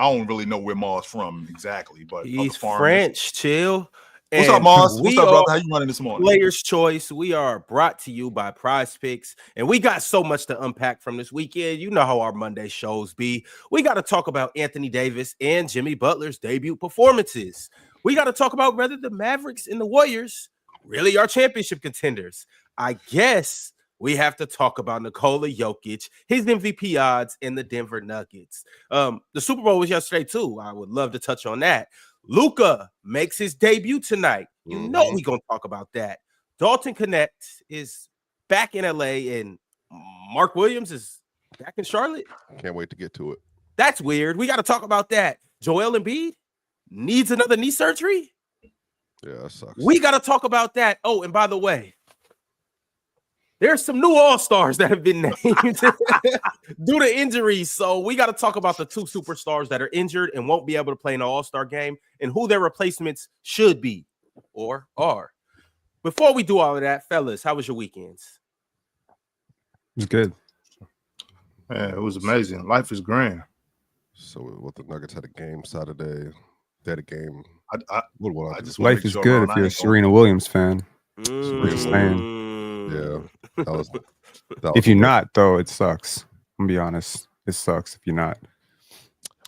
I don't really know where Mars from exactly, but he's French. Chill. What's up, Mars? What's up, brother? How you running this morning? Player's Choice. We are brought to you by PrizePicks, and we got so much to unpack from this weekend. You know how our Monday shows be. We got to talk about Anthony Davis and Jimmy Butler's debut performances. We got to talk about whether the Mavericks and the Warriors really are championship contenders. I guess we have to talk about Nikola Jokic, his MVP odds, and the Denver Nuggets. The Super Bowl was yesterday, too. I would love to touch on that. Luka makes his debut tonight. You know we're going to talk about that. Dalton Connect is back in LA, and Mark Williams is back in Charlotte. Can't wait to get to it. That's weird. We got to talk about that. Joel Embiid needs another knee surgery. Yeah, that sucks. We got to talk about that. Oh, and by the way, there's some new All-Stars that have been named due to injuries. So we got to talk about the two superstars that are injured and won't be able to play in the All-Star game and who their replacements should be or are. Before we do all of that, fellas, how was your weekends? It was good. Man, it was amazing. Life is grand. So what the Nuggets had a game Saturday. They had a game. Life is good if you're a Serena Williams fan. Yeah. If you're not, though, it sucks. I'm gonna be honest. It sucks if you're not.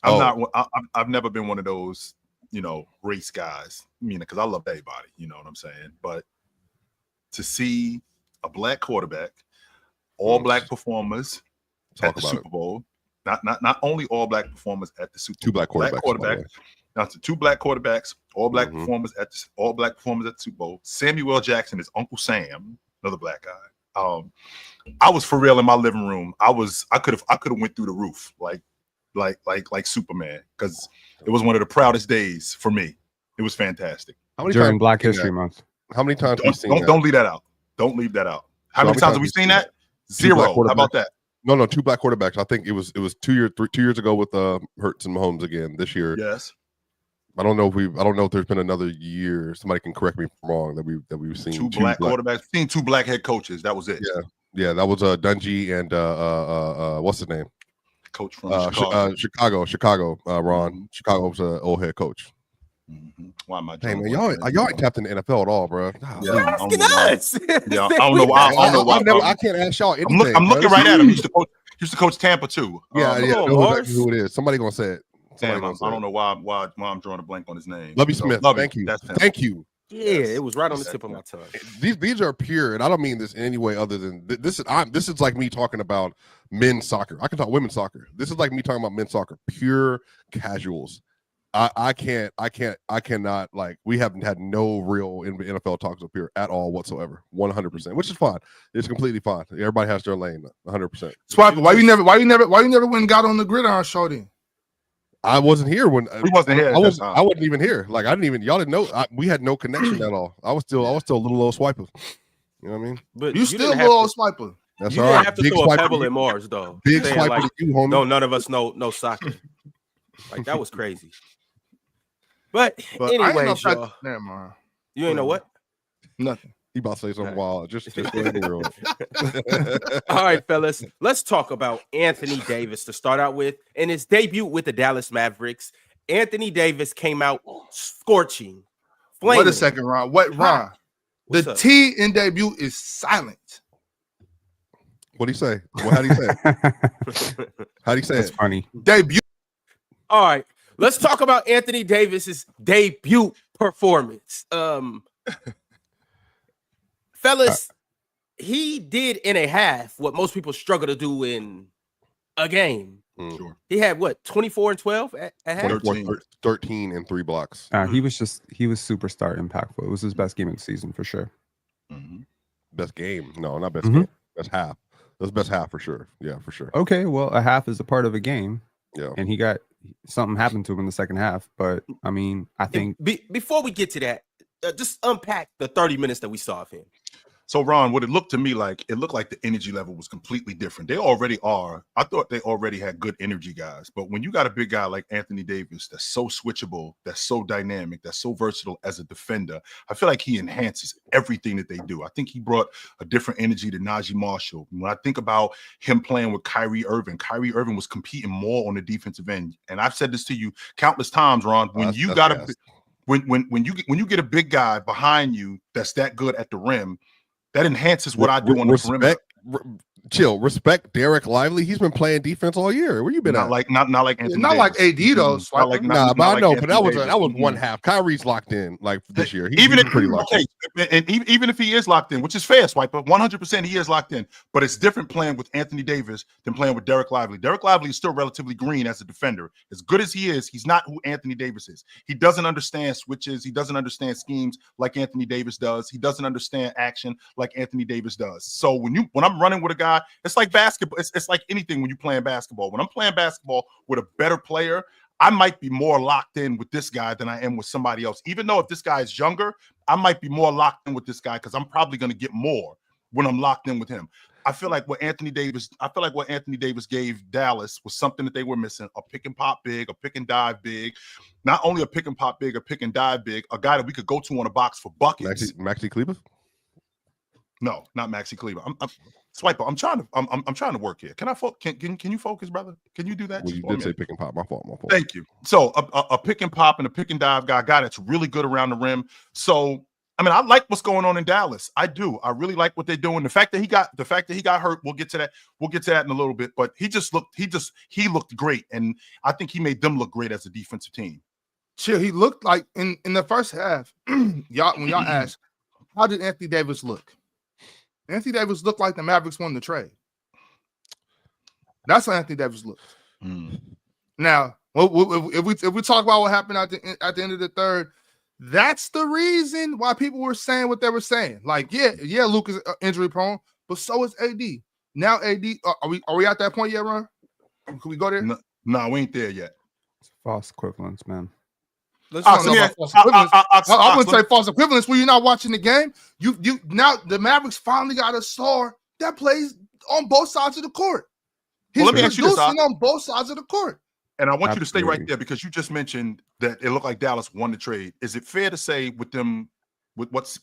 I've never been one of those, race guys. Because I love everybody, you know what I'm saying? But to see a black quarterback, all black performers at the Super Bowl, not only all black performers at the Super Bowl, two black quarterbacks. Now, to two black quarterbacks, all black performers at the Super Bowl. Samuel Jackson is Uncle Sam, another black guy. I was for real in my living room. I could have went through the roof like Superman, because it was one of the proudest days for me. It was fantastic. During Black History Month. How many times have we seen that? Don't leave that out. Don't leave that out. How many times have we seen that? Zero. How about that? No, two black quarterbacks. I think it was 2 years ago with Hurts and Mahomes again. This year, yes. I don't know if there's been another year. Somebody can correct me if I'm wrong that we've seen two black quarterbacks. We've seen two black head coaches. That was it. Yeah. That was Dungy and what's his name? Coach from Chicago. Ron. Chicago was an old head coach. Mm-hmm. Why am I? Hey man, y'all ain't tapped in the NFL at all, bro. You're asking us. Yeah, I don't know why. I can't ask y'all anything. I'm looking right at him. He used to coach Tampa too. Yeah, know exactly who it is. Somebody gonna say it. I don't know why I'm drawing a blank on his name. Lovie Smith. Thank you. Thank you. Yeah, it was right on the tip of my tongue. These are pure, and I don't mean this in any way other than this is like me talking about men's soccer. I can talk women's soccer. This is like me talking about men's soccer. Pure casuals. I cannot, like, we haven't had no real NFL talks up here at all whatsoever. 100%, which is fine. It's completely fine. Everybody has their lane. 100%. Swiper, why you never went and got on the gridiron show then? I wasn't here when he wasn't here. I wasn't even here. Like, y'all didn't know. We had no connection at all. I was still a little old swiper. You know what I mean? But you still a little old swiper. That's you all didn't right. have to throw a pebble at Mars though. Big swiper like, to you, homie. No, none of us know soccer. Like, that was crazy. But anyway, y'all. Never mind. You ain't know what? Nothing. He about to say something wild. Just go ahead and roll. All right, fellas. Let's talk about Anthony Davis to start out with. In his debut with the Dallas Mavericks, Anthony Davis came out scorching. Flaming. Wait a second, Ron. What, Ron? The T in debut is silent. What'd he say? How'd he say it? How'd he say That's it? funny. Debut. All right. Let's talk about Anthony Davis's debut performance. Fellas, he did in a half what most people struggle to do in a game. Sure. He had what, 24 and 12 at half? 13 and 3 blocks. He was superstar impactful. It was his best game of the season for sure. Mm-hmm. Best game? No, not best game. Best half. That's best half for sure. Yeah, for sure. Okay, well, a half is a part of a game. Yeah. And he got something happened to him in the second half. But I mean, I think before we get to that, just unpack the 30 minutes that we saw of him. So Ron, what it looked to me like, it looked like the energy level was completely different. They already are. I thought they already had good energy guys, but when you got a big guy like Anthony Davis that's so switchable, that's so dynamic, that's so versatile as a defender, I feel like he enhances everything that they do. I think he brought a different energy to Najee Marshall. When I think about him playing with Kyrie Irving was competing more on the defensive end. And I've said this to you countless times, Ron. When you got a when you get a big guy behind you that's that good at the rim, that enhances what I do on the perimeter. Respect Derek Lively. He's been playing defense all year. Where you been not at? like Anthony not Davis. like AD though. But I know. But that was one half. Kyrie's locked in like this year. He's pretty locked in. And even if he is locked in, which is fair, Swiper, 100% he is locked in. But it's different playing with Anthony Davis than playing with Derek Lively. Derek Lively is still relatively green as a defender. As good as he is, he's not who Anthony Davis is. He doesn't understand switches. He doesn't understand schemes like Anthony Davis does. He doesn't understand action like Anthony Davis does. So when I'm running with a guy, it's like basketball. It's like anything when you're playing basketball. When I'm playing basketball with a better player, I might be more locked in with this guy than I am with somebody else. Even though if this guy is younger, I might be more locked in with this guy because I'm probably going to get more when I'm locked in with him. I feel like what Anthony Davis gave Dallas was something that they were missing: a pick and pop big, a pick and dive big. Not only a pick and pop big, a pick and dive big, a guy that we could go to on a box for buckets. Maxi Kleber? No, not Maxi Kleber. Swiper, I'm trying to work here. Can I can you focus, brother? Can you do that? Well, you did say pick and pop. My fault. Thank you. So a pick and pop and a pick and dive guy that's really good around the rim. So I mean, I like what's going on in Dallas. I do. I really like what they're doing. The fact that he got hurt, we'll get to that. We'll get to that in a little bit. But he looked great, and I think he made them look great as a defensive team. Chill. He looked like in the first half. When y'all ask, how did Anthony Davis look? Anthony Davis looked like the Mavericks won the trade. That's how Anthony Davis looked. Now, if we talk about what happened at the end of the third, that's the reason why people were saying what they were saying. Like, yeah, Luka's injury prone, but so is AD. Now, AD, are we at that point yet, Ron? Can we go there? No, we ain't there yet. It's false equivalence, man. I wouldn't say false equivalence. Were you not watching the game? You now the Mavericks finally got a star that plays on both sides of the court. He's producing on both sides of the court. And I want you to stay right there because you just mentioned that it looked like Dallas won the trade. Is it fair to say with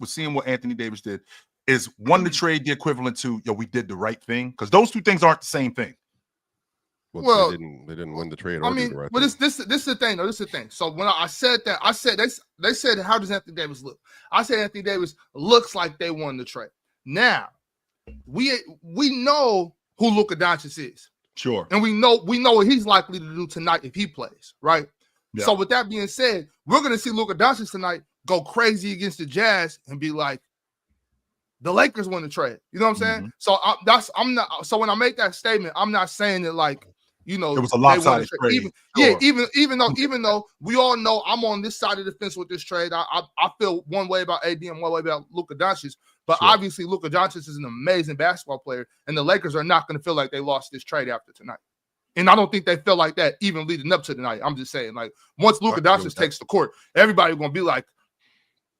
seeing what Anthony Davis did, is won the trade the equivalent to we did the right thing? Because those two things aren't the same thing. Well, they didn't win the trade. I mean, but this is the thing, though. This is the thing. So when I said that, I said they said, how does Anthony Davis look? I said Anthony Davis looks like they won the trade. Now, we know who Luka Doncic is. Sure. And we know what he's likely to do tonight if he plays, right? Yeah. So with that being said, we're going to see Luka Doncic tonight go crazy against the Jazz and be like, the Lakers won the trade. You know what I'm saying? So So when I make that statement, I'm not saying that like, it was a lopsided trade. Even though we all know I'm on this side of the fence with this trade, I feel one way about AD and one way about Luka Doncic. But obviously, Luka Doncic is an amazing basketball player, and the Lakers are not going to feel like they lost this trade after tonight. And I don't think they feel like that even leading up to tonight. I'm just saying, like, once Luka Doncic takes the court, everybody's going to be like,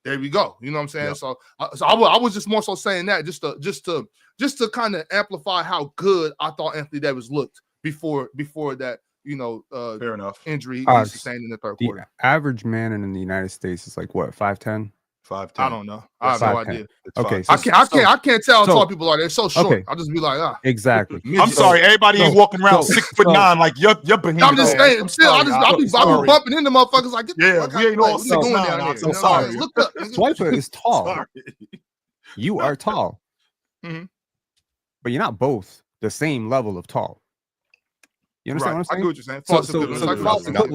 there we go. You know what I'm saying? Yep. So I was just more so saying that just to kind of amplify how good I thought Anthony Davis looked before that, fair enough injury he sustained in the third quarter. The average man in the United States is like what, 5'10"? 5'10". I don't know. I have no idea. Okay, I can't tell how tall people are. They're so short. Okay. I'll just be like, exactly. I'm sorry, everybody ain't walking around 6'9" like you're behemoth. I'm just saying. I'll be bumping into motherfuckers like, we ain't all 6'9". I'm so sorry. Look up. Swiper is tall. You are tall, but you're not both the same level of tall. You understand what I'm saying? I get what you're saying.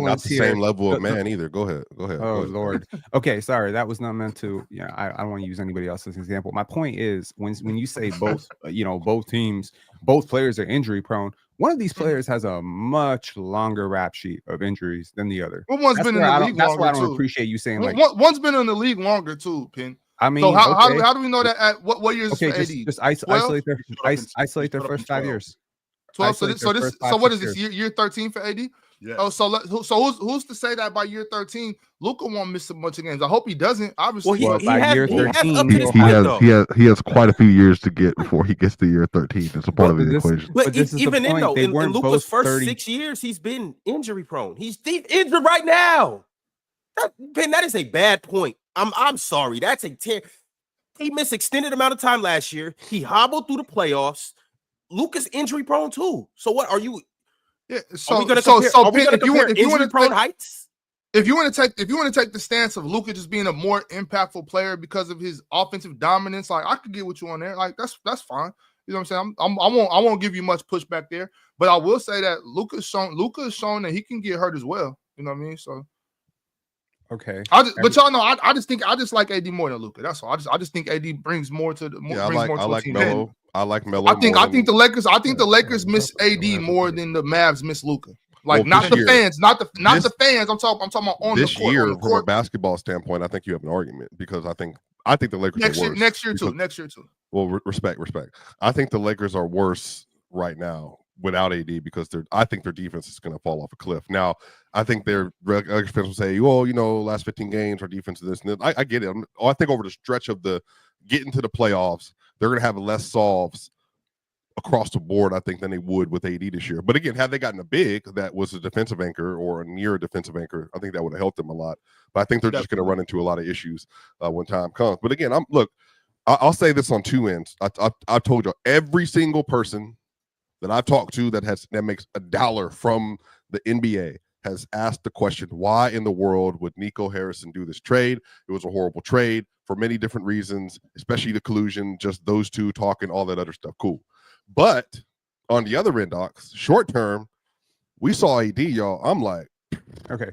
Not the same level of man either. Go ahead. Oh, Lord. Okay, sorry. That was not meant to. Yeah, I don't want to use anybody else as an example. My point is when you say both, both teams, both players are injury prone. One of these players has a much longer rap sheet of injuries than the other. Well, one's been in the league longer. That's why I don't appreciate you saying like one's been in the league longer too, Pin. I mean, so how do we know that? At what years is for AD? Just isolate their first 5 years. 12. So what is this year 13 for AD? Yeah. Oh, so who's to say that by year 13, Luka won't miss a bunch of games? I hope he doesn't. Obviously, Well, Well, he by has year up to 13, this he point, has though. he has quite a few years to get before he gets to year 13. It's a part of But the this- equation. But But this is the even then, point. though, They in weren't Luka's both first 30. 6 years, he's been injury prone. He's deep injured right now. That is a bad point. I'm sorry. That's a he missed extended amount of time last year. He hobbled through the playoffs. Luka's injury prone too. So what are you? yeah. Are we going to compare? If you want injury prone heights? if you want to take the stance of Luka just being a more impactful player because of his offensive dominance, like I could get with you on there. Like that's fine. You know what I'm saying? I won't give you much pushback there, but I will say that Luka has shown that he can get hurt as well. You know what I mean? So Okay. but y'all know I just like AD more than Luka. That's all. I just think AD brings more to the Yeah, I like team. Melo. I like Melo. I think the Lakers miss AD more than the Mavs miss Luka. Like Well, not this the year- fans, not the fans. I'm talking about on this the court. year, on the from a court. basketball standpoint, I think you have an argument because I think the Lakers Next are year, worse. next year too. because- Next year too. Well, respect. I think the Lakers are worse right now without AD because I think their defense is going to fall off a cliff. Now, I think their Lakers fans will say, "Well, last 15 games, our defense is this and this." I get it. I think over the stretch of the getting to the playoffs, they're going to have less solves across the board, I think, than they would with AD this year. But again, had they gotten a big that was a defensive anchor or a near defensive anchor, I think that would have helped them a lot. But I think they're just going to run into a lot of issues when time comes. But again, I'll say this on two ends. I told you, every single person that I've talked to that makes $1 from the NBA has asked the question, why in the world would Nico Harrison do this trade? It was a horrible trade for many different reasons, especially the collusion, just those two talking, all that other stuff. Cool. But on the other end, Docs, short term, we saw AD, y'all. I'm like, Okay.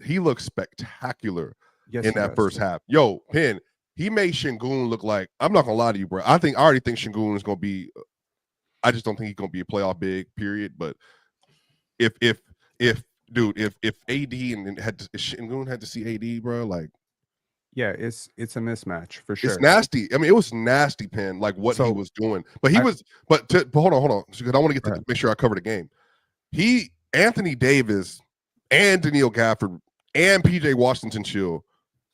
he looks spectacular Yes, in he that does. first half. Yo, Penn, he made Şengün look like, I'm not gonna lie to you, bro. I already think Şengün is gonna be. I just don't think he's gonna be a playoff big. Period. But if AD and Şengün had to see AD, bro, like. Yeah, it's a mismatch for sure. It's nasty. I mean, it was nasty, Penn, like what he was doing. But hold on, because I want to get to make sure I cover the game. Anthony Davis and Daniil Gafford and PJ Washington Shield,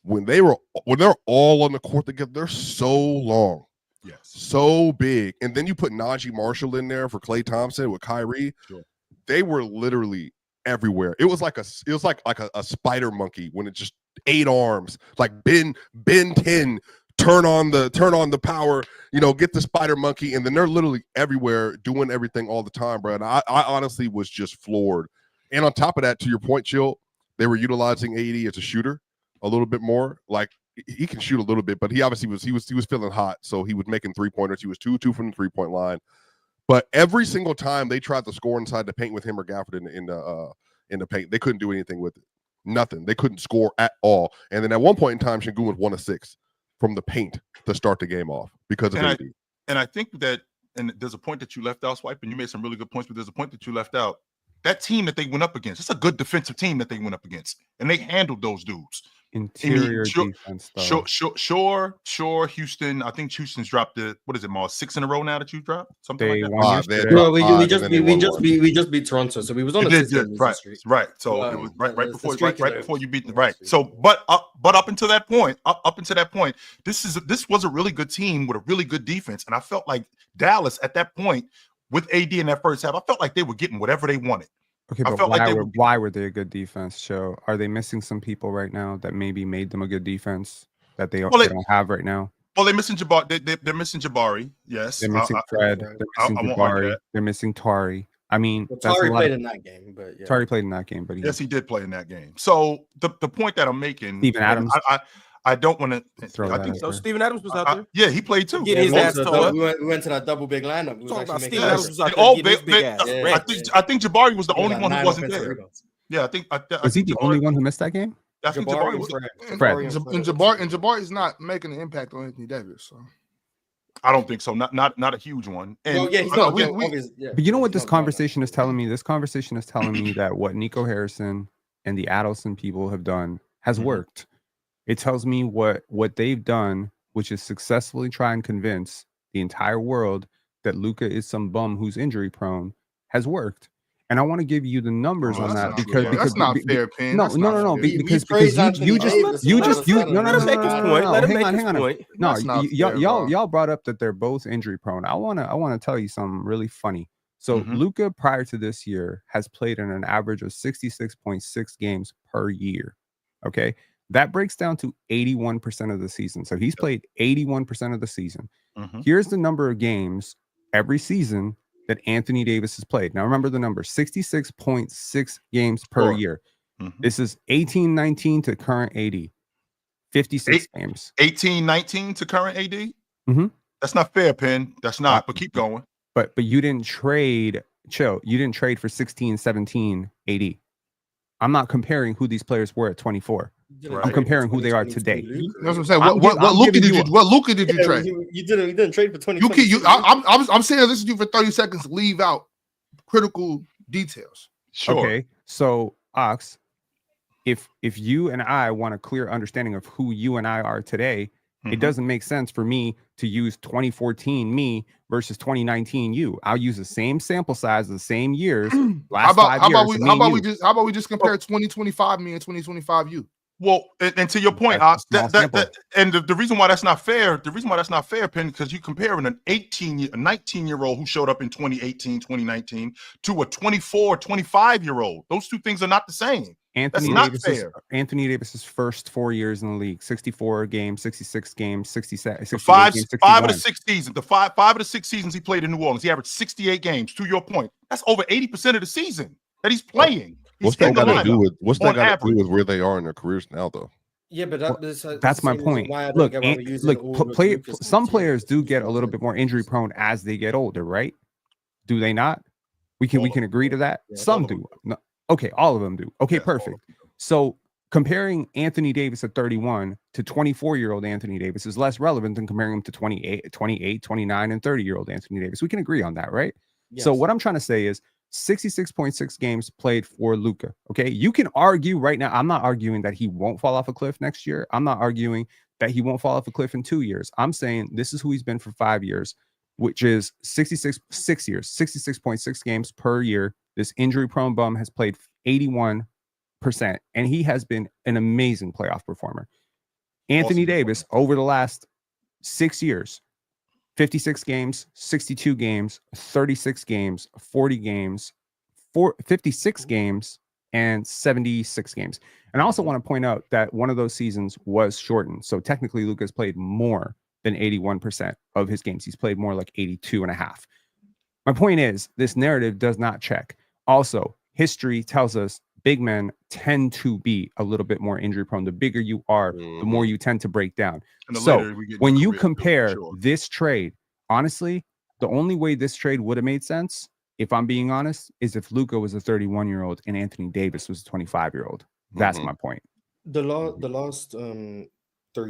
when they're all on the court together, they're so long. Yes. So big. And then you put Najee Marshall in there for Klay Thompson with Kyrie. Sure. They were literally everywhere. It was like a spider monkey when it just 8 arms, like Ben 10, turn on the power, get the spider monkey, and then they're literally everywhere doing everything all the time, bro. And I honestly was just floored. And on top of that, to your point, Chill, they were utilizing AD as a shooter a little bit more. Like he can shoot a little bit, but he obviously was feeling hot, so he was making 3-pointers. He was 2-2 from the 3-point line. But every single time they tried to score inside the paint with him or Gafford in the paint, they couldn't do anything with it. Nothing. They couldn't score at all. And then at one point in time, Şengün was 1 of 6 from the paint to start the game off because of AD. And I think that, and there's a point that you left out, Swipe, and you made some really good points, but there's a point that you left out. That team that they went up against, it's a good defensive team that they went up against, and they handled those dudes. Interior defense, though. Sure. Houston. I think Houston's dropped what is it, Mars? 6 in a row now that you dropped? Something They like that. won yesterday. Well, we just beat Toronto, so we was on a 6-game streak. Right. So it was right before you beat them. Right. So, but up until that point, this was a really good team with a really good defense, and I felt like Dallas at that point with AD in that first half, I felt like they were getting whatever they wanted. Okay, but why were they a good defense? So are they missing some people right now that maybe made them a good defense that they don't have right now? Well, they're missing Jabari. They're missing Jabari. Yes, they're missing Fred. They're missing Jabari. They're missing Tari. I mean, Tari played in that game, but yeah. Tari played in that game, but yes, he did play in that game. So the point that I'm making, Steven Adams. I don't want to. I think so. Steven Adams was out there. Yeah, he played too. We went to that double big lineup. We talking about Steven Adams was out there. I think Jabari was the only one who wasn't there. Yeah, I think. Was he the only one who missed that game? I think Jabari was Fred. And Jabari is not making an impact on Anthony Davis. So I don't think so. Not a huge one. And he's not. But you know what this conversation is telling me? This conversation is telling me that what Nico Harrison and the Adelson people have done has worked. It tells me what they've done, which is successfully try and convince the entire world that Luka is some bum who's injury prone, has worked. And I want to give you the numbers on that because that's not fair, Pin. No, because you just hang on. No, y'all brought up that they're both injury prone. I want to tell you something really funny. So Luka prior to this year has played in an average of 66.6 games per year. Okay. That breaks down to 81% of the season. So he's played 81% of the season. Here's the number of games every season that Anthony Davis has played. Now, remember the number, 66.6 games per year. This is 18-19 to current AD. 56 games. 18-19 to current AD? That's not fair, Penn. That's not, but keep going. But you didn't trade, you didn't trade for 16-17 AD. I'm not comparing who these players were at 24. I'm comparing who they are today. That's what I'm saying. What Luka did you trade? You didn't trade for 20. I'm saying listen to you for 30 seconds to leave out critical details. Sure. Okay. So Ox, if you and I want a clear understanding of who you and I are today, it doesn't make sense for me to use 2014 me versus 2019 you. I'll use the same sample size, the same years. How about we just compare 2025 me and 2025 you? Well, and to your point, and the reason why that's not fair, Penn, because you're comparing an 19-year-old who showed up in 2018, 2019 to a 24, 25-year-old. Those two things are not the same. Anthony Davis's first 4 years in the league, 64 games, 66 games, 67, five of the 6 seasons. The five of the 6 seasons he played in New Orleans, he averaged 68 games. To your point, that's over 80% of the season that he's playing. What's that got to do with where they are in their careers now, though? Yeah, but that's my point. Some players do get a little bit more injury prone as they get older, right? Do they not? We can agree to that. Yeah, some do. No, okay, all of them do. Okay, perfect. So comparing Anthony Davis at 31 to 24-year-old Anthony Davis is less relevant than comparing him to 28, 29, and 30-year-old Anthony Davis. We can agree on that, right? Yes. So what I'm trying to say is 66.6 games played for Luka. Okay, you can argue right now. I'm not arguing that he won't fall off a cliff next year. I'm not arguing that he won't fall off a cliff in 2 years. I'm saying this is who he's been for 5 years, which is 66.6 games per year. This injury-prone bum has played 81%, and he has been an amazing playoff performer. Anthony Davis over the last 6 years. 56 games, 62 games, 36 games, 40 games, 56 games, and 76 games. And I also want to point out that one of those seasons was shortened. So technically, Luka's played more than 81% of his games. He's played more like 82.5. My point is, this narrative does not check. Also, history tells us big men tend to be a little bit more injury prone. The bigger you are, the more you tend to break down. So when you compare this trade, honestly, the only way this trade would have made sense, if I'm being honest, is if Luka was a 31-year-old and Anthony Davis was a 25-year-old. That's my point. The last 3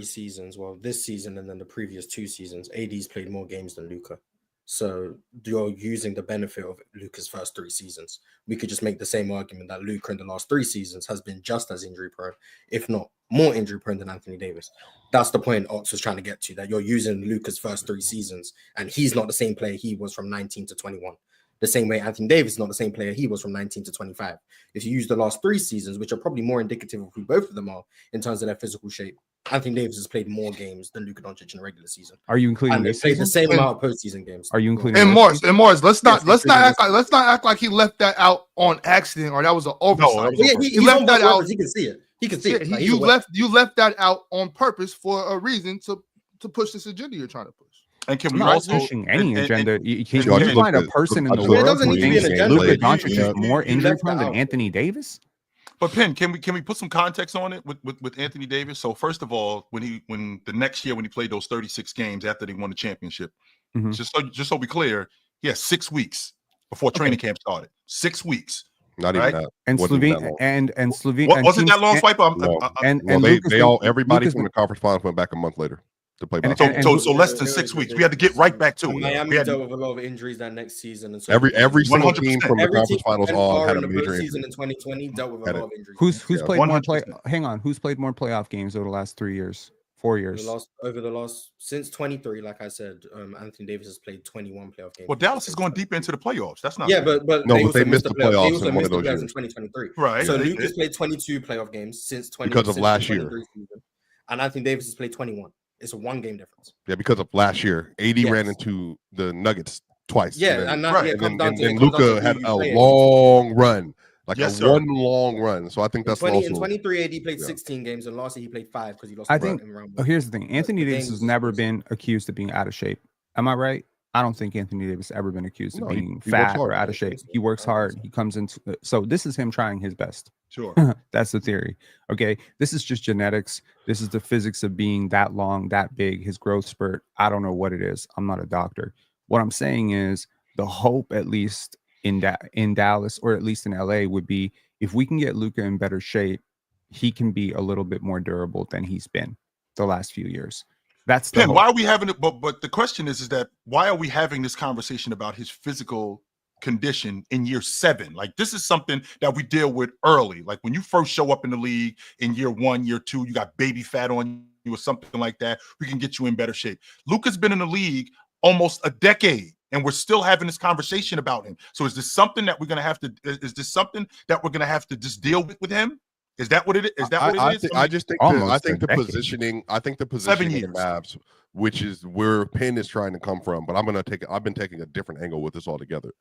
seasons, well, this season and then the previous 2 seasons, AD's played more games than Luka. So you're using the benefit of Luka's first 3 seasons. We could just make the same argument that Luka in the last 3 seasons has been just as injury prone, if not more injury prone than Anthony Davis. That's the point Ox was trying to get to, that you're using Luka's first 3 seasons, and he's not the same player he was from 19 to 21. The same way Anthony Davis is not the same player he was from 19 to 25. If you use the last 3 seasons, which are probably more indicative of who both of them are in terms of their physical shape, Anthony Davis has played more games than Luka Doncic in the regular season. Are you including this? They played the same amount of postseason games. Are you including? And Morris, let's not act like he left that out on accident or that was an oversight. No, he left that out. He can see it. He can see it. Like, you left that out on purpose for a reason to push this agenda you're trying to push. And can we I'm not also pushing any agenda? Can you find a person in the world who thinks Luka Doncic is more injury prone than Anthony Davis? But Penn, can we put some context on it with Anthony Davis? So first of all, when the next year when he played those 36 games after they won the championship, just so we clear, he had 6 weeks before training camp started. 6 weeks. Not even that. And Slovenia wasn't that long swipe? Everybody from the conference finals went back a month later to play basketball. So less than 6 weeks. We had to get right back to it. Miami dealt with a lot of injuries that next season. And so every single team from the conference finals on had a major injury. Season in 2020 dealt with a lot of injuries. Who's played more Hang on. Who's played more playoff games over the last 3 years 4 years. Since 23, like I said, Anthony Davis has played 21 playoff games. Well, Dallas is going deep into the playoffs. That's not but No, they but also they missed the They playoffs also in one missed of the those playoffs in years. 2023. Right. So Luka's played 22 playoff games since Because of last year. 23 season, and Anthony Davis has played 21. It's a 1 game difference. Yeah, because of last year. AD Yes. ran into the Nuggets twice. Yeah, and then Luka had a long run. Like Yes, a sir. one long run. So I think that's also in 23 AD played 16 games, and last year he played 5 because he lost. I think. in round Oh, one. here's the thing: Anthony the Davis games has never is- been accused of being out of shape. Am I right? I don't think Anthony Davis has ever been accused No, of he being works fat hard. or out of shape. He works hard. He comes into. So this is him trying his best. Sure. That's the theory. Okay. This is just genetics. This is the physics of being that long, that big, his growth spurt. I don't know what it is. I'm not a doctor. What I'm saying is the hope, at least in Dallas or at least in LA, would be if we can get Luka in better shape, he can be a little bit more durable than he's been the last few years. That's the Ken, hope. why are we having it? But the question is that why are we having this conversation about his physical condition in year 7? Like, this is something that we deal with early. Like, when you first show up in the league in year 1, year 2, you got baby fat on you or something like that. We can get you in better shape. Luka's been in the league almost a decade, and we're still having this conversation about him. So is this something that we're going to have to? Is this something that we're going to have to just deal with him? Is that what it is? Is that what it is? I just think almost the decade. positioning. I think the 7 positioning of the years. Mavs, which is where Penn is trying to come from. But I've been taking a different angle with this altogether.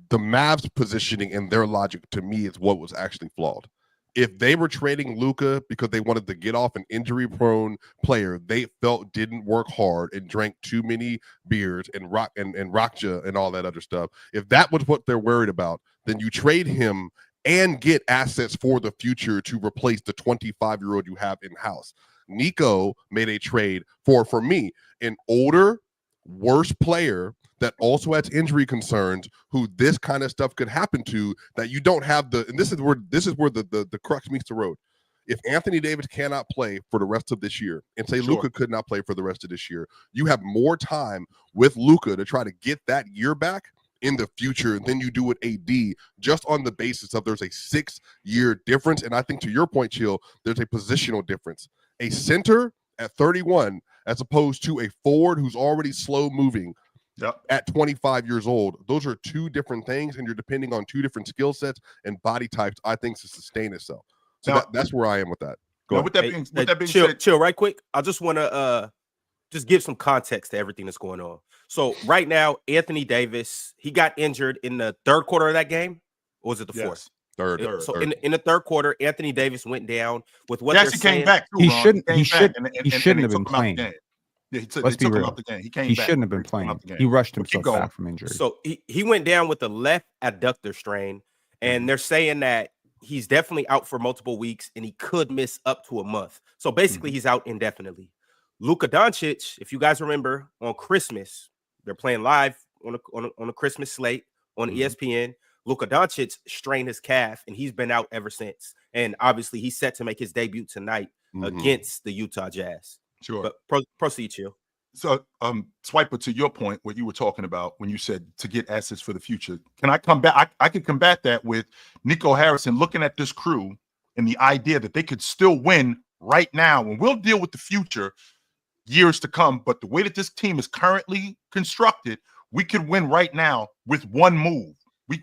The Mavs positioning and their logic to me is what was actually flawed. If they were trading Luka because they wanted to get off an injury-prone player they felt didn't work hard and drank too many beers and Rakja and all that other stuff, if that was what they're worried about, then you trade him and get assets for the future to replace the 25-year-old you have in-house. Nico made a trade for me, an older, worse player that also has injury concerns, who this kind of stuff could happen to, that you don't have and this is where the crux meets the road. If Anthony Davis cannot play for the rest of this year, and say Luka could not play for the rest of this year, you have more time with Luka to try to get that year back in the future than you do with AD, just on the basis of there's a 6-year difference. And I think, to your point, Chill, there's a positional difference. A center at 31 as opposed to a forward who's already slow moving at 25 years old. Those are 2 different things, and you're depending on 2 different skill sets and body types, I think, to sustain itself. So Now, that's where I am with that. Now, with that being said, chill right quick. I just want to just give some context to everything that's going on. So right now, Anthony Davis, he got injured in the 3rd quarter of that game, or was it the 4th? Third. So in the 3rd quarter, Anthony Davis went down with what he they're actually saying. came back. Too, He Ron. shouldn't. He He came back, should. and He shouldn't have they been took him out the playing. game. Yeah, they Let's be took him real. out the game. He came He back. shouldn't have been They took him playing. out the game. He rushed But keep himself going. back from injury. So he went down with the left adductor strain, and they're saying that he's definitely out for multiple weeks, and he could miss up to a month. So basically, he's out indefinitely. Luka Doncic, if you guys remember, on Christmas, they're playing live on a Christmas slate on ESPN. Luka Doncic strained his calf, and he's been out ever since. And obviously, he's set to make his debut tonight against the Utah Jazz. Sure. But proceed, Chill. So, Swiper, to your point, what you were talking about when you said to get assets for the future, can I come back? I could combat that with Nico Harrison looking at this crew and the idea that they could still win right now, and we'll deal with the future years to come. But the way that this team is currently constructed, we could win right now with one move.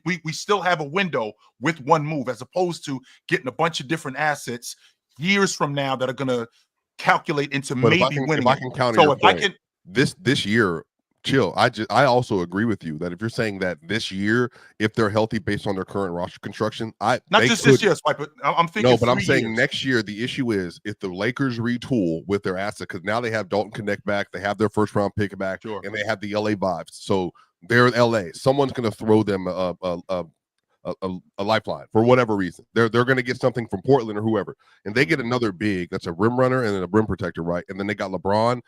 We still have a window with one move, as opposed to getting a bunch of different assets years from now that are going to calculate into But maybe winning. if I can counter So your if point, I can, this year, Chill, I also agree with you that if you're saying that this year, if they're healthy based on their current roster construction, not just this year, Swiper. I'm thinking. No, but I'm 3 saying years. next year. The issue is if the Lakers retool with their asset, because now they have Dalton Connect back, they have their 1st round pick back, Sure. and they have the LA vibes. So they're LA. Someone's going to throw them a lifeline for whatever reason. They're going to get something from Portland or whoever, and they get another big that's a rim runner and a rim protector, right? And then they got LeBron,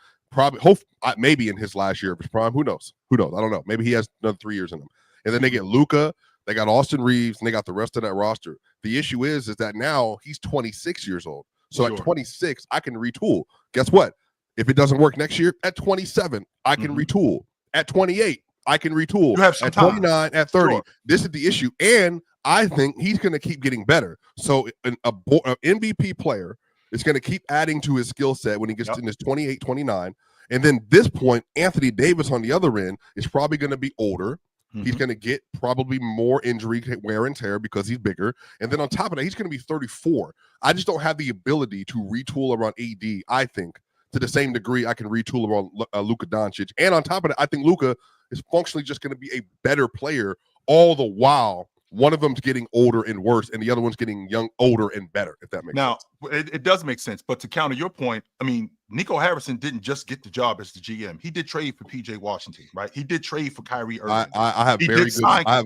maybe in his last year of his prime. Who knows? I don't know. Maybe he has another 3 years in him. And then they get Luka, they got Austin Reaves, and they got the rest of that roster. The issue is that now he's 26 years old. So at 26, I can retool. Guess what? If it doesn't work next year, at 27, I can retool. At 28, I can retool. You have some at time. 29, at 30. Sure. This is the issue. And I think he's going to keep getting better. So an MVP player It's going to keep adding to his skill set when he gets in his 28, 29. And then this point, Anthony Davis on the other end is probably going to be older. He's going to get probably more injury wear and tear because he's bigger. And then on top of that, he's going to be 34. I just don't have the ability to retool around AD, I think, to the same degree I can retool around Luka Doncic. And on top of that, I think Luka is functionally just going to be a better player, all the while one of them's getting older and worse, and the other one's getting young, older, and better, if that makes sense. Now, it does make sense. But to counter your point, I mean, Nico Harrison didn't just get the job as the GM. He did trade for PJ Washington, right? He did trade for Kyrie Irving. I have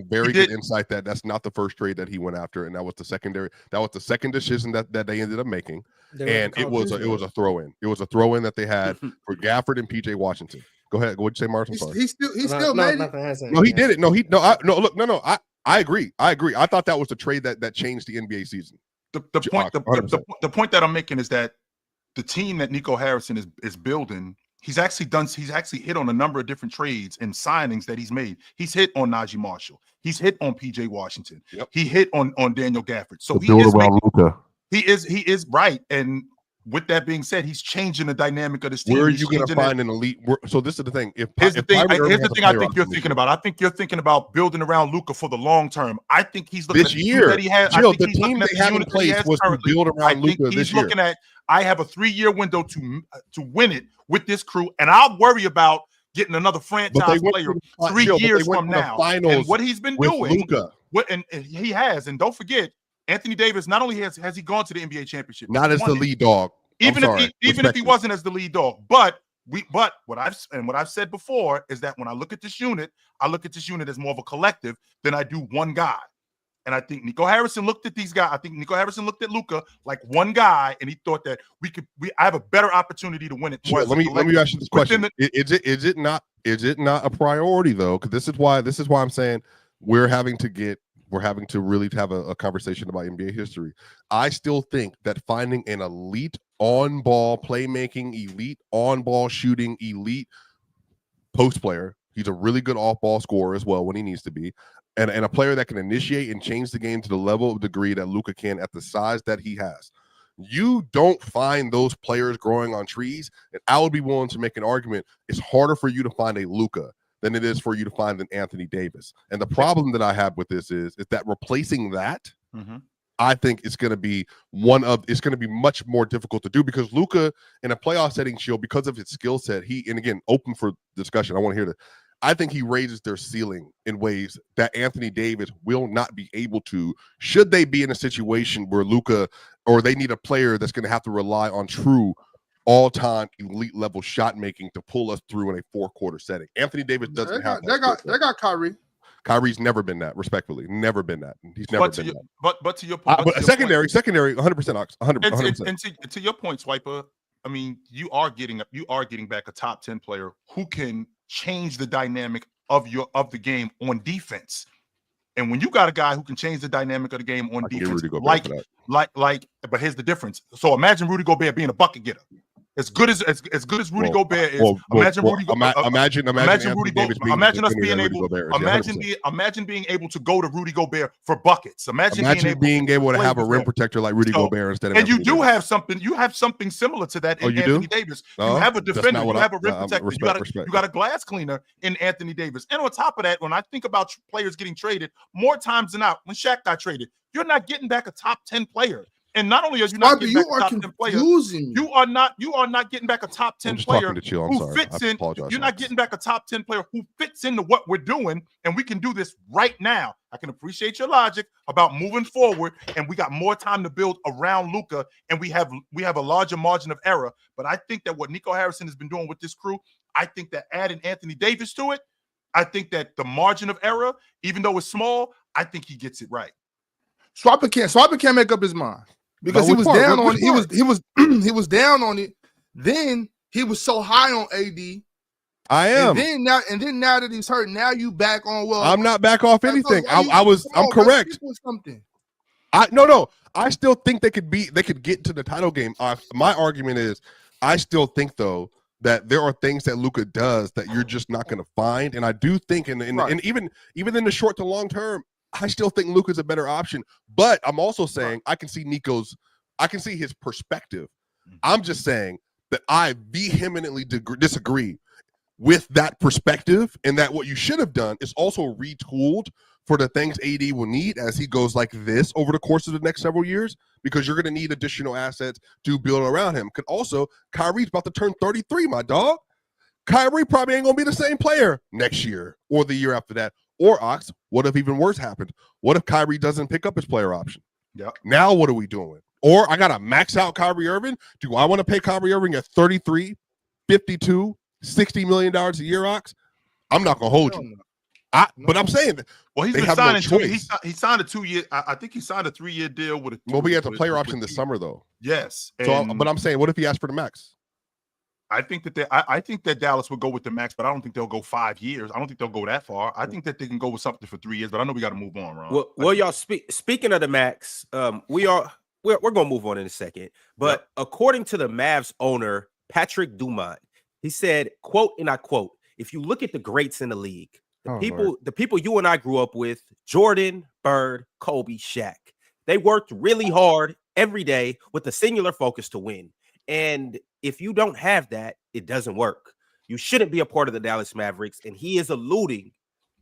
very good insight that that's not the first trade that he went after, and that was the secondary. That was the second decision that they ended up making, and it was a throw-in. It was a throw-in that they had for Gafford and PJ Washington. Go ahead. What'd you say, Martin? He still made it. No, he did it. I agree. I thought that was the trade that changed the NBA season. The point that I'm making is that the team that Nico Harrison is building, he's actually hit on a number of different trades and signings that he's made. He's hit on Najee Marshall. He's hit on PJ Washington. Yep. He hit on Daniel Gafford. So he is right. And with that being said, he's changing the dynamic of this team. Where are you going to find an elite? So this is the thing. Here's the thing I think you're thinking about. I think you're thinking about building around Luka for the long term. I think he's looking this year that he has. The team they have in place was to build around Luka this year. Looking at, I have a 3-year window to win it with this crew, and I'll worry about getting another franchise player 3 years from now. And what he's been doing, and he has, and don't forget, Anthony Davis, not only has he gone to the NBA championship, not as the lead dog, even if he wasn't as the lead dog, but what I've said before is that when I look at this unit, I look at this unit as more of a collective than I do one guy. And I think Nico Harrison looked at these guys. I think Nico Harrison looked at Luka like one guy, and he thought that I have a better opportunity to win it. Sure, let me ask you this question: Is it not a priority though? Because this is why I'm saying we're having to really have a conversation about NBA history. I still think that finding an elite on-ball playmaking, elite on-ball shooting, elite post player. He's a really good off-ball scorer as well when he needs to be. And a player that can initiate and change the game to the level of degree that Luka can at the size that he has. You don't find those players growing on trees, and I would be willing to make an argument. It's harder for you to find a Luka than it is for you to find an Anthony Davis. And the problem that I have with this is that replacing that, I think it's going to be much more difficult to do because Luka in a playoff setting, because of his skill set, and again, open for discussion. I want to hear that. I think he raises their ceiling in ways that Anthony Davis will not be able to, should they be in a situation where Luka, or they need a player that's going to have to rely on true all-time elite level shot making to pull us through in a 4-quarter setting. Anthony Davis doesn't have that. They got Kyrie. Kyrie's never been that, respectfully. Never been that. He's never been that. But to your point, secondary, 100%, Ox, 100%. And to your point, Swiper, I mean, you are getting back a top 10 player who can change the dynamic of the game on defense. And when you got a guy who can change the dynamic of the game on defense, but here's the difference. So imagine Rudy Gobert being a bucket getter. As good as Rudy Gobert is, imagine being able to go to Rudy Gobert for buckets. Imagine being able to have a rim protector like Rudy Gobert instead of. And you have something similar to that in Anthony Davis. You have a defender, you have a rim protector, you got a glass cleaner in Anthony Davis. And on top of that, when I think about players getting traded, more times than not, when Shaq got traded, you're not getting back a top 10 player. And not only are you not getting back a top 10 player, you are not getting back a top 10 player who fits in. You're not getting back a top 10 player who fits into what we're doing, and we can do this right now. I can appreciate your logic about moving forward, and we got more time to build around Luka, and we have a larger margin of error. But I think that what Nico Harrison has been doing with this crew, I think that adding Anthony Davis to it, I think that the margin of error, even though it's small, I think he gets it right. Swapper can't make up his mind. Because he was down on it. He was down on it. Then he was so high on AD. I am. And then now that he's hurt, now you back on. Well, I'm not back off anything. I'm correct. No. I still think they could get to the title game. My argument is, I still think though that there are things that Luka does that you're just not going to find, and I do think, and even in the short to long term, I still think Luka's a better option, but I'm also saying I can see Nico's I can see his perspective. I'm just saying that I vehemently disagree with that perspective, and that what you should have done is also retooled for the things AD will need as he goes like this over the course of the next several years, because you're going to need additional assets to build around him. Could also, Kyrie's about to turn 33, my dog. Kyrie probably ain't going to be the same player next year or the year after that. Or, Ox, what if even worse happened? What if Kyrie doesn't pick up his player option? Yep. Now what are we doing? Or I got to max out Kyrie Irving. Do I want to pay Kyrie Irving at 33, 52, $60 million a year, Ox? I'm not going to hold you. But I'm saying that. Well, he's been signing. He signed a 2-year. I think he signed a 3-year deal with a. Well, we had the player option this summer, though. Yes. But I'm saying, what if he asked for the max? I think that Dallas would go with the max, but I don't think they'll go 5 years. I don't think they'll go that far. I think that they can go with something for 3 years, but I know we got to move on, Ron. Well, y'all speaking of the max, we're gonna move on in a second. But according to the Mavs owner Patrick Dumont, he said, "quote," and I quote, "If you look at the greats in the league, the people you and I grew up with, Jordan, Bird, Kobe, Shaq, they worked really hard every day with a singular focus to win. And if you don't have that, it doesn't work. You shouldn't be a part of the Dallas Mavericks." And he is alluding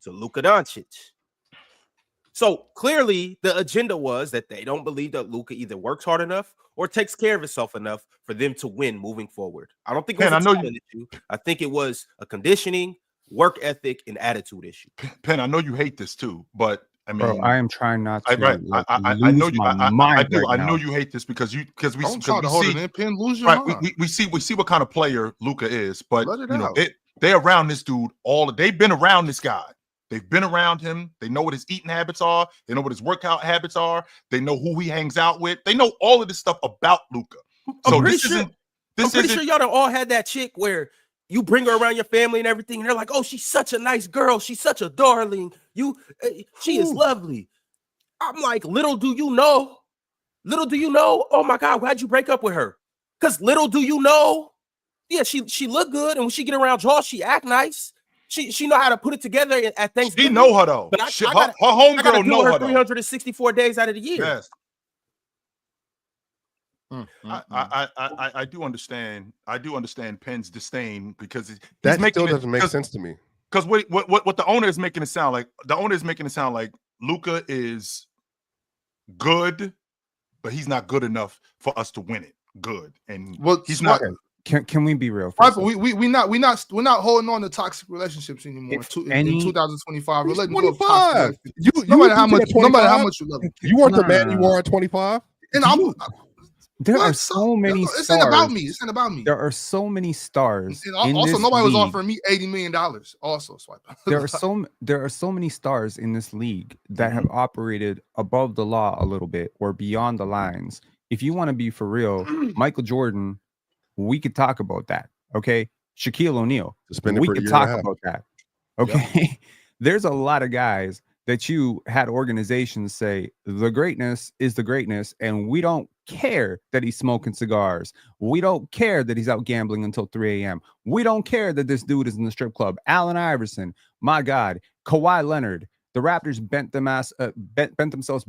to Luka Doncic. So clearly the agenda was that they don't believe that Luka either works hard enough or takes care of himself enough for them to win moving forward. I don't think it was a talent issue. I think it was a conditioning, work ethic, and attitude issue. Penn, I know you hate this too, but I mean, bro, I am trying not to. I know you. I know you hate this because we see what kind of player Luka is, but they're around this dude they've been around this guy. They've been around him. They know what his eating habits are. They know what his workout habits are. They know who he hangs out with. They know all of this stuff about Luka. So I'm pretty sure y'all done all had that chick where you bring her around your family and everything, and they're like, "Oh, she's such a nice girl. She's such a darling. She is lovely." I'm like, little do you know. Oh my God, why'd you break up with her? Because little do you know, yeah, she look good, and when she get around y'all, she act nice. She know how to put it together at Thanksgiving. She know her though. But her homegirl know her 364 days out of the year. Yes. I do understand. I do understand Penn's disdain because that still doesn't make sense to me. Because what the owner is making it sound like, Luka is good, but he's not good enough for us to win it. Good, and he's not. Can we be real? Right, but we're not holding on to toxic relationships anymore. In 2025, we're letting go of toxic relationships. No matter how much you love it. You weren't the man you were at 25. And there are so many stars. It's not about me. It's not about me. There are so many stars. And also, nobody was offering me $80 million. Also, swipe. there are so many stars in this league that have operated above the law a little bit or beyond the lines. If you want to be for real, Michael Jordan, we could talk about that. Okay, Shaquille O'Neal, we could talk about that. Okay, yep. There's a lot of guys that you had organizations say the greatness is the greatness, and we don't care that he's smoking cigars. We don't care that he's out gambling until 3 a.m. We don't care that this dude is in the strip club. Allen Iverson, my God, Kawhi Leonard. The Raptors bent themselves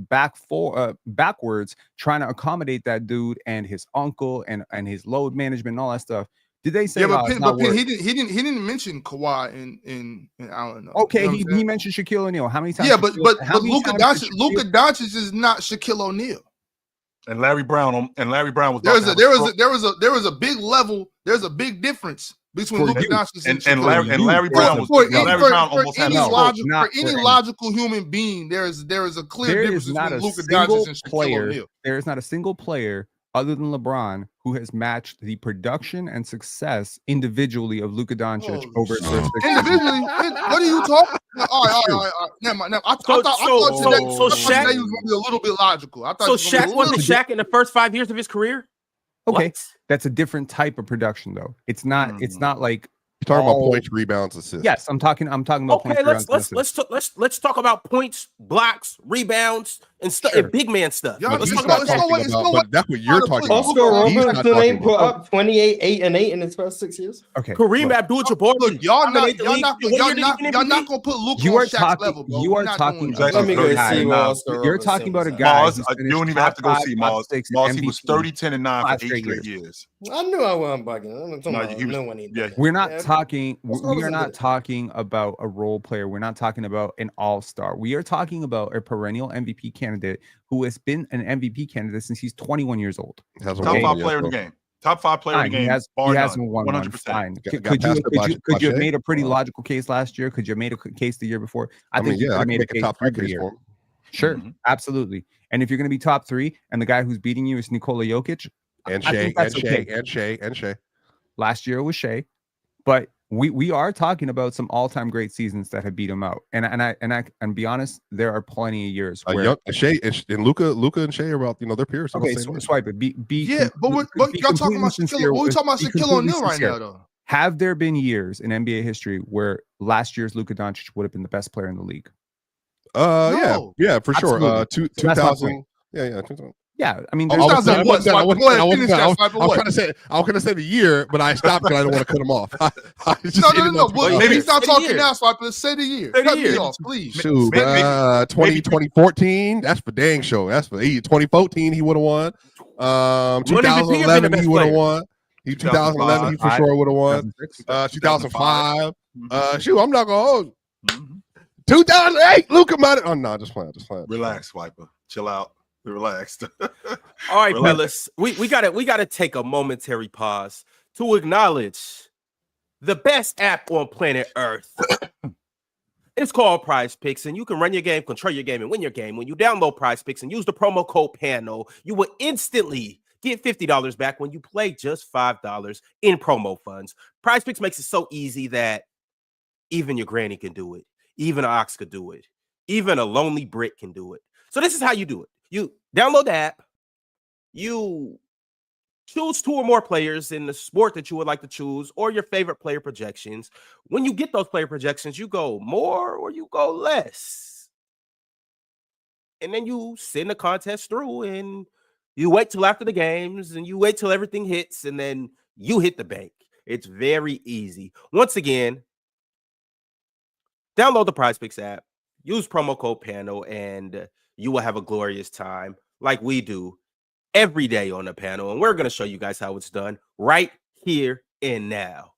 backwards trying to accommodate that dude and his uncle and his load management and all that stuff. Did they say? Yeah, but he didn't mention Kawhi in Allen. Okay, you know he mentioned Shaquille O'Neal. How many times? Yeah, but Luka Doncic is not Shaquille O'Neal. And Larry Brown was. There was a big level. There's a big difference between Luka Doncic and Larry Brown was. For any logical human being, there is a clear difference between Luka Doncic and Shaquille O'Neal. There is not a single player other than LeBron who has matched the production and success individually of Luka Doncic over individually. What are you talking? All right. Never mind. I thought today was going to be a little bit logical. Shaq wasn't Shaq in the first 5 years of his career. Okay, that's a different type of production, though. It's not. It's not like You're talking about points, rebounds, assists. Yes, I'm talking about Okay, points. let's talk about points, blocks, rebounds, and stuff, Sure. and big man stuff. Yeah, Let's He's talk not about that. talking about, but that's what you're talking about. Oscar He's not Robertson talking ain't put about- up 28, 8, and 8 in his first 6 years. Okay, Kareem Abdul-Jabbar. Look, y'all not dominated the league. What year did he win gonna MVP? put Luka you on are Shaq's talking. level, bro. You We're are not talking. doing Exactly. that. Let me go guy, see what Oscar You're Robertson talking about a was guy. Mars, who's you finished don't even have to go top see five, Mars. top six Mars, he was MVP 30, 10, and 9 5 for 8 straight straight years. years. at. I knew I wasn't bugging. I'm talking No, about he was- no one need yeah. that. We're not Yeah, talking. Oscar We are Robertson not did it. talking about a role player. We're not talking about an all-star. We are talking about a perennial MVP candidate who has been an MVP candidate since he's 21 years old. Hasn't Top won 5 one yet, player in the though. game. Top 5 player in Fine, the he game. has. Bar He hasn't none. won one. 100%. Fine. Got Could passed you up by could you have Shea? made a pretty logical case last year? Could you have made a case the year before? I think mean, you yeah, could I have can made a make a case top 3 every case year. for him. Sure, Mhm. absolutely. And if you're going to be top 3, and the guy who's beating you is Nikola Jokic, And I Shea, think that's and okay. Shea, and Shea, and Shea. Last year it was Shea, but we are talking about some all-time great seasons that have beat him out. And be honest, there are plenty of years where Young Shea and Luka and Shea are about their peers. They're okay, about the same age. swipe it. Be Yeah, but y'all talking about Shaquille. What we talking about Shaquille O'Neal right now, though? Have there been years in NBA history where last year's Luka Doncic would have been the best player in the league? No. yeah, for sure. Absolutely. So that's my 2000. point. Yeah. Yeah, I mean, I there's was Go ahead, finish that, Swiper. was trying to say I was going to say the year, but I stopped because I didn't want to cut him off. No. But Maybe he's not say the talking year. now, Swiper. Let's say the year. Say the Cut me year. off, please. Shoot, Maybe- 2014. That's for dang show. That's for 2014. He would have won. One MVP have been the 2011 he best would have player. won. 2011 he for sure would have won. 2005. Shoot, I'm not gonna hold. Mhm. 2008. Luka might. Oh no, just playing. Relax, Wiper. Chill out. Be relaxed. All right, Relax. fellas, we gotta take a momentary pause to acknowledge the best app on planet Earth. It's called PrizePicks, and you can run your game, control your game, and win your game. When you download PrizePicks and use the promo code PANO, you will instantly get $50 back when you play just $5 in promo funds. PrizePicks makes it so easy that even your granny can do it. Even an ox could do it. Even a lonely Brit can do it. So this is how you do it. You download the app. You choose 2 or more players in the sport that you would like to choose or your favorite player projections. When you get those player projections, you go more or you go less. And then you send the contest through and you wait till after the games and you wait till everything hits and then you hit the bank. It's very easy. Once again, download the PrizePicks app, use promo code PANO, and you will have a glorious time like we do every day on the panel. And we're going to show you guys how it's done right here and now.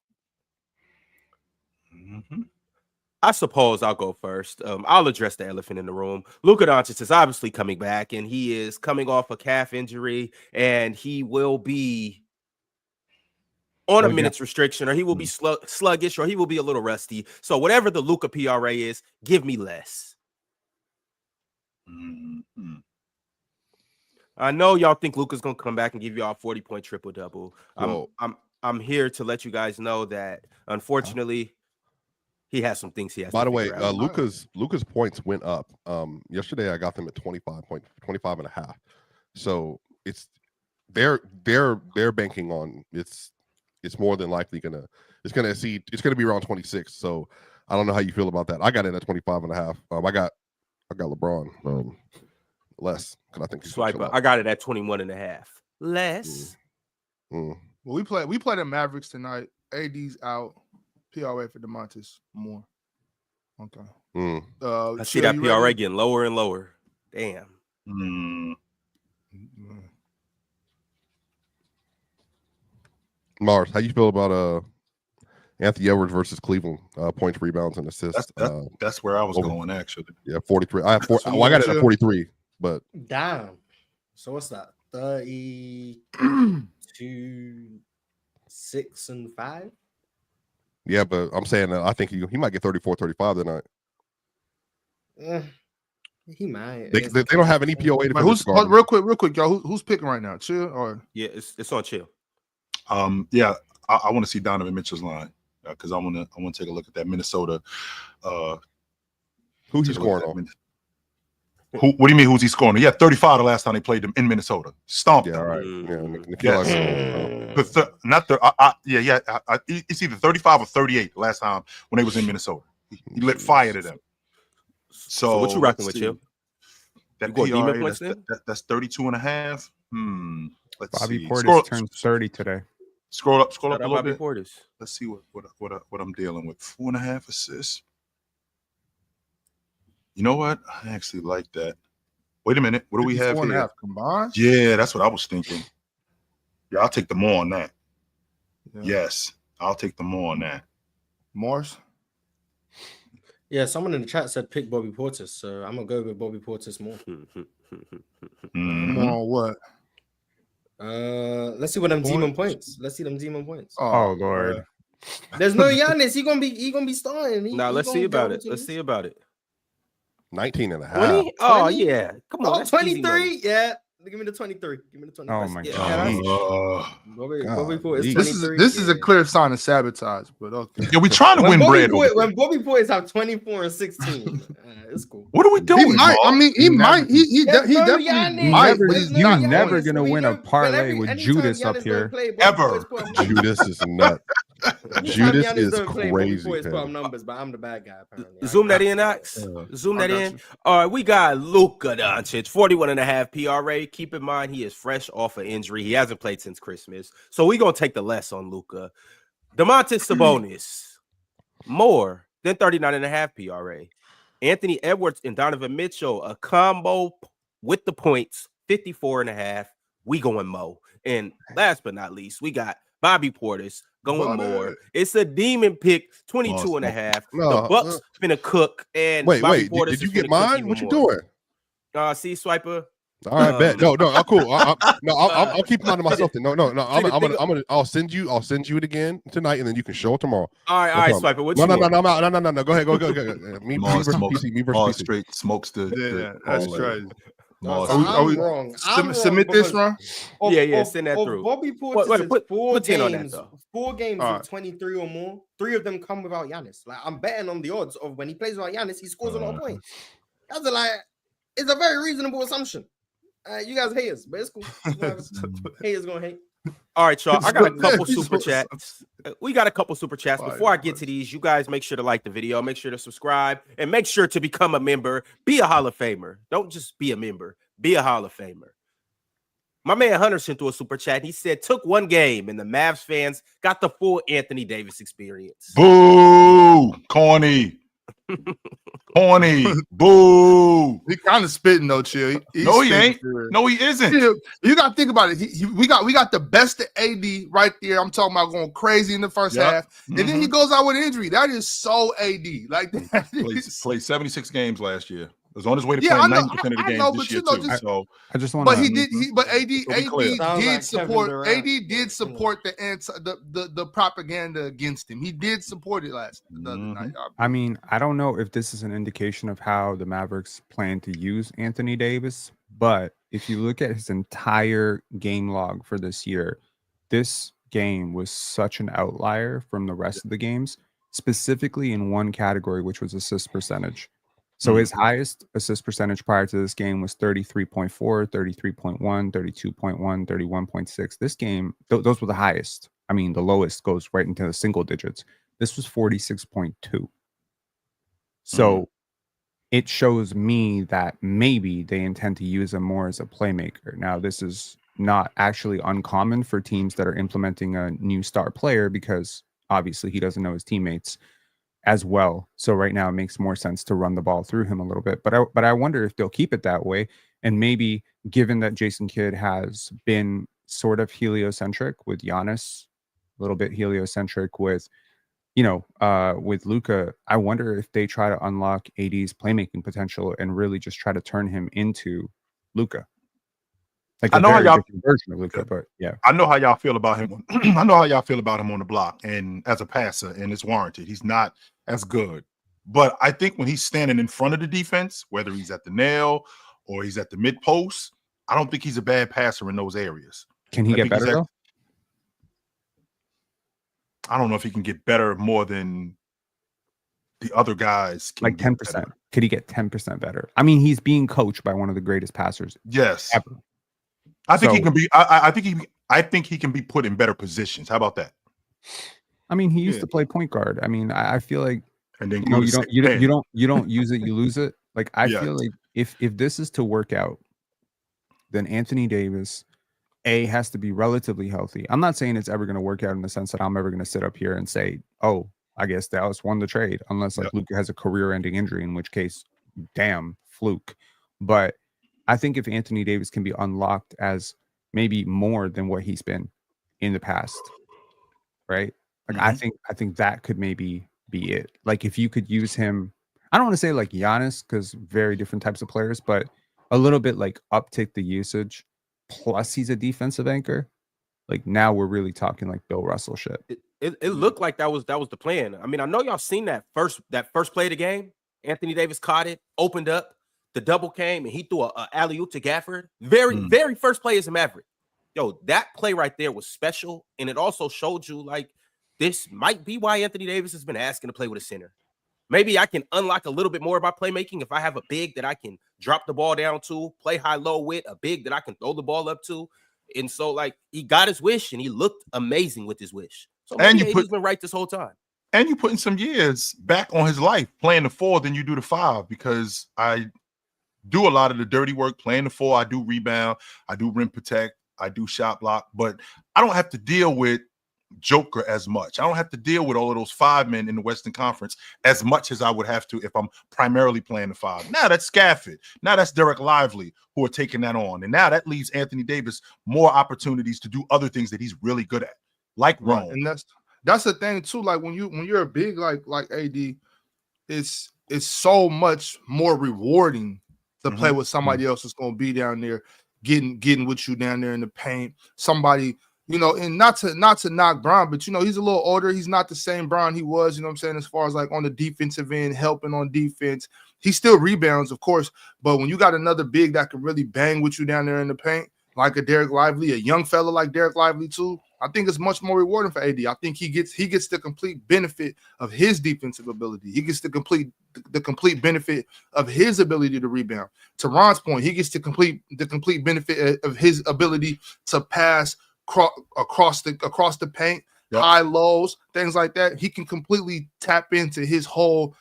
Mhm. I suppose I'll go first. I'll address the elephant in the room. Luka Doncic is obviously coming back, and he is coming off a calf injury, and he will be on a minutes restriction, or he will be sluggish, or he will be a little rusty. So whatever the Luka PRA is, give me less. Mhm. I know y'all think Luka's gonna come back and give y'all a 40-point triple-double. Whoa. I'm here to let you guys know that unfortunately he has some things he has By to the way, figure out. Luka's points went up. Yesterday I got them at 25 and a half. So it's they're banking on it's more than likely gonna be around 26. So I don't know how you feel about that. I got it at 25 and a half. I got LeBron less because I think he's Swiper, I got it at 21.5. Less. Mm. Well, we play the Mavericks tonight. AD's out. PRA for DeMontis more. Okay. Mm. I see Chill, that you PRA ready? getting lower and lower. Damn. Mm. Mars, how you feel about Anthony Edwards versus Cleveland points, rebounds, and assists? That's where I was over. going actually. Yeah, 43. I have So I got it at 43, but Damn. So what's that? 32, 6, and 5? yeah, but I'm saying that I think he might get 34, 35 tonight. He might. They don't have any POA to Who's real quick, y'all? Who's picking right now? Chill or Yeah, it's on chill. Yeah, I want to see Donovan Mitchell's line because I want to take a look at that Minnesota. Who he's scoring on? What do you mean? Who's he scoring? He had 35 the last time they played them in Minnesota. Stomped Yeah, them. all right. Yes. It's either 35 or 38 the last time when they was in Minnesota. He lit fire to them. So what you rocking with, Chip? That you going PRA, demon points that's 32 and a half. Let's Bobby see. Portis turned 30 today. Scroll up a little Bobby bit. Portis. Let's see what I'm dealing with. 4.5 assists. You know what? I actually like that. Wait a minute. What do we have here? Combined? Yeah, that's what I was thinking. Yeah, I'll take the more on that. Yeah. Yes, I'll take the more on that. Morris? Yeah, someone in the chat said pick Bobby Portis, so I'm gonna go with Bobby Portis more. More on what? Let's see what them demon points. Let's see them demon points. Oh Lord. There's no Giannis. He gonna be starting. Let's see about it. Let's see about it. 19 and a half. 20? Oh yeah. Come on. 23. Yeah. Give me the 23. Give me the 23. Oh my God. Bobby Portis. This is a clear sign of sabotage, but okay. Yeah, we trying to win bread. When Bobby Portis have 24 and 16, it's cool. What are we doing? He might. I mean, he might. He definitely might. You're never gonna win a parlay with Judas up here. Ever. Judas is nuts. Judas is crazy. Put up numbers, but I'm the bad guy. Apparently. Zoom that in, Ox. Zoom that in. All right, we got Luka Doncic, 41.5 PRA. Keep in mind he is fresh off an injury. He hasn't played since Christmas, so we're gonna take the less on Luka. Domantas Sabonis, more than 39.5 PRA. Anthony Edwards and Donovan Mitchell, a combo with the points, 54.5. We going Mo. And last but not least, we got Bobby Portis going more. It's a demon pick, 22.5. The Bucks finna cook. And wait, Portis did you get mine? What you doing? See, Swiper. All right, bet. No, I'm cool. I'll keep mine to myself. Then. No. I'll send you it again tonight, and then you can show it tomorrow. All right, Swiper. What no. Go ahead. Me versus PC. Straight smokes that's crazy. I'm wrong. Submit this one. Send that through. Bobby Portis put 10 on that, though. 4 games with 23 or more. 3 of them come without Giannis. Like I'm betting on the odds of when he plays without Giannis, he scores a lot of points. That's it's a very reasonable assumption. You guys haters, but it's cool. Haters gonna hate. All right, y'all. I got a couple super chats. We got a couple super chats. Before I get to these, you guys make sure to like the video, make sure to subscribe, and make sure to become a member. Be a Hall of Famer. Don't just be a member. Be a Hall of Famer. My man Hunter sent through a super chat. He said, took one game, and the Mavs fans got the full Anthony Davis experience. Boo! Corny. Boo! He kind of spitting though, Chill. No, he ain't. No, he isn't. You got to think about it. We got the best of AD right there. I'm talking about going crazy in the first half, and then he goes out with an injury. That is so AD. Like that. Played 76 games last year. Was on his way to playing 90% of the games this year too. So I just want. But he did. But AD did support. AD did support the propaganda against him. He did support it the other night. I mean, I don't know if this is an indication of how the Mavericks plan to use Anthony Davis, but if you look at his entire game log for this year, this game was such an outlier from the rest of the games, specifically in one category, which was assist percentage. So his highest assist percentage prior to this game was 33.4, 33.1, 32.1, 31.6. This game, those were the highest. I mean, the lowest goes right into the single digits. This was 46.2. So it shows me that maybe they intend to use him more as a playmaker. Now, this is not actually uncommon for teams that are implementing a new star player because obviously he doesn't know his teammates as well. So right now it makes more sense to run the ball through him a little bit. But I wonder if they'll keep it that way. And maybe given that Jason Kidd has been sort of heliocentric with Giannis, a little bit heliocentric with, with Luka, I wonder if they try to unlock AD's playmaking potential and really just try to turn him into Luka. Like I know how y'all version of Luka, but yeah. I know how y'all feel about him. I know how y'all feel about him on the block and as a passer, and it's warranted. He's not as good. But I think when he's standing in front of the defense, whether he's at the nail or he's at the mid post, I don't think he's a bad passer in those areas. Can he get better though? I don't know if he can get better more than the other guys can Like get 10%. better. Could he get 10% better? I mean, he's being coached by one of the greatest passers Yes, ever. I think he So- can be. I think he can be put in better positions. How about that? I mean, he used Yeah. to play point guard. I mean, I feel like And then you know, go to you don't sixth you don't, man. you don't you don't use it, you lose it. Like I Yes. feel like if this is to work out, then Anthony Davis has to be relatively healthy. I'm not saying it's ever going to work out in the sense that I'm ever going to sit up here and say, oh, I guess Dallas won the trade, unless like Luka has a career-ending injury, in which case, damn, fluke. But I think if Anthony Davis can be unlocked as maybe more than what he's been in the past, right? Like I think that could maybe be it. Like if you could use him, I don't want to say like Giannis because very different types of players, but a little bit like uptick the usage. Plus he's a defensive anchor. Like now we're really talking like Bill Russell shit. It looked like that was the plan. I mean, I know y'all seen that first play of the game. Anthony Davis caught it, opened up, the double came, and he threw a alley-oop to Gafford. Very first play as a Maverick. Yo, that play right there was special, and it also showed you like this might be why Anthony Davis has been asking to play with a center. Maybe I can unlock a little bit more of my playmaking if I have a big that I can drop the ball down to, play high-low with, a big that I can throw the ball up to. And so, like, he got his wish, and he looked amazing with his wish. So maybe he's been right this whole time. And you putting some years back on his life playing the 4 than you do the 5, because I do a lot of the dirty work playing the 4. I do rebound, I do rim protect, I do shot block, but I don't have to deal with Joker as much. I don't have to deal with all of those 5 men in the Western Conference as much as I would have to if I'm primarily playing the 5. Now that's Scafford. Now that's Derek Lively who are taking that on. And now that leaves Anthony Davis more opportunities to do other things that he's really good at, like Rome. And that's the thing too. Like when you're a big like AD, it's so much more rewarding to play with somebody else that's gonna be down there getting with you down there in the paint. Somebody, you know, and not to knock Bron, but you know, he's a little older. He's not the same Bron he was, you know what I'm saying, as far as like on the defensive end, helping on defense. He still rebounds, of course, but when you got another big that can really bang with you down there in the paint, like a Derek Lively, a young fella like Derek Lively too, I think it's much more rewarding for AD. I think he gets the complete benefit of his defensive ability. He gets the complete benefit of his ability to rebound. To Ron's point, he gets the complete benefit of his ability to pass across the paint, high lows, things like that. He can completely tap into his whole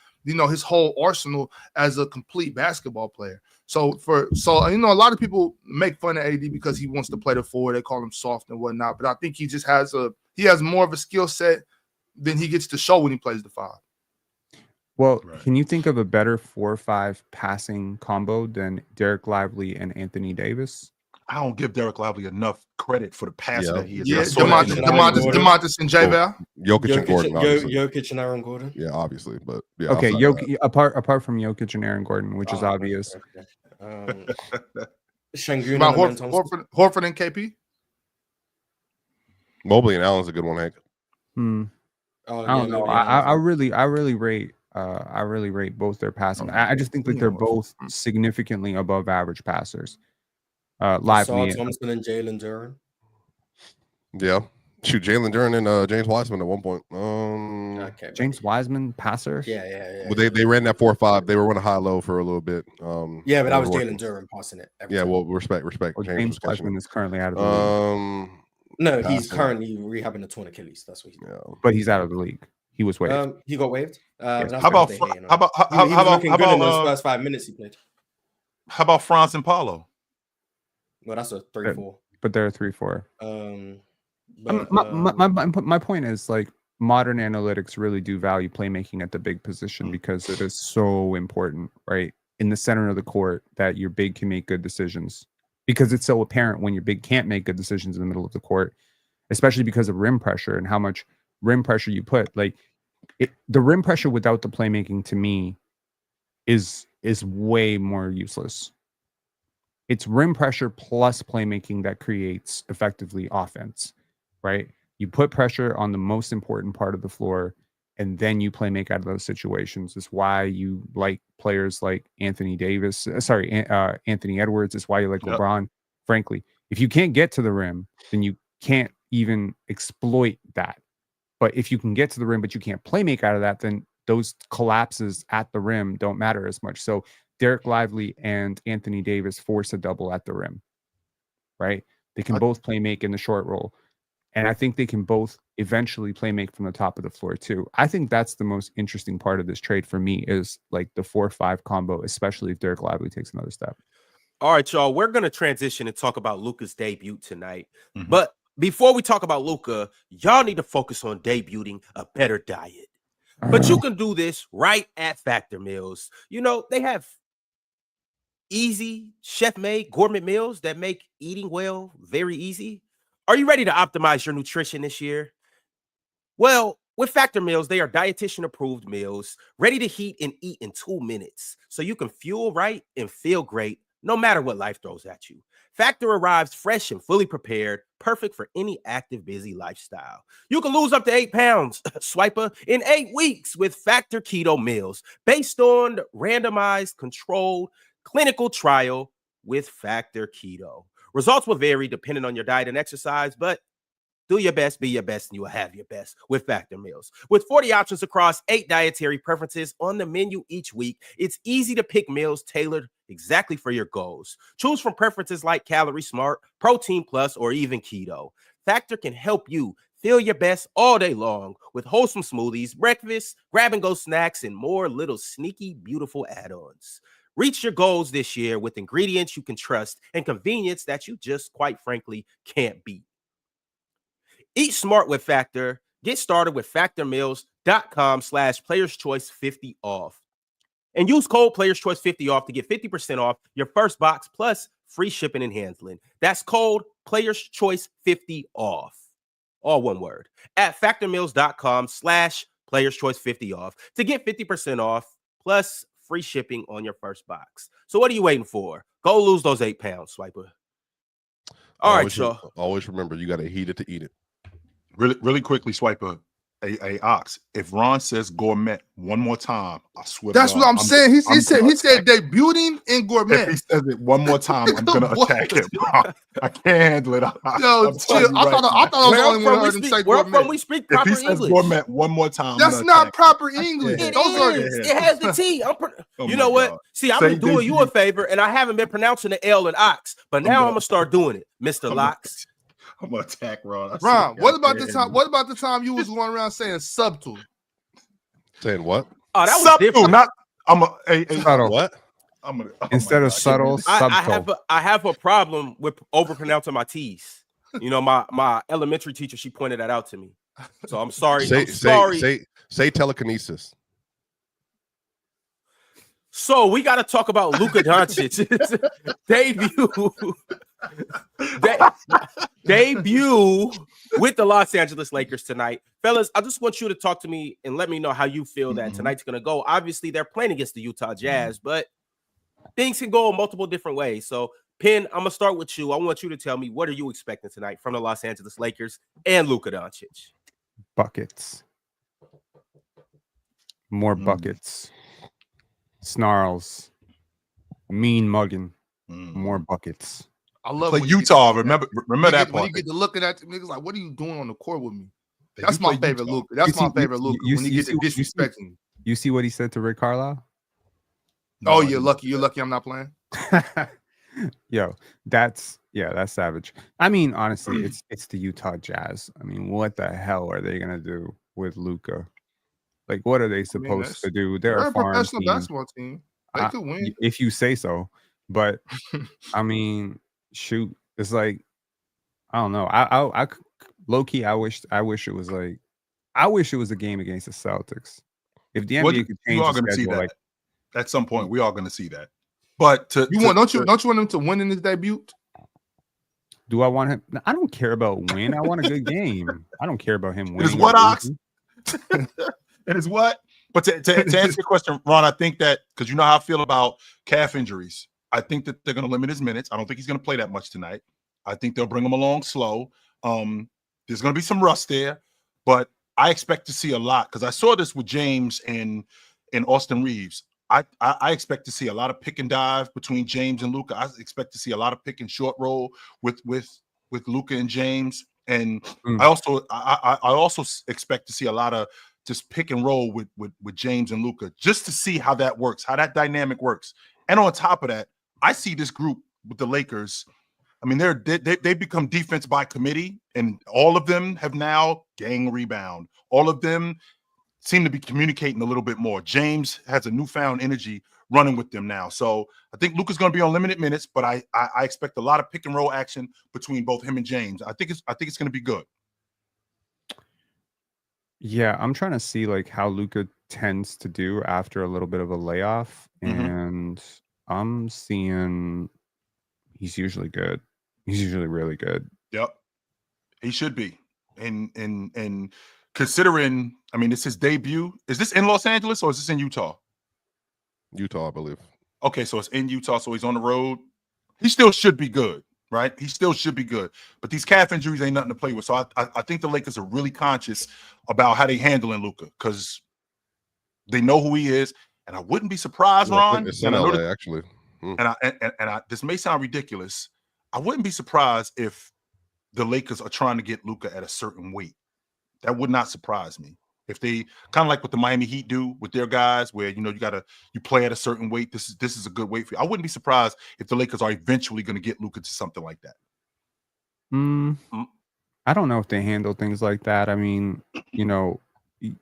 arsenal as a complete basketball player. So you know, a lot of people make fun of AD because he wants to play the 4. They call him soft and whatnot, but I think he just has more of a skill set than he gets to show when he plays the 5. Well, can you think of a better 4-5 passing combo than Derek Lively and Anthony Davis? I don't give Derek Lively enough credit for the passing that he is. Yeah, DeMontis and J-Val. Jokic and Gordon, obviously. Jokic and Aaron Gordon. Yeah, obviously, but yeah. Okay, apart from Jokic and Aaron Gordon, which is obvious. Okay. Şengün About Horford and KP. Mobley and Allen's a good one, Hank. I don't know. I really rate both their passing. I just think that they're both significantly above average passers. Lively, Thompson and Jalen Duren. Yeah. Shoot, Jalen Duren and James Wiseman at one point. Okay, James Wiseman, passer. Yeah. Well, they ran that 4-5. They were running high-low for a little bit. Yeah, but that was Jalen Duren passing it. Yeah, well, respect. Well, James Wiseman is currently out of the league. No, he's currently rehabbing a torn Achilles. That's what he's doing. Yeah. But he's out of the league. He was waived. He got waived. How about he was looking good in those first 5 minutes he played. How about Franz and Paulo? Well, that's a 3-4. But they're a 3-4. But, my point is, like, modern analytics really do value playmaking at the big position because it is so important, right? In the center of the court, that your big can make good decisions, because it's so apparent when your big can't make good decisions in the middle of the court, especially because of rim pressure and how much rim pressure you put. Like, the rim pressure without the playmaking, to me, is way more useless. It's rim pressure plus playmaking that creates effectively offense, right? You put pressure on the most important part of the floor, and then you play make out of those situations. It's why you like players like Anthony Edwards. It's why you like LeBron. Frankly, if you can't get to the rim, then you can't even exploit that. But if you can get to the rim, but you can't play make out of that, then those collapses at the rim don't matter as much. So Derek Lively and Anthony Davis force a double at the rim, right? They can both play make in the short roll. And I think they can both eventually play make from the top of the floor too. I think that's the most interesting part of this trade for me is like the 4-5 combo, especially if Derek Lively takes another step. All right, y'all. We're going to transition and talk about Luka's debut tonight. But before we talk about Luka, y'all need to focus on debuting a better diet. But you can do this right at Factor Meals. You know, they have easy, chef-made gourmet meals that make eating well very easy. Are you ready to optimize your nutrition this year? Well, with Factor Meals, they are dietitian-approved meals ready to heat and eat in 2 minutes so you can fuel right and feel great no matter what life throws at you. Factor arrives fresh and fully prepared, perfect for any active, busy lifestyle. You can lose up to 8 pounds, Swiper, in 8 weeks with Factor Keto Meals based on randomized, controlled, clinical trial with Factor Keto. Results will vary depending on your diet and exercise, but do your best, be your best, and you will have your best with Factor Meals. With 40 options across 8 dietary preferences on the menu each week, it's easy to pick meals tailored exactly for your goals. Choose from preferences like Calorie Smart, Protein Plus, or even Keto. Factor can help you feel your best all day long with wholesome smoothies, breakfast, grab-and-go snacks, and more little sneaky, beautiful add-ons. Reach your goals this year with ingredients you can trust and convenience that you just, quite frankly, can't beat. Eat smart with Factor. Get started with factormeals.com/playerschoice50 off. And use code PlayersChoice50 off to get 50% off your first box plus free shipping and handling. That's code PlayersChoice50 off. All one word. At factormeals.com/PlayersChoice50 off to get 50% off plus free shipping on your first box. So what are you waiting for? Go lose those 8 pounds, Swiper. All right, y'all. Always remember, you got to heat it to eat it. Really quickly, Swiper. Hey, Ox, if Ron says gourmet one more time, I swear That's to what God, I'm saying. He said debuting in gourmet. If he says it one more time, I'm gonna attack him. I can't handle it. Yo, chill. I thought I was the only one who heard him say Where gourmet. from we speak proper if he says English. gourmet one more time, That's not proper English. It Those are is. It has the T. You know what? God. See, I've been doing you a favor, and I haven't been pronouncing the L in Ox, but now I'm gonna start doing it, Mr. Locks. I'm gonna attack Ron. Ron, what about the time? What about the time you was going around saying subtle? Saying what? Oh, that was subtle, different. not. I'm a Subtle. What? Instead of subtle, subtle. I have a problem with overpronouncing my T's. You know, my elementary teacher, she pointed that out to me. So I'm sorry. Say telekinesis. So we got to talk about Luka Doncic's debut with the Los Angeles Lakers tonight. Fellas, I just want you to talk to me and let me know how you feel that tonight's going to go. Obviously, they're playing against the Utah Jazz, but things can go in multiple different ways. So, Penn, I'm going to start with you. I want you to tell me, what are you expecting tonight from the Los Angeles Lakers and Luka Doncic? Buckets. More buckets. Snarls. Mean mugging. More buckets. I love like Utah. Remember that part. When you get to looking at niggas like, what are you doing on the court with me? That's my favorite Luka. That's my favorite Luka. When you get to disrespecting. You see what he said to Rick Carlisle? Oh, you're lucky. You're lucky I'm not playing. Yo, that's savage. I mean, honestly, it's the Utah Jazz. I mean, what the hell are they gonna do with Luka? Like, what are they supposed to do? They're a professional basketball team. They could win if you say so. But I mean, shoot, it's like I don't know. I low key, I wish it was like I wish it was a game against the Celtics. If the NBA could change the schedule, like at some point, we are going to see that. But don't you want him to win in his debut? Do I want him? I don't care about win. I want a good game. I don't care about him winning. It's what, Ox? It is what? But to answer your question, Ron, I think that because you know how I feel about calf injuries, I think that they're going to limit his minutes. I don't think he's going to play that much tonight. I think they'll bring him along slow. There's going to be some rust there, but I expect to see a lot because I saw this with James and Austin Reaves. I expect to see a lot of pick and dive between James and Luka. I expect to see a lot of pick and short roll with Luka and James. And I also expect to see a lot of just pick and roll with James and Luka just to see how that works, how that dynamic works. And on top of that, I see this group with the Lakers. I mean, they become defense by committee, and all of them have now gang rebound. All of them seem to be communicating a little bit more. James has a newfound energy running with them now. So I think Luka's going to be on limited minutes, but I expect a lot of pick and roll action between both him and James. I think it's going to be good. Yeah, I'm trying to see like how Luka tends to do after a little bit of a layoff, and I'm seeing he's usually good. He's usually really good. Yep, he should be. And considering, I mean, it's his debut. Is this in Los Angeles or is this in Utah? Utah, I believe. Okay, so it's in Utah, so he's on the road. He still should be good, right? He still should be good. But these calf injuries ain't nothing to play with. So I think the Lakers are really conscious about how they handling Luka because they know who he is. And I wouldn't be surprised, Ron. It's in LA, actually. And I this may sound ridiculous. I wouldn't be surprised if the Lakers are trying to get Luka at a certain weight. That would not surprise me. If they kind of like what the Miami Heat do with their guys, where you play at a certain weight. This is a good weight for you. I wouldn't be surprised if the Lakers are eventually going to get Luka to something like that. I don't know if they handle things like that. I mean,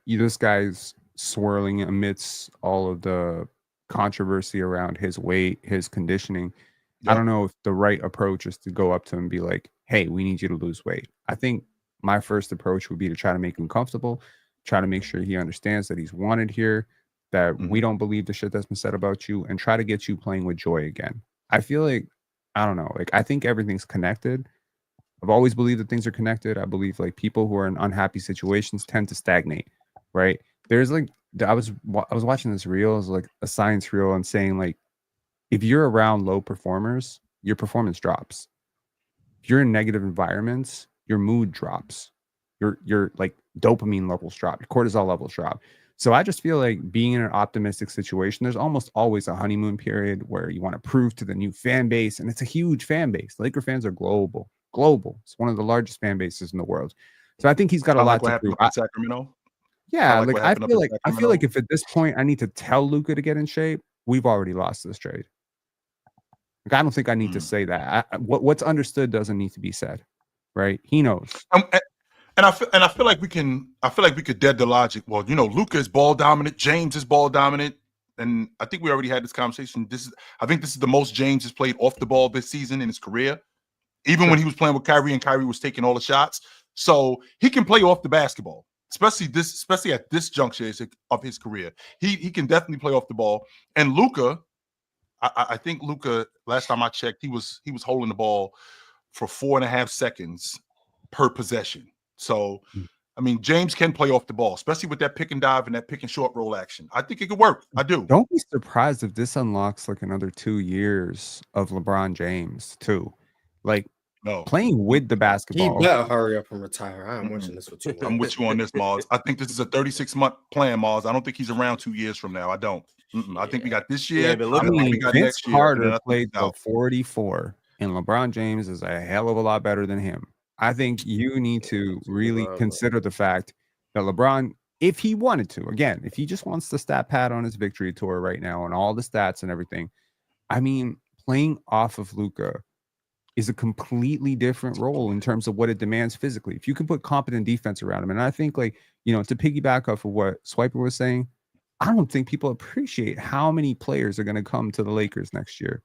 this guy's swirling amidst all of the controversy around his weight, his conditioning. Yep. I don't know if the right approach is to go up to him and be like, hey, we need you to lose weight. I think my first approach would be to try to make him comfortable, try to make sure he understands that he's wanted here, that we don't believe the shit that's been said about you, and try to get you playing with joy again. I feel like, I don't know, like I think everything's connected. I've always believed that things are connected. I believe like people who are in unhappy situations tend to stagnate, right? There's like, I was watching this reel, it was like a science reel, and saying like, if you're around low performers, your performance drops. If you're in negative environments, your mood drops. Your like dopamine levels drop, your cortisol levels drop. So I just feel like being in an optimistic situation, there's almost always a honeymoon period where you want to prove to the new fan base, and it's a huge fan base. Laker fans are global. It's one of the largest fan bases in the world. So I think he's got a lot to prove. Sacramento. Yeah, like I feel like if at this point I need to tell Luka to get in shape, we've already lost this trade. Like I don't think I need to say that. What's understood doesn't need to be said, right? He knows. And I feel like we could dead the logic. Well, Luka is ball dominant, James is ball dominant, and I think we already had this conversation. I think this is the most James has played off the ball this season in his career. Even when he was playing with Kyrie and Kyrie was taking all the shots, so he can play off the basketball, especially at this juncture of his career. He can definitely play off the ball. And Luka, I think Luka, last time I checked, he was holding the ball for 4.5 seconds per possession. So, I mean, James can play off the ball, especially with that pick and dive and that pick and short roll action. I think it could work. I do. Don't be surprised if this unlocks like another 2 years of LeBron James too. Like playing with the basketball. He better hurry up and retire. I am watching this for 2 years. I'm with you on this, Mars. I think this is a 36-month plan, Mars. I don't think he's around 2 years from now. I don't. I think we got this year. Yeah, but Vince Carter played for 44, and LeBron James is a hell of a lot better than him. I think you need to really consider the fact that LeBron, if he wanted to, again, if he just wants to stat pad on his victory tour right now and all the stats and everything, I mean, playing off of Luka is a completely different role in terms of what it demands physically. If you can put competent defense around him, and I think like, to piggyback off of what Swiper was saying, I don't think people appreciate how many players are going to come to the Lakers next year,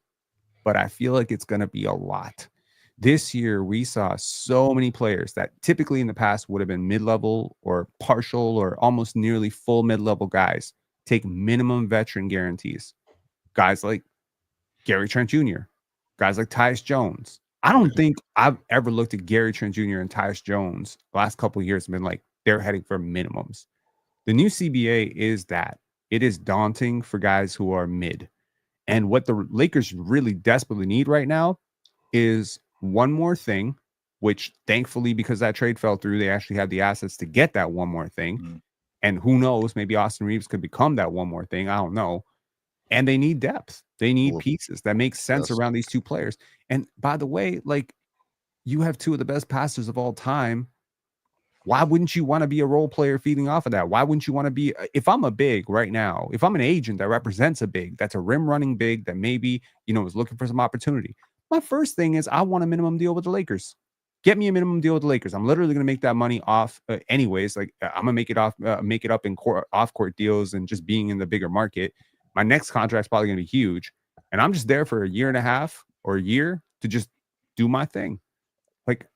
but I feel like it's going to be a lot. This year, we saw so many players that typically in the past would have been mid-level or partial or almost nearly full mid-level guys take minimum veteran guarantees. Guys like Gary Trent Jr., guys like Tyus Jones. I don't think I've ever looked at Gary Trent Jr. and Tyus Jones the last couple of years and been like, they're heading for minimums. The new CBA is that. It is daunting for guys who are mid. And what the Lakers really desperately need right now is one more thing, which thankfully, because that trade fell through, they actually have the assets to get that one more thing. And who knows, maybe Austin Reaves could become that one more thing. I don't know. And they need depth. They need pieces that make sense around these two players. And by the way, like, you have two of the best passers of all time Why wouldn't you want to be a role player feeding off of that? Why wouldn't you want to be, if I'm a big right now, if I'm an agent that represents a big, that's a rim running big that maybe, is looking for some opportunity. My first thing is I want a minimum deal with the Lakers. Get me a minimum deal with the Lakers. I'm literally going to make that money off anyways. Like I'm going to make it up in off-court deals and just being in the bigger market. My next contract's probably going to be huge. And I'm just there for a year and a half or a year to just do my thing. Like,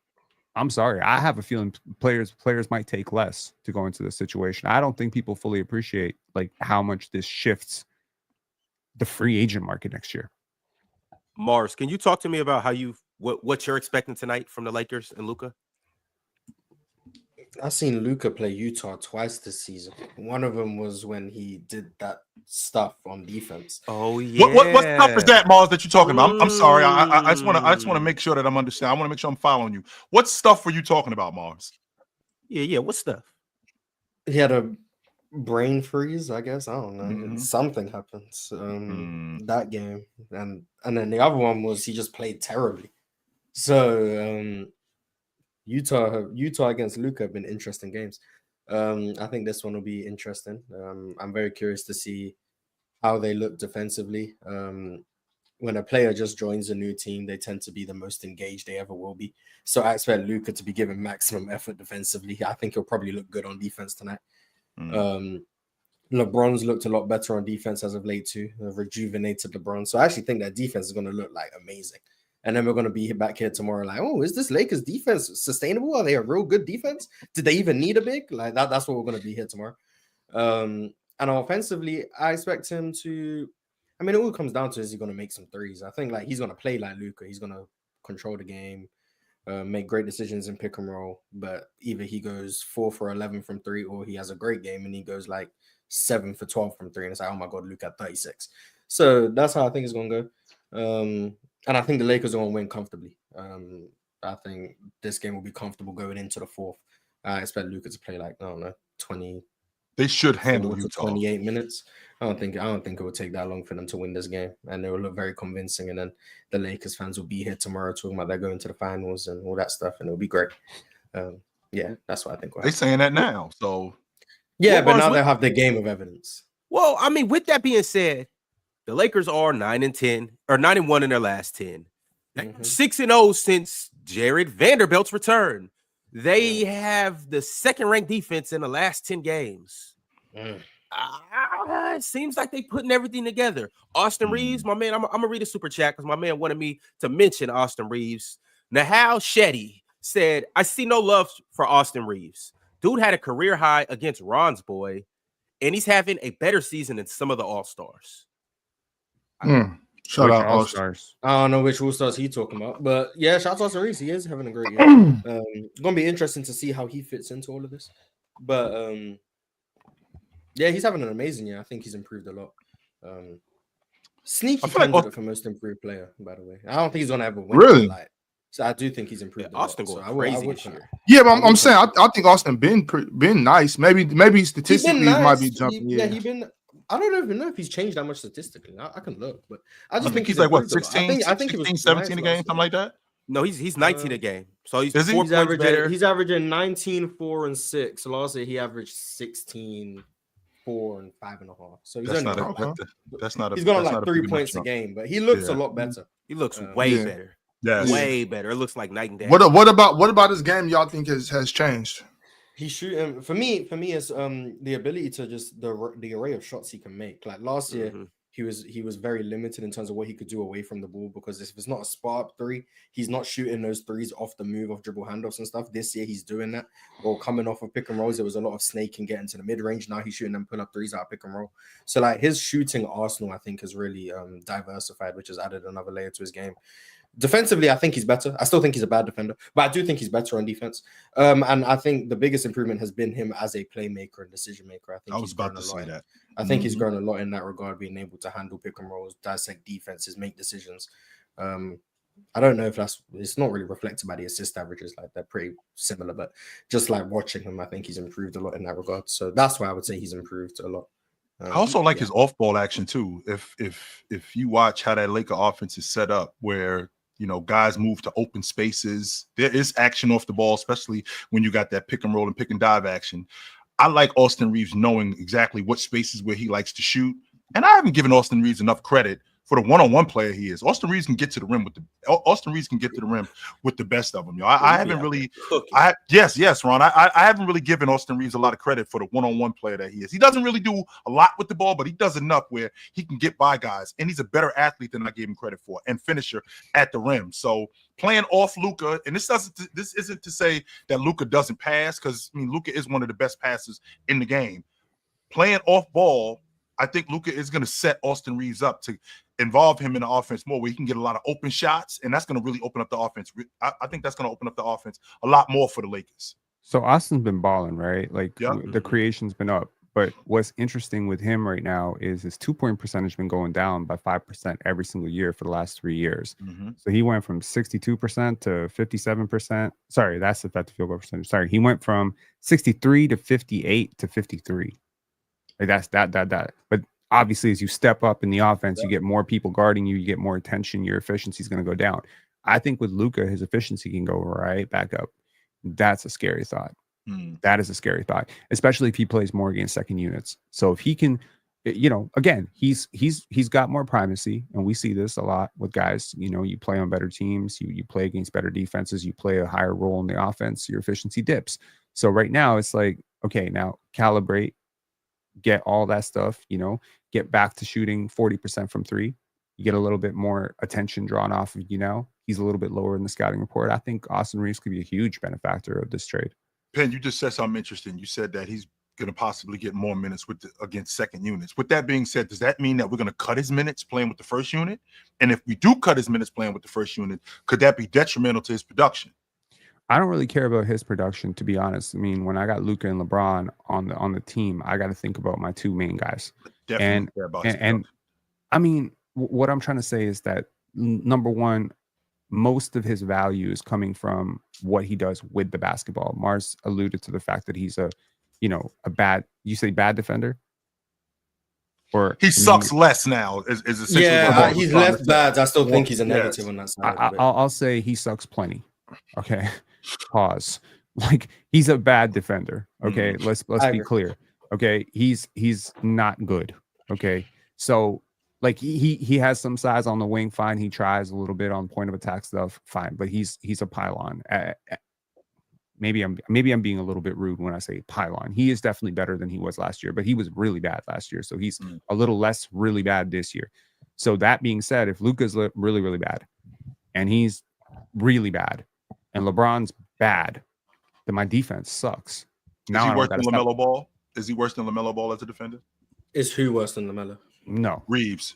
I'm sorry. I have a feeling players might take less to go into this situation. I don't think people fully appreciate like how much this shifts the free agent market next year. Mars, can you talk to me about how what you're expecting tonight from the Lakers and Luka? I've seen Luka play Utah twice this season. One of them was when he did that stuff on defense. Oh yeah. What stuff is that, Mars, that you're talking about? I'm sorry. I just want to make sure that I'm understanding. I want to make sure I'm following you. What stuff were you talking about, Mars? Yeah. What stuff? He had a brain freeze, I guess. I don't know. Something happens that game, and then the other one was he just played terribly. So Utah against Luka have been interesting games. I think this one will be interesting. I'm very curious to see how they look defensively. When a player just joins a new team, they tend to be the most engaged they ever will be. So I expect Luka to be given maximum effort defensively. I think he'll probably look good on defense tonight. LeBron's looked a lot better on defense as of late too. Rejuvenated LeBron. So I actually think that defense is going to look like amazing. And then we're going to be back here tomorrow like, oh, is this Lakers defense sustainable? Are they a real good defense? Did they even need a big? Like that's what we're going to be here tomorrow. And offensively, I expect him to, I mean, it all comes down to is he going to make some threes? I think like he's going to play like Luka. He's going to control the game, make great decisions in pick and roll. But either he goes 4 for 11 from 3 or he has a great game and he goes like 7 for 12 from 3. And it's like, oh my God, Luka at 36. So that's how I think it's going to go. And I think the Lakers are going to win comfortably. I think this game will be comfortable going into the fourth. I expect Luka to play like, I don't know, 20. They should handle Utah. 28 minutes. I don't think it will take that long for them to win this game. And it will look very convincing. And then the Lakers fans will be here tomorrow talking about they're going to the finals and all that stuff. And it'll be great. Yeah, that's what I think. They're saying that now. So yeah, but now they have the game of evidence. Well, I mean, with that being said, the Lakers are 9-10 or 9-1 in their last 10, 6-0 since Jared Vanderbilt's return. They have the second-ranked defense in the last 10 games. It seems like they're putting everything together. Austin Reaves, my man, I'm gonna read a super chat because my man wanted me to mention Austin Reaves. Nahal Shetty said, "I see no love for Austin Reaves. Dude had a career high against Ron's boy, and he's having a better season than some of the All-Stars." Shout out All-Stars. I don't know which All-Stars he's talking about, but yeah, shout out to Austin Reaves. He is having a great year. It's gonna be interesting to see how he fits into all of this. But yeah, he's having an amazing year. I think he's improved a lot. Sneaky candidate for most improved player, by the way. I don't think he's gonna ever win. Really? So I do think he's improved. Austin going crazy this year. Yeah, but I'm saying I think Austin been nice. Maybe statistically he might be jumping. He been. I don't even know if he's changed that much statistically. I can look, but I just think he's like what 16, I think 16, 17 a game, something like that. No, he's 19 a game. So he's averaging better. He's averaging 19, 4, and 6. So last year he averaged 16, 4, and 5.5. So he's he's going like 3 points a game, but he looks a lot better. He looks way better. Yes. Way better. It looks like night and day. What about this game y'all think has changed? He's shooting for me it's the ability to just the array of shots he can make. Like last year, he was very limited in terms of what he could do away from the ball, because if it's not a spot-up three, he's not shooting those threes off the move, off dribble handoffs and stuff. This year he's doing that. Or coming off of pick and rolls, there was a lot of snake and getting to the mid-range. Now he's shooting them pull-up threes out of pick and roll. So like his shooting arsenal, I think, has really diversified, which has added another layer to his game. Defensively, I think he's better. I still think he's a bad defender, but I do think he's better on defense. And I think the biggest improvement has been him as a playmaker and decision maker. I think I was about to say that. I think he's grown a lot in that regard, being able to handle pick and rolls, dissect defenses, make decisions. I don't know if it's not really reflected by the assist averages, like they're pretty similar, but just like watching him, I think he's improved a lot in that regard. So that's why I would say he's improved a lot. I also like his off-ball action too. If you watch how that Laker offense is set up, where guys move to open spaces. There is action off the ball, especially when you got that pick and roll and pick and dive action. I like Austin Reaves knowing exactly what spaces where he likes to shoot. And I haven't given Austin Reaves enough credit for the one-on-one player he is. Austin Reaves can get to the rim with the best of them. I haven't really, yes, Ron. I haven't really given Austin Reaves a lot of credit for the one-on-one player that he is. He doesn't really do a lot with the ball, but he does enough where he can get by guys, and he's a better athlete than I gave him credit for, and finisher at the rim. So playing off Luka, and this isn't to say that Luka doesn't pass, because Luka is one of the best passers in the game. Playing off ball, I think Luka is going to set Austin Reaves up to involve him in the offense more, where he can get a lot of open shots, and that's going to really open up the offense. I think that's going to open up the offense a lot more for the Lakers. So Austin's been balling, right? Like the creation's been up. But what's interesting with him right now is his 2-point percentage been going down by 5% every single year for the last 3 years. So he went from 62% to 57%. Sorry, that's effective field goal percentage. Sorry, he went from 63 to 58 to 53. Like that's that. But obviously, as you step up in the offense, you get more people guarding you, you get more attention, your efficiency is going to go down. I think with Luka, his efficiency can go right back up. That's a scary thought. That is a scary thought, especially if he plays more against second units. So if he can, again, he's got more primacy, and we see this a lot with guys. You play on better teams, you play against better defenses, you play a higher role in the offense, your efficiency dips. So right now it's like, okay, now calibrate. Get all that stuff, get back to shooting 40% from three. You get a little bit more attention drawn off of, he's a little bit lower in the scouting report. I think Austin Reaves could be a huge benefactor of this trade. Penn, you just said something interesting. You said that he's going to possibly get more minutes against second units. With that being said, does that mean that we're going to cut his minutes playing with the first unit? And if we do cut his minutes playing with the first unit, could that be detrimental to his production? I don't really care about his production, to be honest. When I got Luka and LeBron on the team, I got to think about my two main guys. Definitely care about his production. What I'm trying to say is that number one, most of his value is coming from what he does with the basketball. Mars alluded to the fact that he's a bad defender? Or he sucks less now. Is essentially he's less bad. I still think he's a negative on that side. I'll say he sucks plenty. Okay. Pause. Like, he's a bad defender. Okay. Let's be clear. Okay. He's not good. Okay. So like he has some size on the wing, fine. He tries a little bit on point of attack stuff, fine. But he's a pylon. Maybe I'm being a little bit rude when I say pylon. He is definitely better than he was last year, but he was really bad last year. So he's a little less really bad this year. So that being said, if Luka's really, really bad and he's really bad and LeBron's bad, then my defense sucks. Is he worse than LaMelo Ball? Is he worse than LaMelo Ball as a defender? Is who worse than LaMelo? No. Reeves.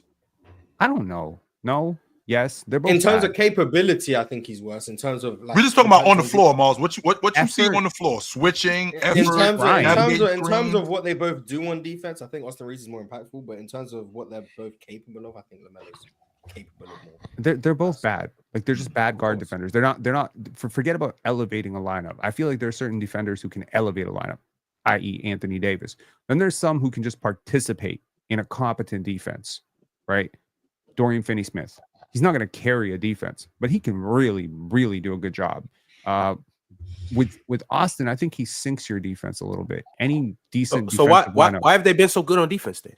I don't know. No. Yes. They're both in terms bad. of capability, I think he's worse. In terms of we're just talking about on the floor, Miles. What you see on the floor? Switching, in terms of what they both do on defense, I think Austin Reaves is more impactful. But in terms of what they're both capable of, I think LaMelo's capable of more. They're both bad. Like, they're just bad guard defenders. They're not forget about elevating a lineup. I feel like there are certain defenders who can elevate a lineup, i.e. Anthony Davis. Then there's some who can just participate in a competent defense, right? Dorian Finney-Smith. He's not going to carry a defense, but he can really, really do a good job. With Austin, I think he sinks your defense a little bit. Any decent so why have they been so good on defense then?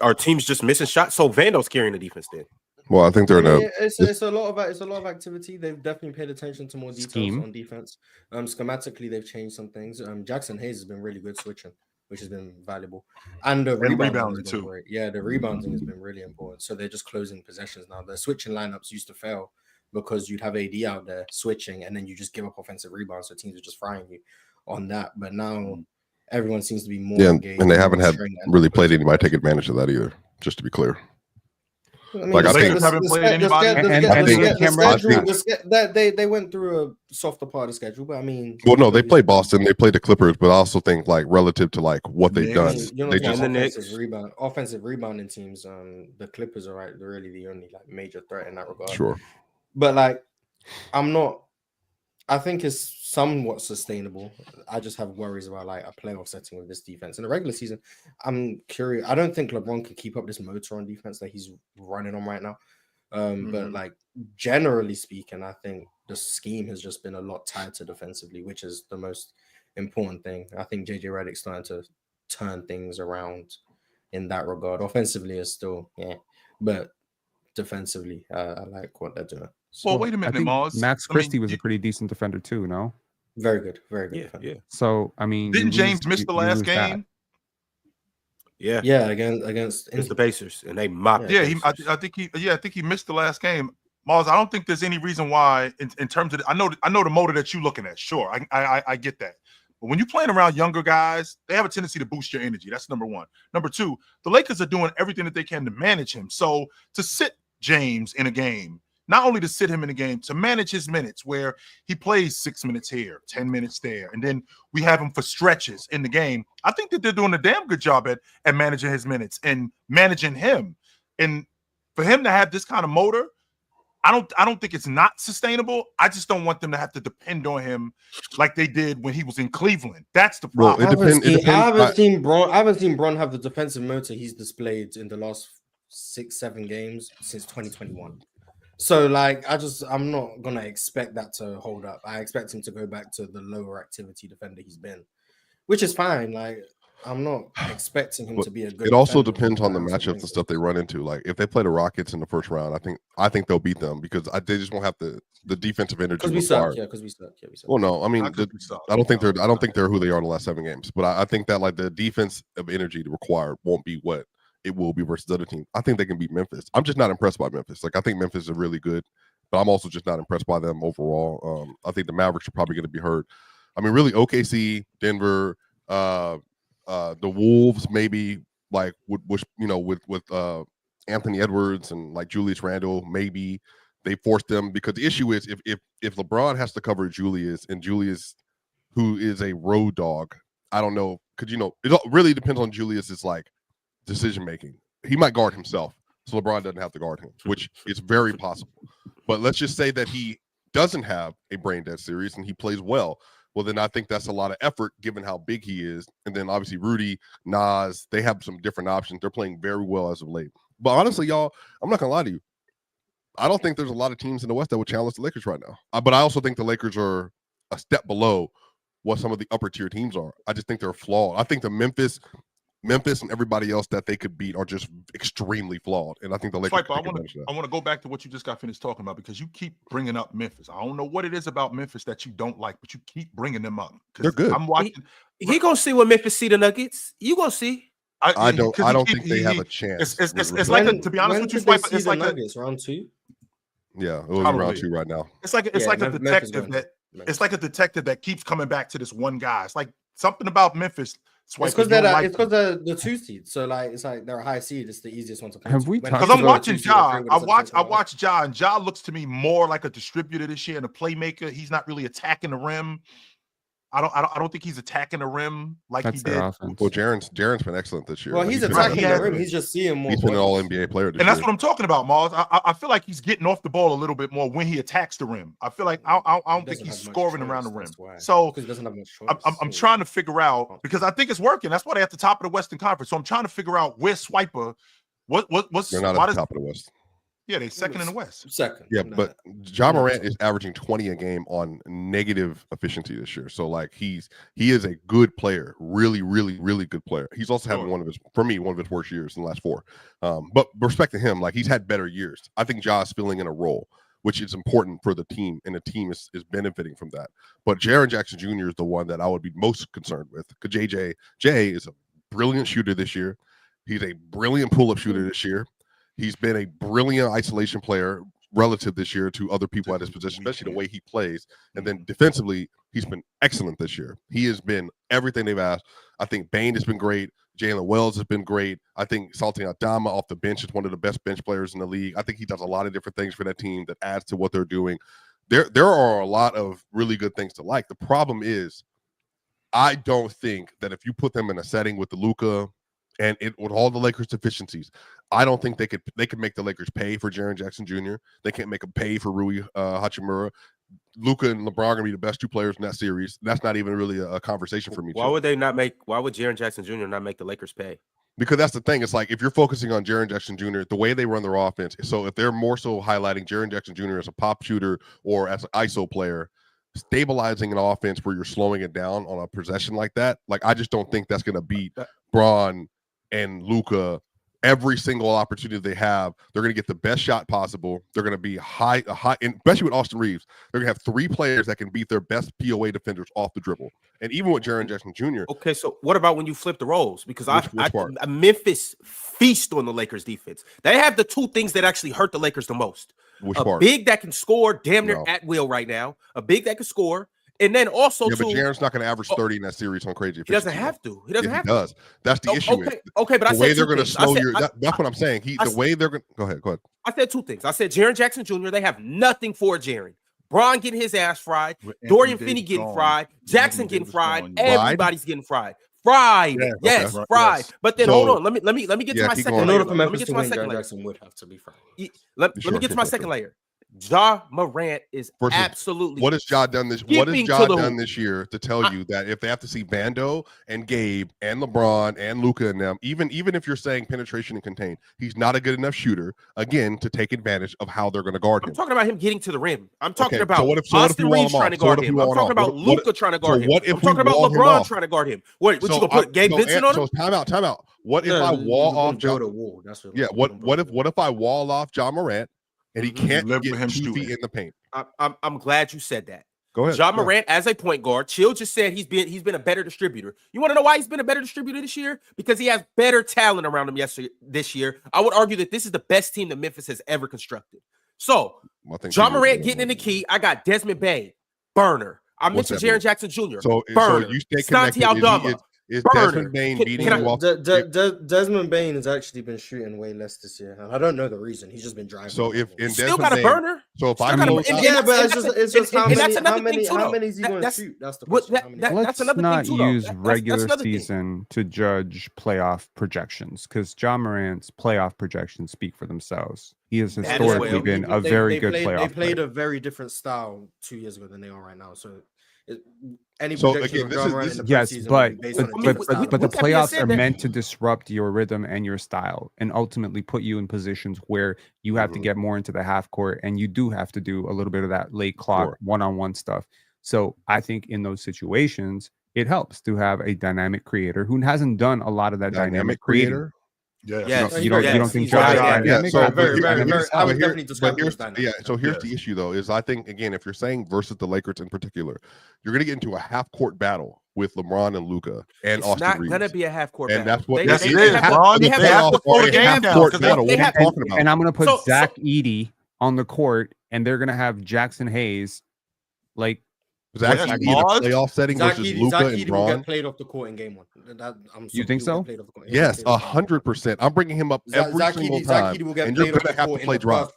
Our team's just missing shots. So Vando's carrying the defense then. Well, I think they're it's a lot of activity. They've definitely paid attention to more details on defense. Schematically, they've changed some things. Jackson Hayes has been really good switching, which has been valuable, and the rebounding too. Great. Yeah, the rebounding has been really important. So they're just closing possessions now. The switching lineups used to fail because you'd have AD out there switching, and then you just give up offensive rebounds, so teams are just frying you on that. But now everyone seems to be more engaged, and they haven't had really played anybody take advantage of that either. Just to be clear. I mean, I think haven't played anybody. They went through a softer part of the schedule, but I mean, well, no, they played Boston, they played the Clippers, but I also think like relative to like what they've done, they just offensive rebounding teams. The Clippers are they're really the only like major threat in that regard. Sure, but like, I think it's somewhat sustainable. I just have worries about like a playoff setting with this defense. In the regular season, I'm curious. I don't think LeBron can keep up this motor on defense that he's running on right now. But like generally speaking, I think the scheme has just been a lot tighter defensively, which is the most important thing. I think JJ Redick's starting to turn things around in that regard. Offensively is still but defensively, I like what they're doing. Well, wait a I minute, think Mars. Max Christie was a pretty decent defender too, no? Very good. Defender. Yeah. So I mean, Didn't James miss the last game? Yeah. Against It's the Pacers, and they mopped. Yeah, I think he missed the last game. Mars, I don't think there's any reason why in terms of I know the motor that you're looking at. Sure, I get that. But when you're playing around younger guys, they have a tendency to boost your energy. That's number one. Number two, the Lakers are doing everything that they can to manage him. So to sit James in a game, not only to sit him in a game, to manage his minutes where he plays 6 minutes here, 10 minutes there, and then we have him for stretches in the game. I think that they're doing a damn good job at managing his minutes and managing him. And for him to have this kind of motor, I don't think it's not sustainable. I just don't want them to have to depend on him like they did when he was in Cleveland. That's the problem. I haven't seen Bron have the defensive motor he's displayed in the last 6-7 games since 2021. So like I'm not gonna expect that to hold up. I expect him to go back to the lower activity defender he's been, which is fine. Like I'm not expecting him to be a good. It also depends on the matchups and stuff they run into. Like if they play the Rockets in the first round, I think they'll beat them because they just won't have the defensive energy. Because we suck. Yeah, because we suck. Well, no, I mean, I don't think they're who they are in the last 7 games. But I think that like the defense of energy required won't be what it will be versus the other team. I think they can beat Memphis. I'm just not impressed by Memphis. Like I think Memphis is really good, but I'm also just not impressed by them overall. I think the Mavericks are probably going to be hurt. I mean, really, OKC, Denver. The Wolves maybe like with Anthony Edwards and like Julius Randle, maybe they forced them because the issue is if LeBron has to cover Julius and Julius, who is a road dog, I don't know, because it really depends on Julius's like decision making. He might guard himself, so LeBron doesn't have to guard him, which is very possible. But let's just say that he doesn't have a brain dead series and he plays well. Well, then I think that's a lot of effort given how big he is. And then obviously Rudy, Nas, they have some different options. They're playing very well as of late. But honestly, y'all, I'm not going to lie to you. I don't think there's a lot of teams in the West that would challenge the Lakers right now. But I also think the Lakers are a step below what some of the upper tier teams are. I just think they're flawed. I think the Memphis and everybody else that they could beat are just extremely flawed. And I think the Lakers I want to go back to what you just got finished talking about because you keep bringing up Memphis. I don't know what it is about Memphis that you don't like, but you keep bringing them up. They're good. I'm watching. He gonna see what Memphis see the Nuggets. You gonna see. I don't think they have a chance. It's like to be honest with you, Swiper, it's like Nuggets round 2. Yeah, it will be round 2 right now. It's like a detective it's like a detective that keeps coming back to this one guy. It's like something about Memphis. It's because they're the 2 seed. So like it's like they're a high seed. It's the easiest one to play. Because I'm watching Ja. I watch Ja, and Ja looks to me more like a distributor this year and a playmaker. He's not really attacking the rim. I don't think he's attacking the rim like he did. Well, Jaren's been excellent this year. Well, he's attacking the rim. He's just seeing more. He's been an all NBA player this year. And that's what I'm talking about, Mars. I feel like he's getting off the ball a little bit more when he attacks the rim. I feel like I don't think he's scoring around the rim. So he doesn't have much choice. I'm trying to figure out because I think it's working. That's why they're at the top of the Western Conference. So I'm trying to figure out where Swiper. What's they're not at the top of the West. Yeah, they're second in the West. Second. Yeah, but Ja Morant is averaging 20 a game on negative efficiency this year. So like he is a good player, really, really, really good player. He's also having one of his worst years in the last 4. But respect to him, like he's had better years. I think Ja's filling in a role, which is important for the team, and the team is benefiting from that. But Jaren Jackson Jr. is the one that I would be most concerned with because Jay is a brilliant shooter this year. He's a brilliant pull-up shooter this year. He's been a brilliant isolation player relative this year to other people at his position, especially the way he plays. And then defensively, he's been excellent this year. He has been everything they've asked. I think Bane has been great. Jalen Wells has been great. I think Salty Adama off the bench is one of the best bench players in the league. I think he does a lot of different things for that team that adds to what they're doing. There are a lot of really good things to like. The problem is, I don't think that if you put them in a setting with the Luka and with all the Lakers' deficiencies, I don't think they could make the Lakers pay for Jaren Jackson Jr. They can't make them pay for Rui Hachimura. Luka and LeBron are gonna be the best 2 players in that series. That's not even really a conversation for me. Why would Jaren Jackson Jr. not make the Lakers pay? Because that's the thing. It's like if you're focusing on Jaren Jackson Jr., the way they run their offense. So if they're more so highlighting Jaren Jackson Jr. as a pop shooter or as an ISO player, stabilizing an offense where you're slowing it down on a possession like that, like I just don't think that's going to beat Bron and Luka. Every single opportunity they have, they're going to get the best shot possible. They're going to be high, and especially with Austin Reaves, they're going to have 3 players that can beat their best POA defenders off the dribble. And even with Jaren Jackson Jr. Okay, so what about when you flip the roles? Because Which part? Memphis feast on the Lakers defense. They have the 2 things that actually hurt the Lakers the most. Which a part? Big that can score damn near at will right now. A big that can score. And then also, but Jaren's not going to average 30 in that series on crazy. He doesn't have to. He doesn't have to. He does. That's the issue. Okay, but the way they're going to slow your. That's what I'm saying. The way they're going. Go ahead. I said 2 things. I said Jaren Jackson Jr. They have nothing for Jaren. Bron getting his ass fried. Dorian Finney getting fried. Jackson getting fried. Everybody's getting fried. Fried. Yes, fried. Yes. But then hold on. Let me get to my second layer. In order for Memphis to win, Jaren Jackson would have to be fried. Let me get to my second layer. Ja Morant is absolutely. What has Ja done this? What has Ja done this year to tell you that if they have to see Vando and Gabe and LeBron and Luka and them, even if you're saying penetration and contain, he's not a good enough shooter again to take advantage of how they're going to guard him. I'm talking about him getting to the rim. I'm talking about Austin Reaves trying to guard him. I'm talking about Luka trying to guard him. I'm talking about LeBron trying to guard him. What you gonna put Gabe Vincent on him? So time out. What if I wall off Ja? Yeah. What if I wall off Ja Morant? And he can't get 2 feet in the paint. I'm glad you said that. Go ahead. Ja Morant as a point guard. Chill just said he's been a better distributor. You want to know why he's been a better distributor this year? Because he has better talent around him this year. I would argue that this is the best team that Memphis has ever constructed. So Ja Morant getting in the key. I got Desmond Bane, burner. I mentioned Jaren Jackson Jr. Burner. So you stay connected. Aldama. Is Desmond Bane beating you off? Desmond Bane has actually been shooting way less this year. I don't know the reason. He's just been driving. So if in still got a burner. So if but it's just how many is he going to shoot? That's the question. Let's not use regular season to judge playoff projections because Ja Morant's playoff projections speak for themselves. He has historically been a very good playoff. They played a very different style 2 years ago than they are right now. So. Any so again, yes, but the playoffs are meant to disrupt your rhythm and your style and ultimately put you in positions where you have to get more into the half court and you do have to do a little bit of that late clock one-on-one stuff. So I think in those situations, it helps to have a dynamic creator who hasn't done a lot of that dynamic creator. You don't think Ja is dynamic? I would definitely describe it as dynamic. So here's the issue, though, is I think, again, if you're saying versus the Lakers in particular, you're going to get into a half-court battle with LeBron and Luka and Austin Reaves. It's not going to be a half-court battle. And that's what they have to pull the game down. What are you talking about? And I'm going to put Zach Edey on the court, and they're going to have Jackson Hayes, like, Zach Edey in a playoff setting versus Luka and Bron. Will get played off the court in game 1. You think so? Yes, 100%. I'm bringing him up every single time, and you're going to have to play drop.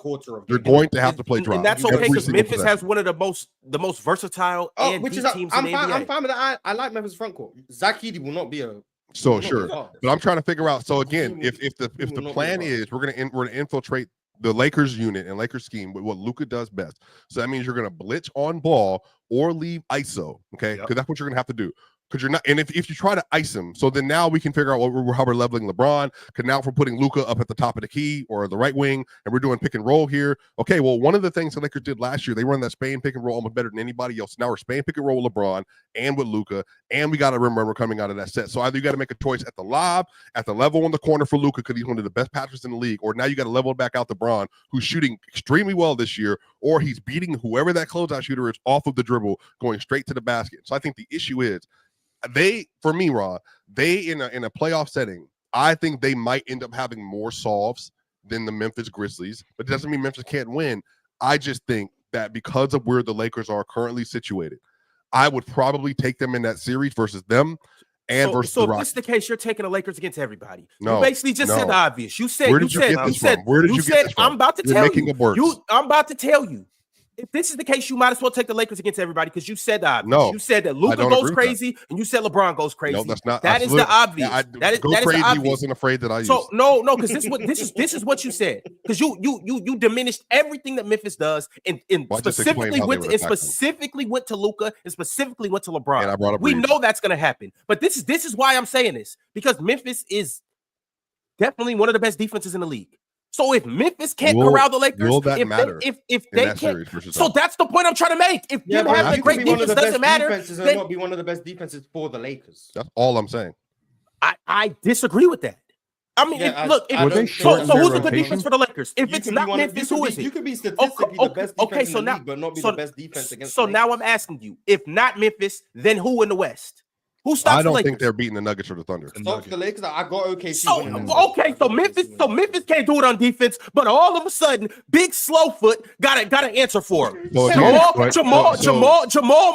You're going to have to play drop, and that's okay because Memphis has one of the most versatile and deep teams in the NBA. I'm fine with that. I like Memphis front court. Zach Edey will not be a. So sure, but I'm trying to figure out. So again, if the plan is we're gonna infiltrate the Lakers unit and Lakers scheme with what Luka does best. So that means you're going to blitz on ball or leave ISO, okay? Because that's what you're going to have to do. Because you're not, and if you try to ice him, so then now we can figure out how we're leveling LeBron. Because now if we're putting Luka up at the top of the key or the right wing, and we're doing pick and roll here. Okay, well, one of the things the Lakers did last year, they run that Spain pick and roll almost better than anybody else. Now we're Spain pick and roll with LeBron and with Luka, and we got to remember coming out of that set. So either you got to make a choice at the lob, at the level in the corner for Luka because he's one of the best passers in the league, or now you got to level back out to Bron, who's shooting extremely well this year, or he's beating whoever that closeout shooter is off of the dribble, going straight to the basket. So I think the issue is, for me, Raw, in a playoff setting, I think they might end up having more solves than the Memphis Grizzlies, but it doesn't mean Memphis can't win. I just think that because of where the Lakers are currently situated, I would probably take them in that series versus them and versus the Rockets. So if this is the case, you're taking the Lakers against everybody. No, you basically just said the obvious. You said, where did you get this from? I'm about to tell you. I'm about to tell you. If this is the case, you might as well take the Lakers against everybody because you said the obvious. No, you said that Luka goes crazy and you said LeBron goes crazy. No, that's not. That is the obvious. That is crazy. The obvious. Wasn't afraid that I used. So no, because this is what you said because you diminished everything that Memphis does and specifically went to Luka and specifically went to LeBron. And I brought up we know that's going to happen, but this is why I'm saying this because Memphis is definitely one of the best defenses in the league. So if Memphis can't corral the Lakers, will that matter if they that can't, series so that's the point I'm trying to make. If them having a great defense doesn't matter, then not be one of the best defenses for the Lakers. That's all I'm saying. I disagree with that. I mean, so who's a good defense for the Lakers? If it's not Memphis, who is it? You could be statistically the best defense in the league, but not be the best defense against. So now I'm asking you, if not Memphis, then who in the West? Who stops I don't the Lakers? think they're beating the Nuggets or the Thunder. Stops the Lakers. I got OKC. So Memphis can't do it on defense, but all of a sudden, big Slowfoot got an answer for him. Jamal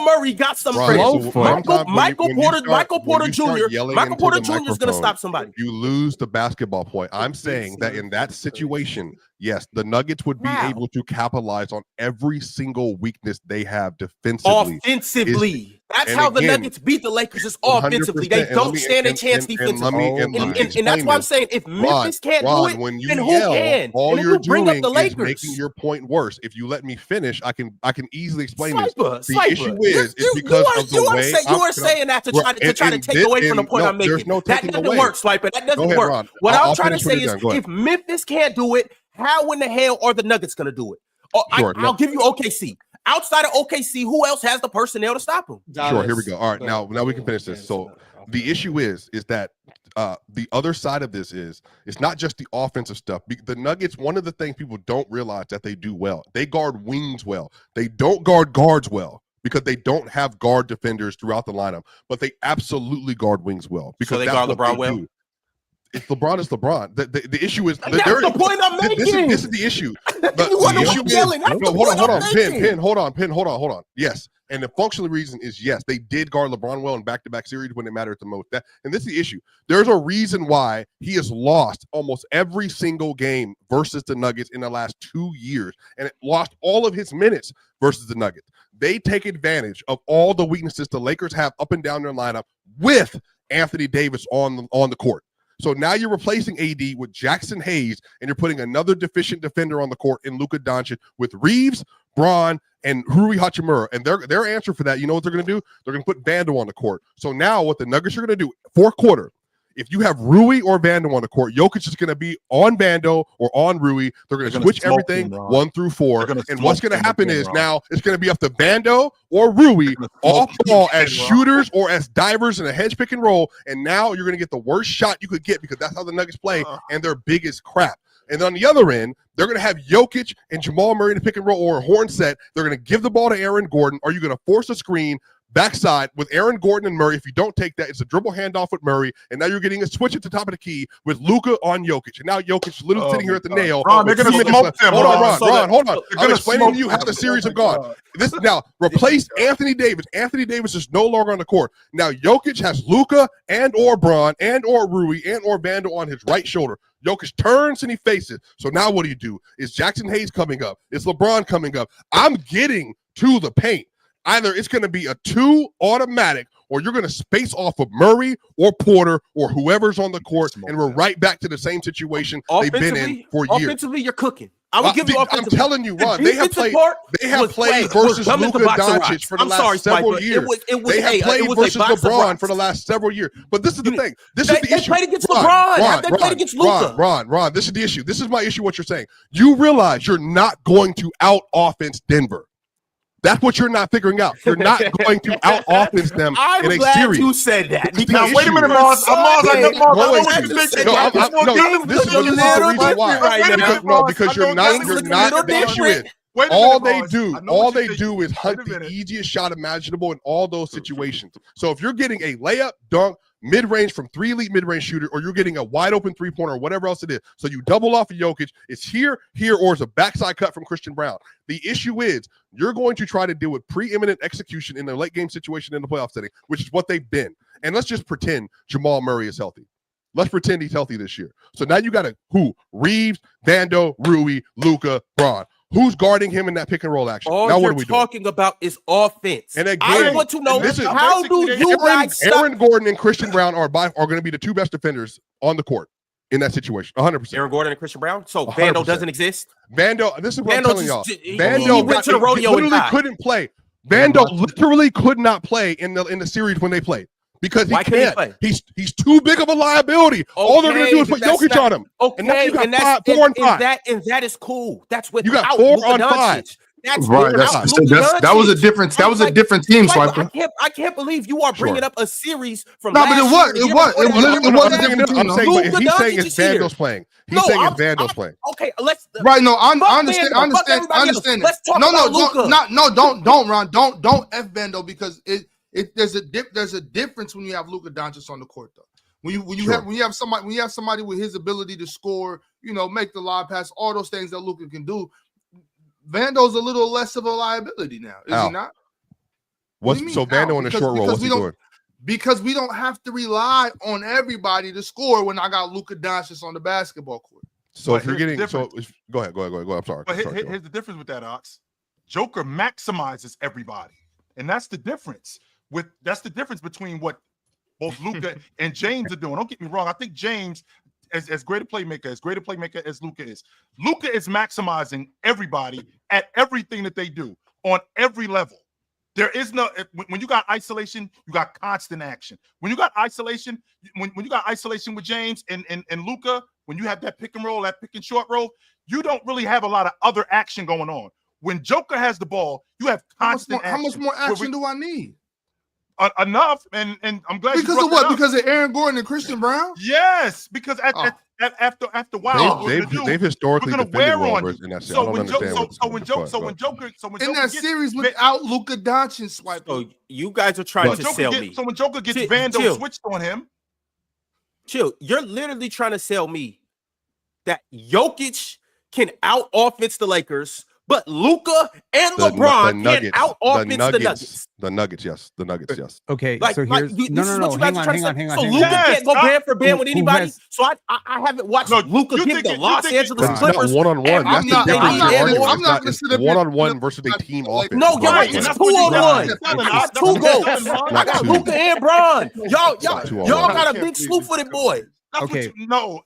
Murray got some credit. Michael Porter Jr. is going to stop somebody. You lose the basketball point. I'm saying that in that situation, yes, the Nuggets would be able to capitalize on every single weakness they have defensively. That's how the Nuggets beat the Lakers is offensively. They don't stand a chance defensively. And that's why I'm saying if Memphis can't do it, then who can? All you're doing is making your point worse. If you let me finish, I can easily explain this. The issue is because of the way you are saying that to try to take away from the point I'm making. That doesn't work, Swiper. That doesn't work. What I'm trying to say is if Memphis can't do it, how in the hell are the Nuggets going to do it? I'll give you OKC. Outside of OKC, who else has the personnel to stop him? Sure, here we go. All right, now we can finish this. So the issue is that the other side of this is it's not just the offensive stuff. The Nuggets, one of the things people don't realize that they do well, they guard wings well. They don't guard guards well because they don't have guard defenders throughout the lineup, but they absolutely guard wings well because so they guard LeBron well. If LeBron is LeBron, the issue is that's the point I'm making. This is the issue. The issue is, hold on. Yes, and the functional reason is yes, they did guard LeBron well in back-to-back series when it mattered the most. And this is the issue. There's a reason why he has lost almost every single game versus the Nuggets in the last 2 years, and it lost all of his minutes versus the Nuggets. They take advantage of all the weaknesses the Lakers have up and down their lineup with Anthony Davis on the court. So now you're replacing AD with Jackson Hayes, and you're putting another deficient defender on the court in Luka Doncic with Reeves, Braun, and Rui Hachimura. And their answer for that, you know what they're going to do? They're going to put Vando on the court. So now what the Nuggets are going to do, fourth quarter, if you have Rui or Vando on the court, Jokic is going to be on Vando or on Rui. They're going to switch everything 1 through 4. And what's going to happen is now it's going to be up to Vando or Rui off ball as shooters or as divers in a hedge pick and roll. And now you're going to get the worst shot you could get because that's how the Nuggets play and their biggest crap. And on the other end, they're going to have Jokic and Jamal Murray in a pick and roll or a horn set. They're going to give the ball to Aaron Gordon. Are you going to force a screen backside with Aaron Gordon and Murray? If you don't take that, it's a dribble handoff with Murray, and now you're getting a switch at the top of the key with Luka on Jokic. And now Jokic is literally sitting here at the nail. Ron, they're going to smoke them. Hold on. I'm explaining to you how the series have gone. This now replace Anthony Davis. Anthony Davis is no longer on the court. Now Jokic has Luka and or Braun and or Rui and or Vando on his right shoulder. Jokic turns and he faces. So now what do? Is Jackson Hayes coming up? Is LeBron coming up? I'm getting to the paint. Either it's going to be a 2 automatic or you're going to space off of Murray or Porter or whoever's on the court, and we're right back to the same situation they've been in for years. Offensively, you're cooking. I will give you offensively. I'm telling you, Ron, they have played versus Luka Doncic for the last several years. They have played versus LeBron for the last several years. But this is the thing. This is the issue. They played against LeBron. Have they played against Luka? Ron, this is the issue. This is my issue, what you're saying. You realize you're not going to out-offense Denver. That's what you're not figuring out. You're not going to out-offense them in a series. I'm glad you said that. Now, wait a minute, Mars. This is the reason why. No, because you're not. The issue is all they do is hunt the easiest shot imaginable in all those situations. So if you're getting a layup, dunk, mid-range from 3 elite mid-range shooter, or you're getting a wide-open three-pointer or whatever else it is, so you double off of Jokic, it's here, or it's a backside cut from Christian Brown. The issue is you're going to try to deal with preeminent execution in the late-game situation in the playoff setting, which is what they've been. And let's just pretend Jamal Murray is healthy. Let's pretend he's healthy this year. So now you got Reeves, Vando, Rui, Luka, Braun. Who's guarding him in that pick and roll action? All now, you're talking about is offense. And again, I want to know how do you guys stop? Aaron Gordon and Christian Brown are going to be the 2 best defenders on the court in that situation. 100%. Aaron Gordon and Christian Brown. So 100%. Vando doesn't exist. This is what I'm telling y'all. Vando went to the rodeo. Literally couldn't play. Vando literally could not play in the series when they played. Because Why he couldn't he can't. play? He's too big of a liability. All they're gonna do is put Jokic on him. Okay, And now you got and that's 4 and 5. that is cool. That's without You got 4 Luka on Doncic. 5. That's Right. without That's, Luka that was a Doncic. different. That was a Like, different team, like, Swiper. I can't believe you are bringing Sure. up a series from No, last but it year, was- the it year was- before it that, was- the year it before wasn't that. different team. I'm saying, but Luka he's saying Doncic it's is here. Vandals playing. He's No, saying I'm- it's Vandals playing. Okay, let's Right, no, I fuck understand. Vando, I fuck understand. I everybody else. understand. Let's talk No, about Luka. don't, Ron. Don't F Vando because there's a difference when you have Luka Doncic on the court though. When you have somebody with his ability to score, make the lob pass, all those things that Luka can do. Vando's a little less of a liability now, is he not? So Vando in the short roll, what's he doing? Because we don't have to rely on everybody to score when I got Luka Doncic on the basketball court. So But if you're here's the getting, so difference. go ahead. I'm sorry. But here's the difference with that, Ox. Joker maximizes everybody, and that's the difference. That's the difference between what both Luka and James are doing. Don't get me wrong. I think James, as great a playmaker as Luka is maximizing everybody at everything that they do on every level. There is no when you got isolation, you got constant action. When you got isolation, when you got isolation with James and Luka, when you have that pick and roll, that pick and short roll, you don't really have a lot of other action going on. When Joker has the ball, you have constant action. How much more action do I need? Enough, and I'm glad because of what? Because of Aaron Gordon and Christian Brown? Yes, because after a while, they've historically defended Roberts in that series. So when Joker in that series without Luka Doncic swiping. So you guys are trying to sell me. So when Joker gets Vando switched on him, you're literally trying to sell me that Jokic can out offense the Lakers, but Luka and LeBron can't out offense the Nuggets. The Nuggets, yes. Okay, like, so here's no. Hang on. So Luka Yes, can't go band for band with anybody. So I haven't watched Luka give the Los Angeles Clippers one-on-one. That's the difference. I'm not going to sit up one-on-one versus a team offense. No, you're right. It's 2-on-1. It's 2 goals. I got Luka and Bron. Y'all got a big slew-footed boy. Okay. No.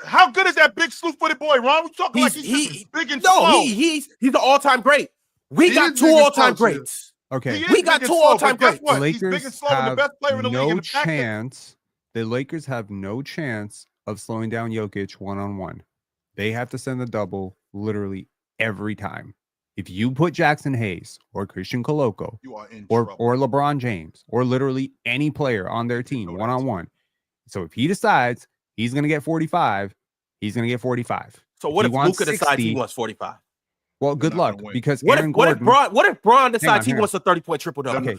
How good is that big slew-footed boy, Ron? We talking like he's big and slow. No, he's an all-time great. We got 2 all-time greats. Okay, we got 2 all-time greats. The Lakers have no chance. The Lakers have no chance of slowing down Jokic one-on-one. They have to send the double literally every time. If you put Jackson Hayes or Christian Coloco or LeBron James or literally any player on their team one-on-one, so if he decides he's going to get 45, he's going to get 45. So what if Luka decides he wants 45? Well, good luck, because what if Bron decides he wants a 30-point triple-double? Okay,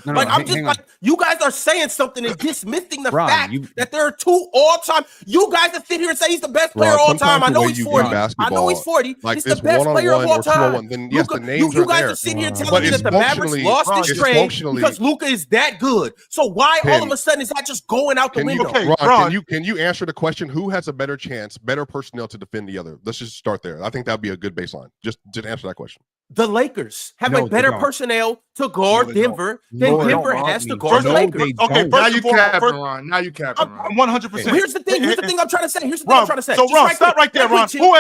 you guys are saying something and dismissing the fact that there are 2 all-time. You guys that sit here and say he's the best player of all time. I know he's 40. I know he's 40. He's the best player of all time. Then yes, the names are there. You guys are sitting here telling me that the Mavericks lost this trade because Luka is that good. So why all of a sudden is that just going out the window? Ron, can you answer the question? Who has a better chance, better personnel to defend the other? Let's just start there. I think that'd be a good baseline. Just answer that question. The Lakers have a better personnel to guard Denver than Denver has to guard the Lakers. Okay, now you capping, Ron. Now you capping. 100%. Here's the thing I'm trying to say. So Ron, stop right there, Ron. Who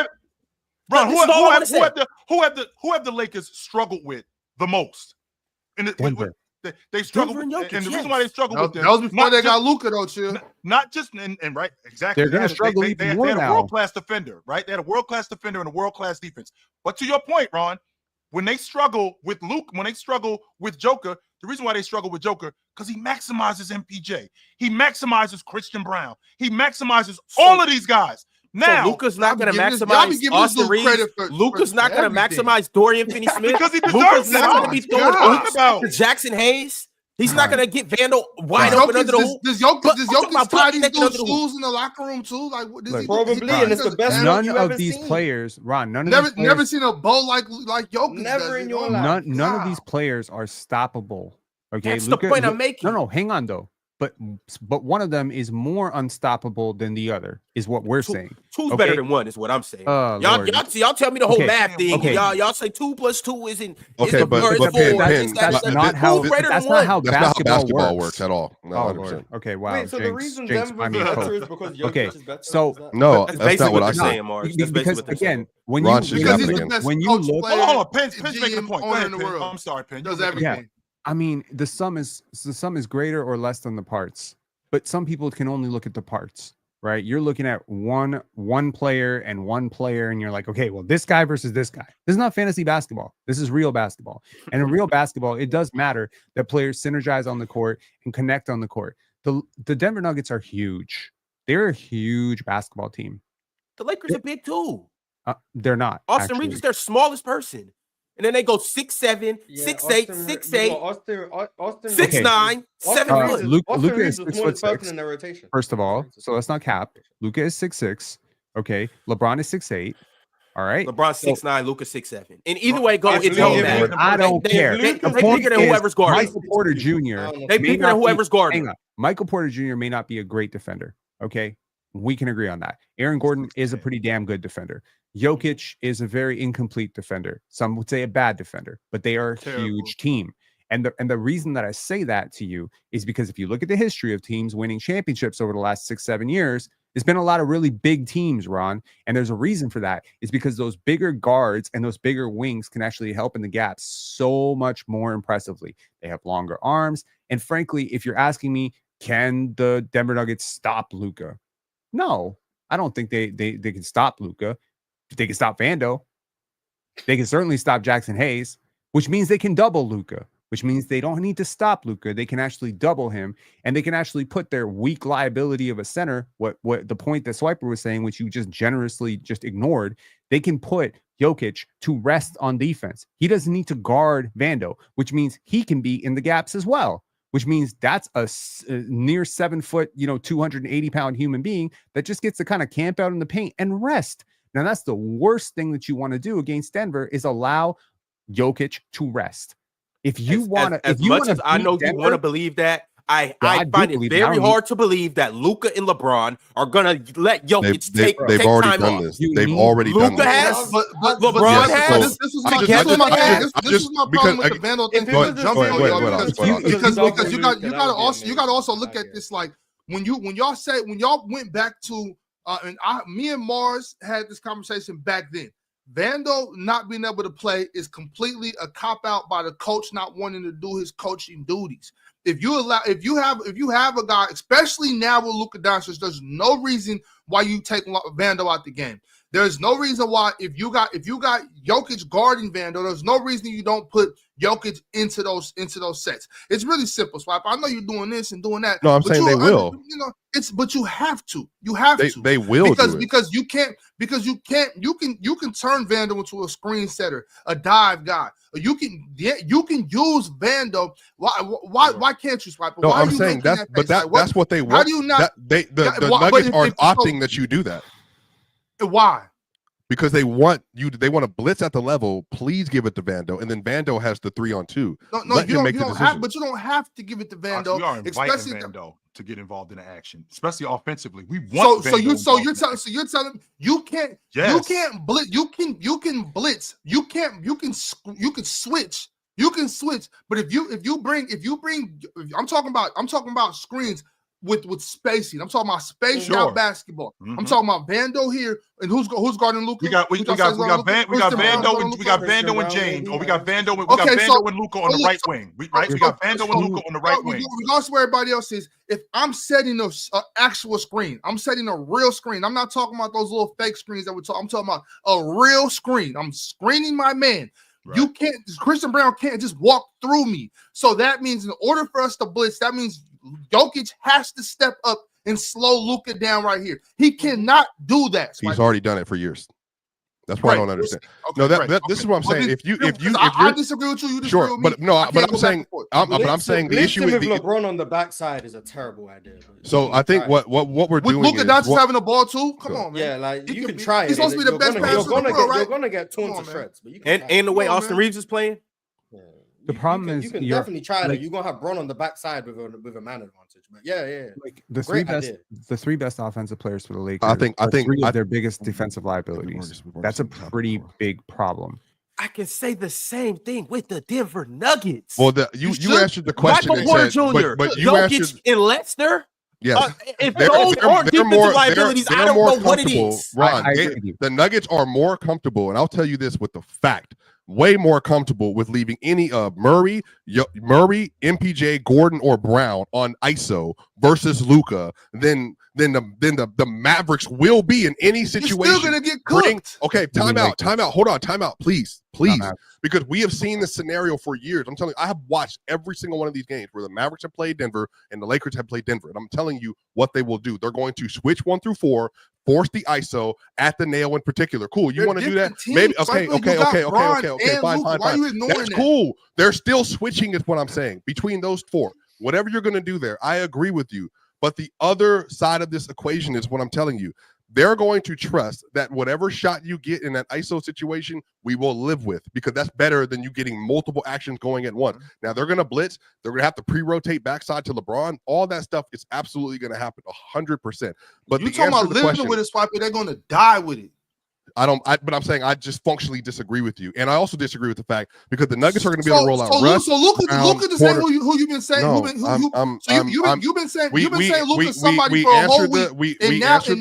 have the Lakers struggled with the most? They struggled, and the reason why they struggled with them. That was before they got Luka, though, chill. Not just right, exactly. They're going to struggle even more now. They had a world-class defender, right? They had a world-class defender and a world-class defense. But to your point, Ron, when they struggle with Luke, when they struggle with Joker, the reason why they struggle with Joker, because he maximizes MPJ. He maximizes Christian Brown. He maximizes all of these guys. Now, so Luka's not going to maximize Austin Reaves. Luka's not going to maximize Dorian Finney-Smith. Because he deserves Luka's not going to be throwing hoops to Jackson Hayes. He's not going to get Vandal wide open under the hoop. Does Jokic tie these dudes' shoes in the locker room too? Like, probably, and it's the best. None of these players, Ron. Never seen a bow like Jokic. Never in your life. None of these players are stoppable. Okay, that's the point I'm making. No, hang on though. But one of them is more unstoppable than the other, is what we're saying. Two's better than one, is what I'm saying. Y'all tell me the whole math thing. Okay. Y'all say 2 + 2 isn't. Okay, but that's not how basketball works at all. No, 100%. Okay, wow. Wait, so the reason Denver's better is because Jokic is better. So no, that's not what I said. Because again, when you look, hold on, Penn's making a point. Go ahead, Penn. I'm sorry, Penn. Does everything. I mean, the sum is greater or less than the parts. but some people can only look at the parts, right? You're looking at one player, and you're like, okay, well, this guy versus this guy. This is not fantasy basketball. This is real basketball. And in real basketball, it does matter that players synergize on the court and connect on the court. The Denver Nuggets are huge. They're a huge basketball team. The Lakers are big too. They're not. Austin Reaves is their smallest person. And then they go 6'7", 6'8", 6'8", 6'9", 7 foot. Luka is 6 foot six in their rotation. First of all, so let's not cap. Luka is 6'6". Okay, LeBron is 6'8". All right, LeBron 6'9", Luka 6'7". And either way go, it don't matter. I don't care. They bigger than whoever's guarding. Michael Porter Jr. They bigger than whoever's guarding. Hang on. Michael Porter Jr. may not be a great defender. Okay, we can agree on that. Aaron Gordon is a pretty damn good defender. Jokic is a very incomplete defender. Some would say a bad defender, but they are a huge team. And the reason that I say that to you is because if you look at the history of teams winning championships over the last 6-7 years, there's been a lot of really big teams, Ron. And there's a reason for that. It's because those bigger guards and those bigger wings can actually help in the gaps so much more impressively. They have longer arms. And frankly, if you're asking me, can the Denver Nuggets stop Luka? No, I don't think they can stop Luka. They can stop Vando. They can certainly stop Jackson Hayes, which means they can double Luka, which means they don't need to stop Luka. They can actually double him, and they can actually put their weak liability of a center, what the point that Swiper was saying, which you just generously just ignored, they can put Jokic to rest on defense. He doesn't need to guard Vando, which means he can be in the gaps as well, which means that's a near 7 foot, 280-pound human being that just gets to kind of camp out in the paint and rest. Now, that's the worst thing that you want to do against Denver is allow Jokic to rest. If you want to, as much as I know Denver, you want to believe that, I find it very hard to believe that Luka and LeBron are gonna let Jokic take time off. They've already done this. They've already done this. Luka has, LeBron has. This was my problem with the Vandal thing. Because you got to also look at this like when y'all went back to. Me and Mars had this conversation back then. Vando not being able to play is completely a cop-out by the coach not wanting to do his coaching duties. If you have a guy, especially now with Luka Doncic, there's no reason why you take Vando out the game. There's no reason why if you got Jokic guarding Vando, there's no reason you don't put Jokic into those sets. It's really simple, Swipe. I know you're doing this and doing that. No, I'm saying they will. But you have to. You have to. They will because you can turn Vando into a screen setter, a dive guy. You can use Vando. Why can't you, Swipe? No, I'm saying that's what they want. How do you not? The Nuggets are opting that you do that. Why? Because they want to blitz at the level. Please give it to Vando, and then Vando has the 3-on-2. No, you don't have to give it to Vando. We are inviting Vando to get involved in the action, especially offensively. We want you're telling you can't. Yes. You can't blitz. You can blitz. You can switch. You can switch. But if you bring, I'm talking about screens. With spacing, I'm talking about spaced out basketball. Mm-hmm. I'm talking about Vando here, and who's guarding Luka? We got Vando and James, or we got Vando and Luka on the right wing. We got Vando and Luka on the right wing. Regardless where everybody else is, if I'm setting an actual screen, I'm setting a real screen. I'm not talking about those little fake screens that we're talking. I'm talking about a real screen. I'm screening my man. Right. You can't. Christian Brown can't just walk through me. So that means in order for us to blitz, that means Jokic has to step up and slow Luka down right here. He cannot do that. He's already done it for years. That's why I don't understand. This is what I'm saying. If I disagree with you, you disagree with me. But I'm saying the issue with LeBron on the backside is a terrible idea. So I think what we're doing with Luka Doncic having the ball too. Come on, man. Yeah, like you can try it. He's supposed to be the best passer in the world, right? You're gonna get torn to shreds, but you can. And the way Austin Reaves is playing. The problem is you can definitely try it. You're gonna have Bron on the backside with a man advantage. But yeah. Like the three best offensive players for the Lakers. I think three of their biggest defensive liabilities. That's a pretty big problem. I can say the same thing with the Denver Nuggets. Well, you answered the question. Michael Porter Jr. But you answered in Leicester. Yes, if those aren't defensive liabilities, I don't know what it is. Ron, the Nuggets are more comfortable, and I'll tell you this with the fact. way more comfortable with leaving any of Murray, MPJ, Gordon, or Brown on ISO versus Luka than the Mavericks will be in any situation. You're still gonna get cooked. Okay, time out. Hold on, time out, please. Because we have seen this scenario for years. I'm telling you, I have watched every single one of these games where the Mavericks have played Denver and the Lakers have played Denver. And I'm telling you what they will do. They're going to switch 1 through 4, force the ISO at the nail in particular. Cool. You want to do that? Maybe. Okay, fine. That's cool. They're still switching is what I'm saying. Between those 4. Whatever you're going to do there, I agree with you. But the other side of this equation is what I'm telling you. They're going to trust that whatever shot you get in that ISO situation, we will live with, because that's better than you getting multiple actions going at once. Now, they're going to blitz. They're going to have to pre-rotate backside to LeBron. All that stuff is absolutely going to happen 100%. But you talking about living with it, Swiper, they're going to die with it. But I'm saying I just functionally disagree with you, and I also disagree with the fact because the Nuggets are going to be able to roll out Russ. So Luka to say who you've been saying. You've been saying Luka's somebody for a whole week. And now since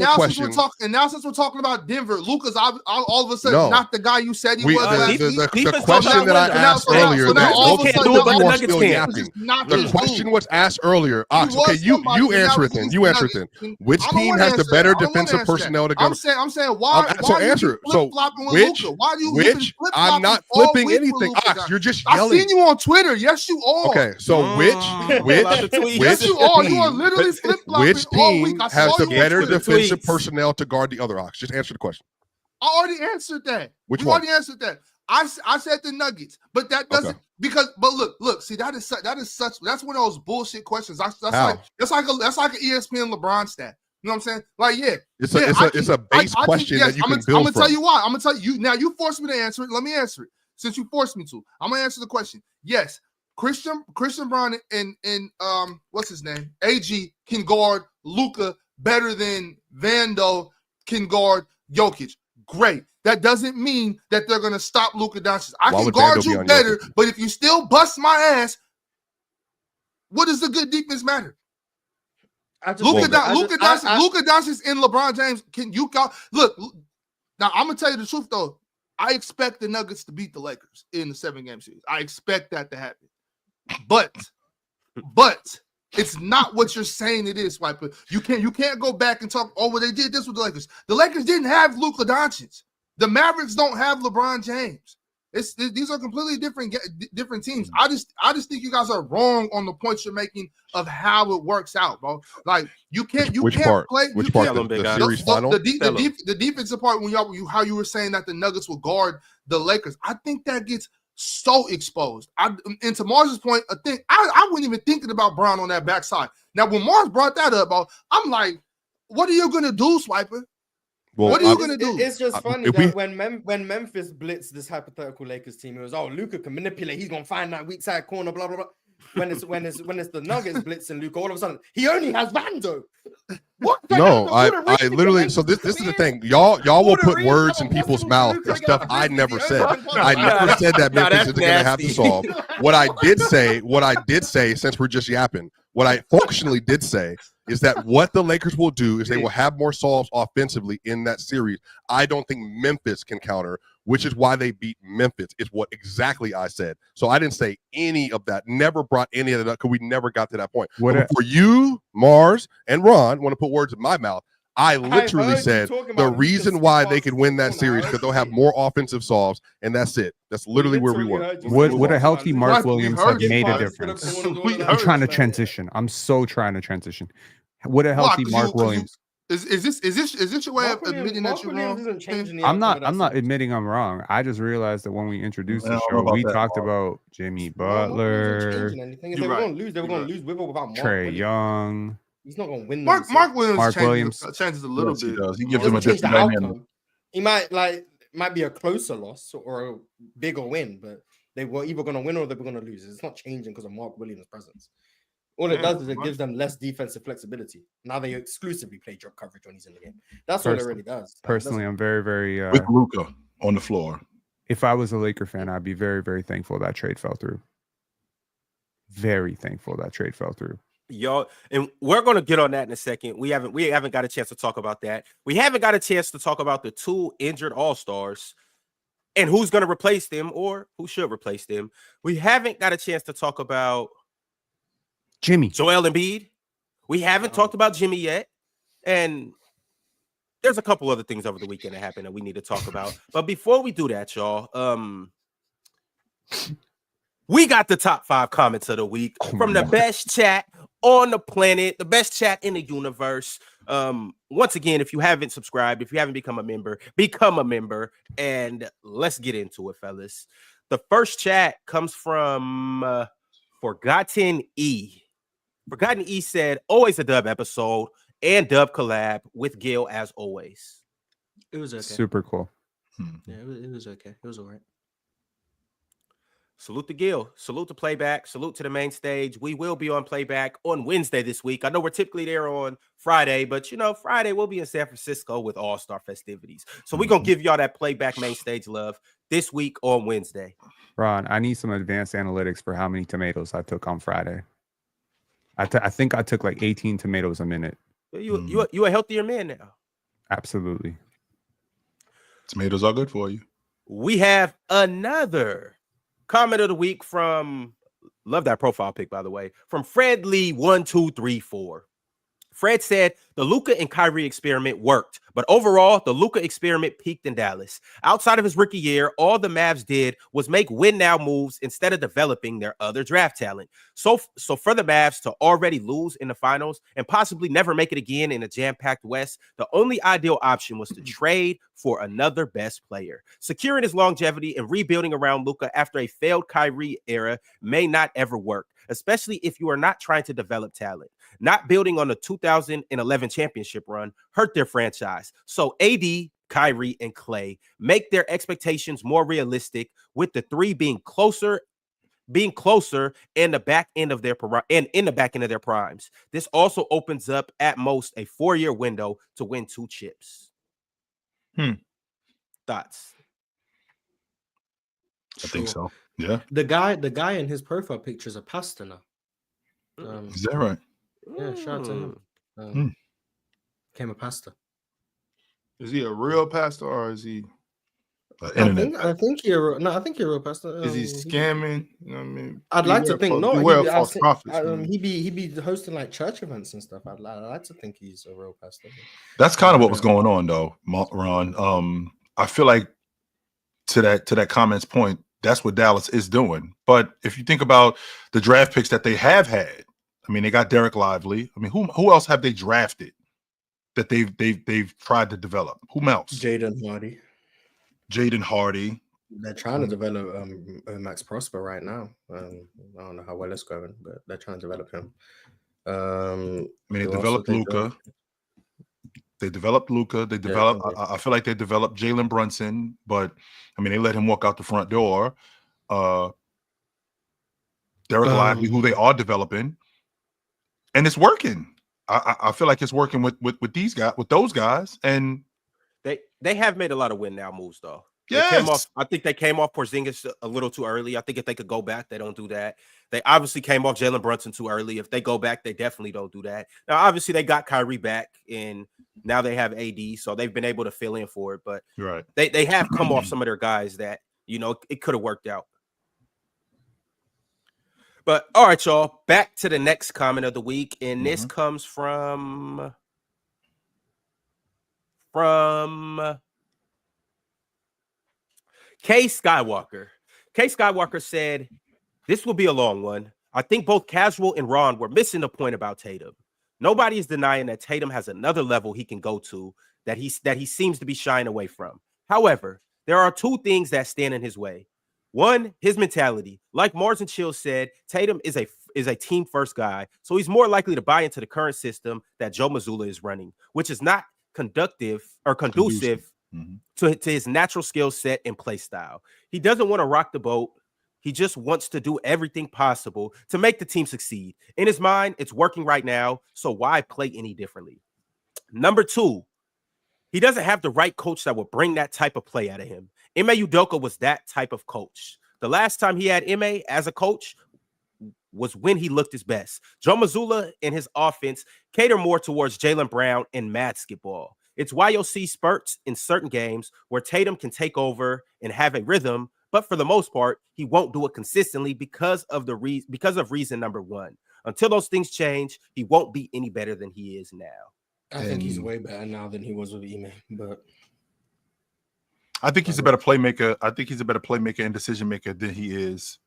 we're talking about Denver, Luka's all of a sudden not the guy you said he was. The question that I asked earlier, the question was asked earlier. Okay, you answer it then. Which team has the better defensive personnel to go? I'm saying why? So which I'm not flipping anything. Ox, you're just yelling. I've seen you on Twitter. Yes, you are. Okay, so which yes, you are. You are literally flip-flopping which team has the better defensive personnel to guard the other? Ox, just answer the question. I already answered that. Which one? Already answered that. I said the Nuggets, but that doesn't but look. See, that's one of those bullshit questions. That's like an ESPN LeBron stat. You know what I'm saying? Like, yeah. It's a base question that you can build from. I'm going to tell you why. I'm going to tell you. Now, you forced me to answer it. Let me answer it. Since you forced me to. I'm going to answer the question. Yes, Christian Brown and what's his name? AG can guard Luka better than Vando can guard Jokic. Great. That doesn't mean that they're going to stop Luka Doncic. I can guard you better, but if you still bust my ass, what does the good defense matter? Luka Doncic and LeBron James. Can you look? Now I'm gonna tell you the truth though. I expect the Nuggets to beat the Lakers in the 7-game series. I expect that to happen. But it's not what you're saying it is, Swiper. You can't go back and talk. Oh, well, they did this with the Lakers. The Lakers didn't have Luka Doncic. The Mavericks don't have LeBron James. These are completely different teams. I just think you guys are wrong on the points you're making of how it works out, bro. Like you can't play. Which part? The series final. The defensive part when how you were saying that the Nuggets will guard the Lakers. I think that gets so exposed. And to Mars's point, I wasn't even thinking about Brown on that backside. Now when Mars brought that up, bro, I'm like, what are you gonna do, Swiper? Well, what are you gonna do? It's just funny that when Memphis blitzed this hypothetical Lakers team, it was Luka can manipulate. He's gonna find that weak side corner, blah blah blah. When it's the Nuggets blitzing Luka, all of a sudden he only has Vando. What? No, I literally. So this is the thing. Y'all will put words in people's mouth and stuff I never said. I never said that Memphis isn't gonna have to solve. What I did say, since we're just yapping, what I functionally did say is that what the Lakers will do is they will have more solves offensively in that series. I don't think Memphis can counter, which is why they beat Memphis, is what exactly I said. So I didn't say any of that, never brought any of that up because we never got to that point. For you, Mars, and Ron want to put words in my mouth, I literally said the reason why they could win that series because they'll have more offensive solves, and that's it. That's literally where we were. Would a healthy Mark Williams have made a difference? I'm trying to transition. I'm so trying to transition. Would a healthy Mark Williams? Is this your way of admitting that you're wrong? I'm not admitting I'm wrong. I just realized that when we introduced the show, we talked about Jimmy Butler. They were going to lose with or without Trae Young. He's not going to win. Mark Williams changes a little bit. He gives them a different dynamic. He might be a closer loss or a bigger win, but they were either going to win or they were going to lose. It's not changing because of Mark Williams' presence. All it does is it gives them less defensive flexibility. Now they exclusively play drop coverage when he's in the game. That's what it really does. Personally, I'm very, very with Luka on the floor. If I was a Laker fan, I'd be very, very thankful that trade fell through. Very thankful that trade fell through. Y'all, and we're gonna get on that in a second. We haven't got a chance to talk about that. We haven't got a chance to talk about the 2 injured all-stars. and who's going to replace them or who should replace them. We haven't got a chance to talk about Jimmy. Joel Embiid. We haven't talked about Jimmy yet. And there's a couple other things over the weekend that happened that we need to talk about. But before we do that, y'all, we got the top 5 comments of the week from the best chat on the planet, the best chat in the universe. Once again, if you haven't subscribed, if you haven't become a member, and let's get into it, fellas. The first chat comes from Forgotten E. Forgotten E said, always a dub episode and dub collab with Gil as always. It was okay. Super cool. Yeah, it was okay. It was all right. Salute to Gil. Salute to Playback. Salute to the main stage. We will be on Playback on Wednesday this week. I know we're typically there on Friday, but Friday we'll be in San Francisco with All-Star festivities. So we're going to give y'all that Playback main stage love this week on Wednesday. Ron, I need some advanced analytics for how many tomatoes I took on Friday. I think I took like 18 tomatoes a minute. You a healthier man now. Absolutely. Tomatoes are good for you. We have another comment of the week from, love that profile pic, by the way, from Fred Lee 1234. Fred said the Luka and Kyrie experiment worked, but overall, the Luka experiment peaked in Dallas. Outside of his rookie year, all the Mavs did was make win-now moves instead of developing their other draft talent. So for the Mavs to already lose in the finals and possibly never make it again in a jam-packed West, the only ideal option was to trade for another best player. Securing his longevity and rebuilding around Luka after a failed Kyrie era may not ever work, especially if you are not trying to develop talent. Not building on the 2011 championship run hurt their franchise. So AD, Kyrie, and Klay make their expectations more realistic, with the three being closer in the back end of their primes. This also opens up at most a 4-year window to win 2 chips. Thoughts? I think so. Yeah. The guy in his profile picture is a pastor now. Is that right? Yeah, shout out to him. Became a pastor. Is he a real pastor or is he? I think you're a real pastor. Is he scamming? You know what I mean? I'd like to think not. False prophets. He be hosting like church events and stuff. I'd like to think he's a real pastor. That's kind of what was going on, though, Ron. I feel like to that comment's point, that's what Dallas is doing. But if you think about the draft picks that they have had, I mean, they got Derek Lively. I mean, who else have they drafted that they've tried to develop? Who else? Jaden Hardy. They're trying to develop Max Prosper right now. I don't know how well it's going, but they're trying to develop him. I mean, they developed Luka. They developed Luka. They developed. Yeah, okay. I feel like they developed Jalen Brunson, but I mean, they let him walk out the front door. Derek Lively, who they are developing, and it's working. I feel like it's working with these guys, with those guys, and they have made a lot of win now moves though. Yes. I think they came off Porzingis a little too early. I think if they could go back, they don't do that. They obviously came off Jalen Brunson too early. If they go back, they definitely don't do that. Now, obviously, they got Kyrie back, and now they have AD, so they've been able to fill in for it. But right, they have come off some of their guys that, it could have worked out. But all right, y'all, back to the next comment of the week, and this comes from K Skywalker. K Skywalker said, "This will be a long one. I think both Casual and Ron were missing the point about Tatum. Nobody is denying that Tatum has another level he can go to that he seems to be shying away from. However, there are 2 things that stand in his way. One, his mentality. Like Mars and Chill said, Tatum is a team first guy, so he's more likely to buy into the current system that Joe Mazzulla is running, which is not conducive to his natural skill set and play style. He doesn't want to rock the boat. He just wants to do everything possible to make the team succeed. In his mind, it's working right now, so why play any differently? Number 2, he doesn't have the right coach that would bring that type of play out of him. Ime Udoka was that type of coach. The last time he had Ime as a coach was when he looked his best. Joe Mazzulla and his offense cater more towards Jaylen Brown and basketball. It's why you'll see spurts in certain games where Tatum can take over and have a rhythm, but for the most part, he won't do it consistently because of reason number one. Until those things change, he won't be any better than he is now. I think he's way better now than he was with Ime, but I think he's a better playmaker. I think he's a better playmaker and decision maker than he is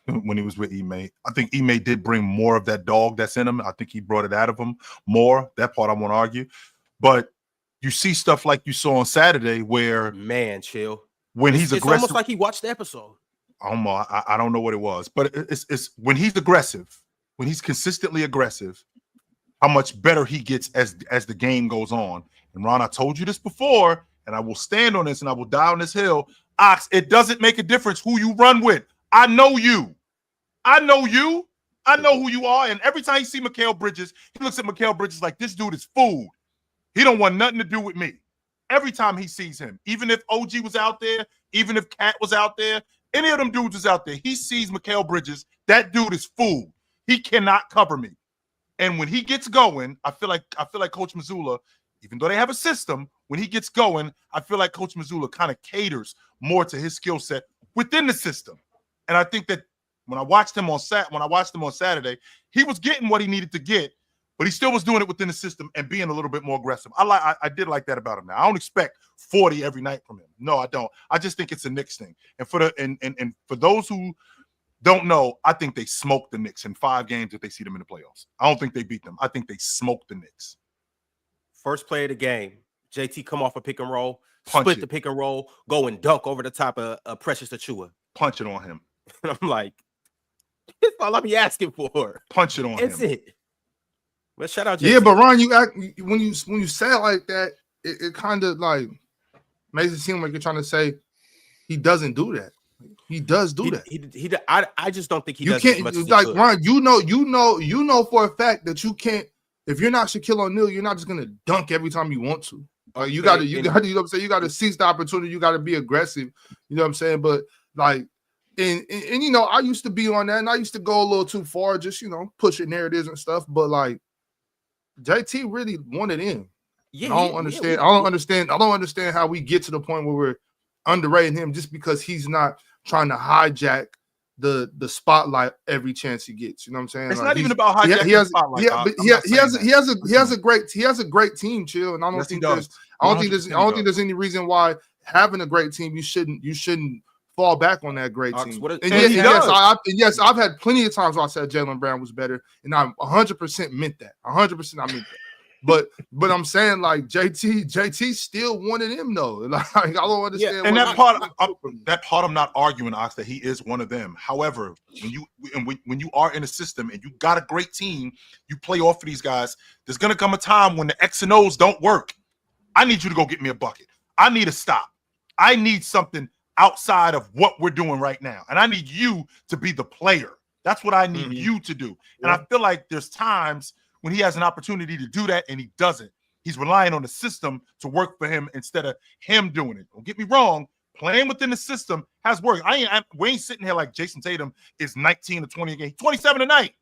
when he was with Ime. I think Ime did bring more of that dog that's in him. I think he brought it out of him more. That part I won't argue. But you see stuff like you saw on Saturday where chill. When he's aggressive, it's almost like he watched the episode. I don't know what it was, but it's when he's aggressive, when he's consistently aggressive, how much better he gets as the game goes on. And Ron, I told you this before, and I will stand on this and I will die on this hill. Ox, it doesn't make a difference who you run with. I know you. I know you. I know who you are. And every time you see Mikal Bridges, he looks at Mikal Bridges like this dude is food. He don't want nothing to do with me. Every time he sees him, even if OG was out there, even if Cat was out there, any of them dudes was out there, he sees Mikal Bridges. That dude is food. He cannot cover me. And when he gets going, I feel like Coach Mazzulla, even though they have a system, when he gets going, I feel like Coach Mazzulla kind of caters more to his skill set within the system. And I think that when I watched him on Saturday, he was getting what he needed to get, but he still was doing it within the system and being a little bit more aggressive. I did like that about him. Now I don't expect 40 every night from him. No, I don't. I just think it's a Knicks thing. And for those who don't know, I think they smoked the Knicks in 5 games if they see them in the playoffs. I don't think they beat them. I think they smoked the Knicks. First play of the game, JT come off a pick and roll, split the pick and roll, go and dunk over the top of Precious Achiuwa. Punch it on him. And I'm like, that's all I be asking for. Punch it on him. That's it. But shout out, JT. Yeah, but Ron, when you say it like that, it kind of like makes it seem like you're trying to say he doesn't do that. He does do that. I just don't think he does can't, as much as like he could. Ron, you know for a fact that you can't. If you're not Shaquille O'Neal, you're not just gonna dunk every time you want to. You got to, you know what I'm saying? You got to seize the opportunity. You got to be aggressive. You know what I'm saying? But like, and you know, I used to be on that, and I used to go a little too far, just pushing narratives and stuff. But like, JT really wanted in. Yeah, I don't understand. I don't understand how we get to the point where we're underrating him just because he's not trying to hijack the spotlight every chance he gets. You know what I'm saying? It's like, not even about hijacking the spotlight. Yeah, but he has a great team, chill. And I don't think there's any reason why having a great team you shouldn't fall back on that great team. Yes, I've had plenty of times where I said Jaylen Brown was better, and I 100% meant that. 100% I meant that. But I'm saying like JT still wanted him though. Like I don't understand. Yeah, and that part I'm not arguing, Ox, that he is one of them. However, when you are in a system and you got a great team, you play off of these guys. There's gonna come a time when the X and O's don't work. I need you to go get me a bucket. I need a stop. I need something outside of what we're doing right now, and I need you to be the player. That's what I need you to do. And I feel like there's times when he has an opportunity to do that and he doesn't. He's relying on the system to work for him instead of him doing it. Don't get me wrong. Playing within the system has worked. We ain't sitting here like Jason Tatum is 19 or 20 a game. 27 a night,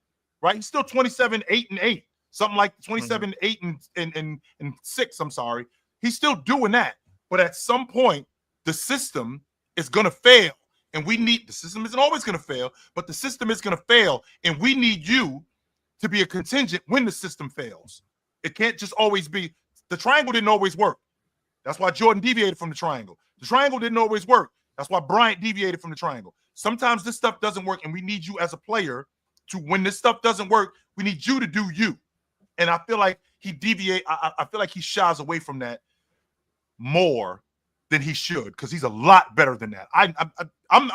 right? He's still 27, 8 and 8. Something like 27, 8 and 6, I'm sorry. He's still doing that. But at some point, the system is going to fail. And the system isn't always going to fail, but the system is going to fail. And we need you to be a contingent when the system fails. It can't just always be, the triangle didn't always work. That's why Jordan deviated from the triangle. The triangle didn't always work. That's why Bryant deviated from the triangle. Sometimes this stuff doesn't work, and we need you as a player to, when this stuff doesn't work, we need you to do you. And I feel like I feel like he shies away from that more than he should, because he's a lot better than that. I'm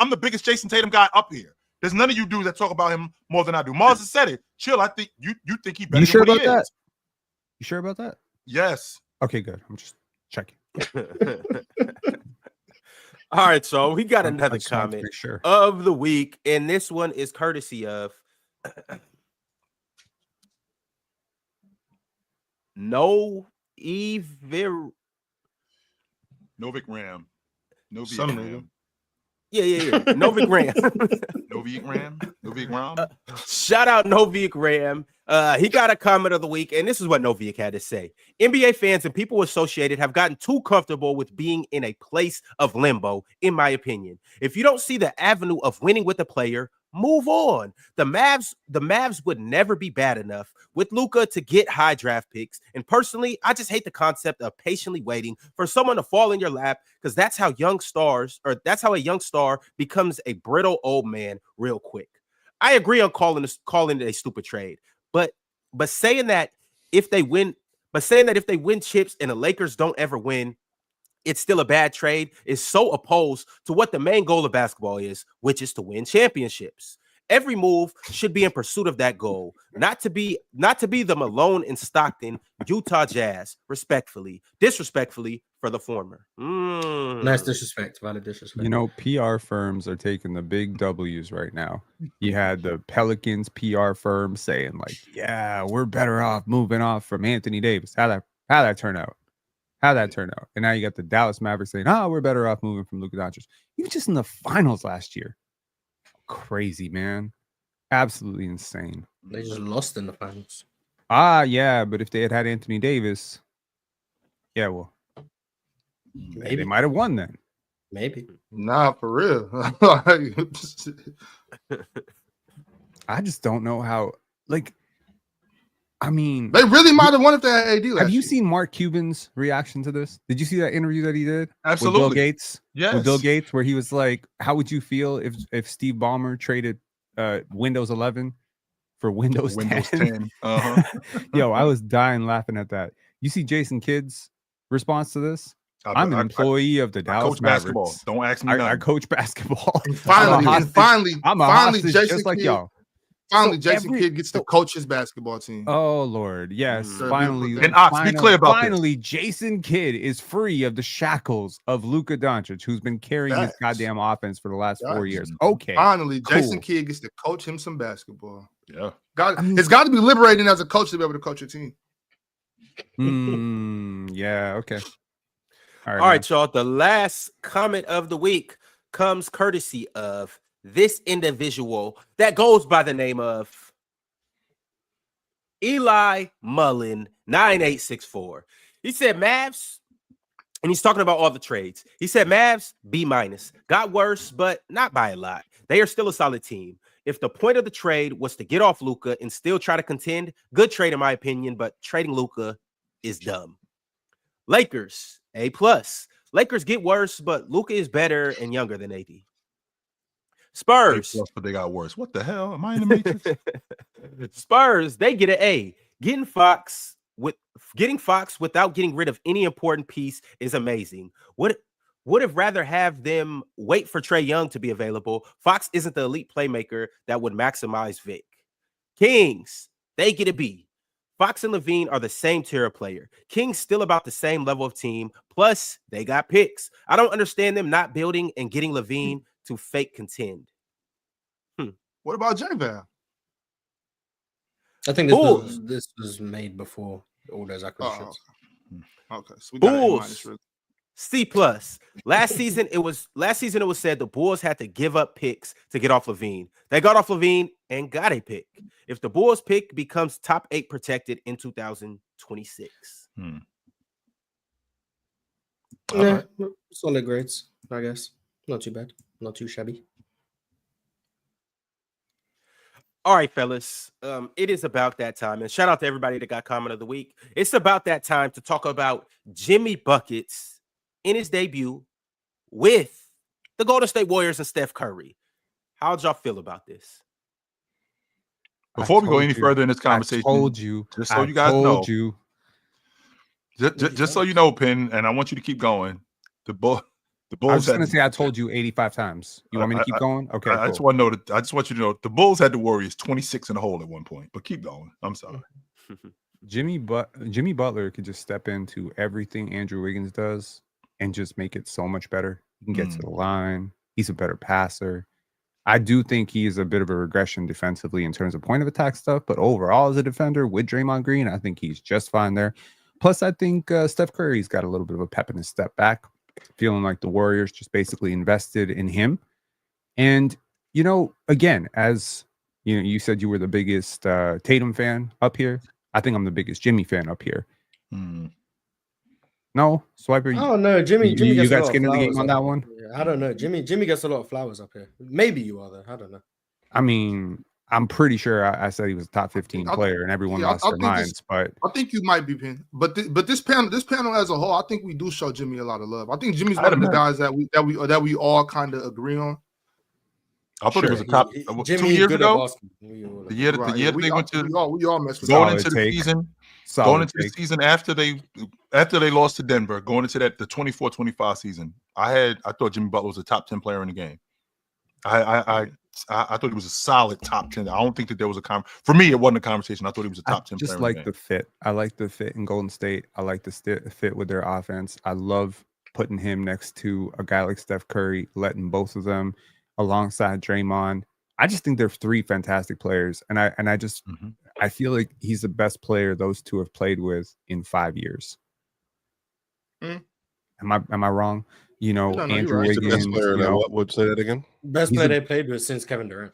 the biggest Jason Tatum guy up here. There's none of you dudes that talk about him more than I do. Mars has said it. Chill. I think you think he better. You sure than about what he that? is. You sure about that? Yes. Okay, good. I'm just checking. All right, so we got another comment of the week, and this one is courtesy of Novik Ram. Yeah. Novik Ram. Novik Ram. Shout out Novik Ram. He got a comment of the week, and this is what Novik had to say. NBA fans and people associated have gotten too comfortable with being in a place of limbo, in my opinion. If you don't see the avenue of winning with a player, move on. The Mavs would never be bad enough with Luka to get high draft picks. And personally, I just hate the concept of patiently waiting for someone to fall in your lap, because that's how a young star becomes a brittle old man real quick. I agree on calling it a stupid trade, but saying that if they win chips and the Lakers don't ever win, it's still a bad trade is so opposed to what the main goal of basketball is, which is to win championships. Every move should be in pursuit of that goal, not to be the Malone and Stockton Utah Jazz, disrespectfully for the former. Nice disrespect, valid disrespect. You know, PR firms are taking the big W's right now. You had the Pelicans PR firm saying like, "Yeah, we're better off moving off from Anthony Davis." How that turn out? And now you got the Dallas Mavericks saying, "Oh, we're better off moving from Luka Doncic." He was just in the finals last year. Crazy, man. Absolutely insane. They just lost in the finals. Yeah, but if they had Anthony Davis, yeah, well, Maybe they might have won then. Maybe. Nah, for real. I just don't know how. Like, I mean, They really might have won if they had AD last have you year. seen Mark Cuban's reaction to this? Did you see that interview that he did Absolutely. with Bill Gates? Yes. With Bill Gates, where he was like, "How would you feel if Steve Ballmer traded Windows 11 for Windows 10?" Uh-huh. Yo, I was dying laughing at that. You see Jason Kidd's response to this? I'm an employee of the Dallas coach basketball. Mavericks. Don't ask me I nothing. coach basketball. Finally, I'm a hostage just like y'all. Finally, So Jason Kidd gets to coach his basketball team. Oh Lord, yes! Mm. Finally, And Ox, be clear about this. finally, Jason Kidd is free of the shackles of Luka Doncic, who's been carrying his Facts. goddamn offense for the last 4 Facts. years. Okay, Finally, Jason cool. Kidd gets to coach him some basketball. Yeah. It's got to be liberating as a coach to be able to coach a team. Yeah. Okay. All right, y'all. The last comment of the week comes courtesy of this individual that goes by the name of Eli Mullen 9864. He said Mavs, and he's talking about all the trades. He said Mavs B-, got worse, but not by a lot. They are still a solid team. If the point of the trade was to get off Luka and still try to contend, good trade in my opinion, but trading Luka is dumb. Lakers A+. Lakers get worse, but Luka is better and younger than AD. Spurs, But they got worse. What the hell? Am I in the Matrix? Spurs, they get an A. Getting Fox without getting rid of any important piece is amazing. Would have rather have them wait for Trae Young to be available. Fox isn't the elite playmaker that would maximize Vic. Kings, they get a B. Fox and Levine are the same tier of player. Kings still about the same level of team. Plus, they got picks. I don't understand them not building and getting Levine to fake contend. What about J-Val? I think this was made before all those acquisitions. Okay, so we got Bulls. C+. Last season it was said the Bulls had to give up picks to get off Levine. They got off Levine and got a pick. If the Bulls pick becomes top 8 protected in 2026. Yeah, solid grades, I guess. Not too bad. Not too shabby. All right, fellas. It is about that time. And shout out to everybody that got comment of the week. It's about that time to talk about Jimmy Buckets in his debut with the Golden State Warriors and Steph Curry. How'd y'all feel about this? Before we go any further in this conversation, just so you guys know, just so you know, Penn, and I want you to keep going. The Bulls. I was just gonna say I told you 85 times. You want me to keep going? Okay. I just want to know I just want you to know the Bulls had the Warriors 26 in the hole at one point, but keep going. I'm sorry. Jimmy Butler could just step into everything Andrew Wiggins does and just make it so much better. He can get to the line. He's a better passer. I do think he is a bit of a regression defensively in terms of point of attack stuff, but overall as a defender with Draymond Green, I think he's just fine there. Plus, I think Steph Curry's got a little bit of a pep in his step back, feeling like the Warriors just basically invested in him. And Again, as you said you were the biggest Tatum fan up here. I think I'm the biggest Jimmy fan up here. No, Swiper. Oh no, Jimmy you gets a got lot skin of in the game flowers on up that here. one. Yeah, I don't know. Jimmy gets a lot of flowers up here. Maybe you are though. I don't know. I mean, I'm pretty sure I said he was a top 15 player, and everyone lost their minds. But I think you might be Pin. But this panel as a whole, I think we do show Jimmy a lot of love. I think Jimmy's one of the guys that we all kind of agree on. I thought it was a top 2 years ago. The year that they went to we all mess with going into the season. Going into the season after they lost to Denver, going into the 24-25 season, I thought Jimmy Butler was a top 10 player in the game. I thought he was a solid top 10. I don't think that there was for me, it wasn't a conversation. I thought he was a top 10 player. Just like the fit. I like the fit in Golden State. I like the fit with their offense. I love putting him next to a guy like Steph Curry, letting both of them alongside Draymond. I just think they're three fantastic players. And I just I feel like he's the best player those two have played with in 5 years. Am I wrong? Andrew right. Wiggins. Best player what would say that again? Best player they played with since Kevin Durant.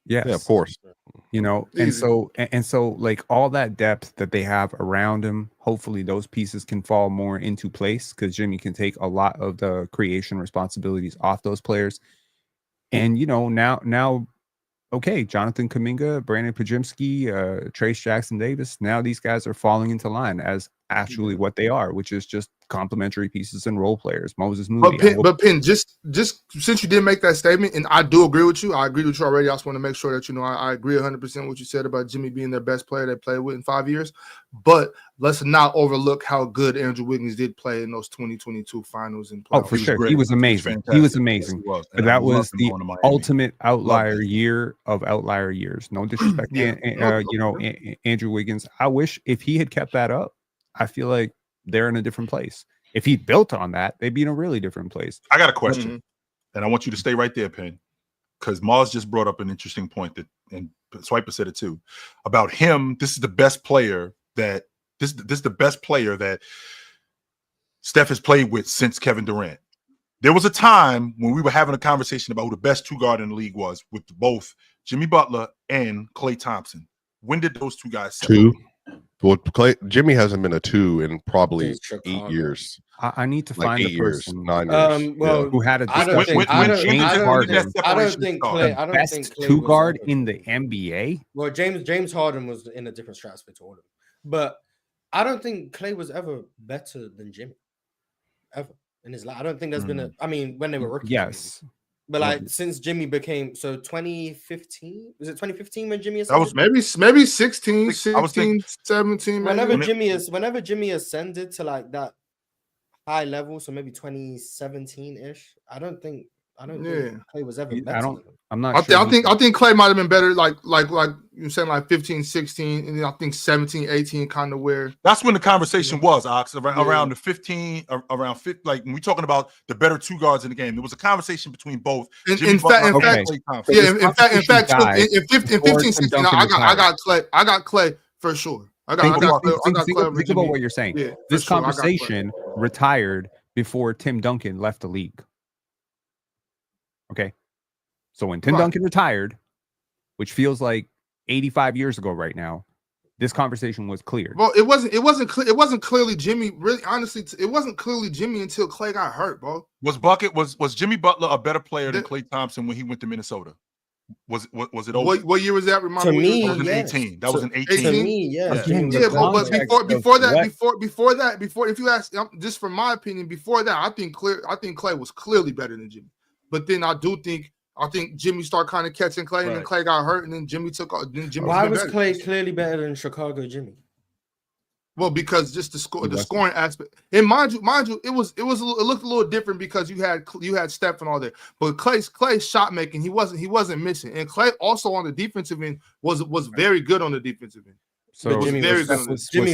Yes. Yeah, of course. And so like all that depth that they have around him, hopefully those pieces can fall more into place because Jimmy can take a lot of the creation responsibilities off those players. And now okay, Jonathan Kuminga, Brandon Podziemski, Trace Jackson Davis, now these guys are falling into line as actually what they are, which is just complementary pieces and role players. Moses Moody. But Pin, just since you did make that statement, and I do agree with you. I agree with you already. I just want to make sure that I agree 100% what you said about Jimmy being their best player they played with in 5 years. But let's not overlook how good Andrew Wiggins did play in those 2022 finals and playoffs. Oh, for sure. He was amazing. He was amazing. But that was the ultimate outlier year of outlier years. No disrespect. Andrew Wiggins. I wish if he had kept that up, I feel like they're in a different place. If he built on that, they'd be in a really different place. I got a question, and I want you to stay right there, Penn, because Mars just brought up an interesting point and Swiper said it too, about him. This is the best player that this is the best player that Steph has played with since Kevin Durant. There was a time when we were having a conversation about who the best two guard in the league was with both Jimmy Butler and Klay Thompson. When did those two guys separate? Two. Well, Jimmy hasn't been a two in probably 8 years. I need to find a person 9 years. Who had a discussion. I don't think best two guard in the NBA. Well, James Harden was in a different stratosphere to all of them, but I don't think Klay was ever better than Jimmy ever in his life. I don't think there's been when they were rookies. Yes. But like since Jimmy became 2015, was it 2015 when Jimmy ascended? That was maybe 16, 17. Whenever Jimmy ascended to like that high level, so maybe 2017-ish. I don't think Klay was ever better. I'm not I sure. think Klay might have been better like you're saying like 15, 16, and then I think 17, 18 kind of where that's when the conversation was, Ox, around the 15, around 50, like when we're talking about the better two guards in the game. There was a conversation between both. In fact, 15, 16, I got Klay for sure. Think about what you're saying. Yeah, this conversation retired before Tim Duncan left the league. Okay. So when Tim Duncan retired, which feels like 85 years ago right now, this conversation was cleared. Well, it wasn't clearly Jimmy. Really, honestly, it wasn't clearly Jimmy until Klay got hurt, bro. Was Jimmy Butler a better player than Klay Thompson when he went to Minnesota? Was it over? What year was that? Remind me. That was an 18. That was an 18. To me, yeah. But before that, if you ask, just from my opinion, before that, I think Klay was clearly better than Jimmy. But then I think Jimmy started kind of catching Klay, and then Klay got hurt, and then Jimmy took off. Why was Klay clearly better than Chicago Jimmy? Well, because just the scoring aspect, and mind you, it looked a little different because you had Steph and all that. But Klay's shot making, he wasn't missing, and Klay also on the defensive end was very good on the defensive end. So Jimmy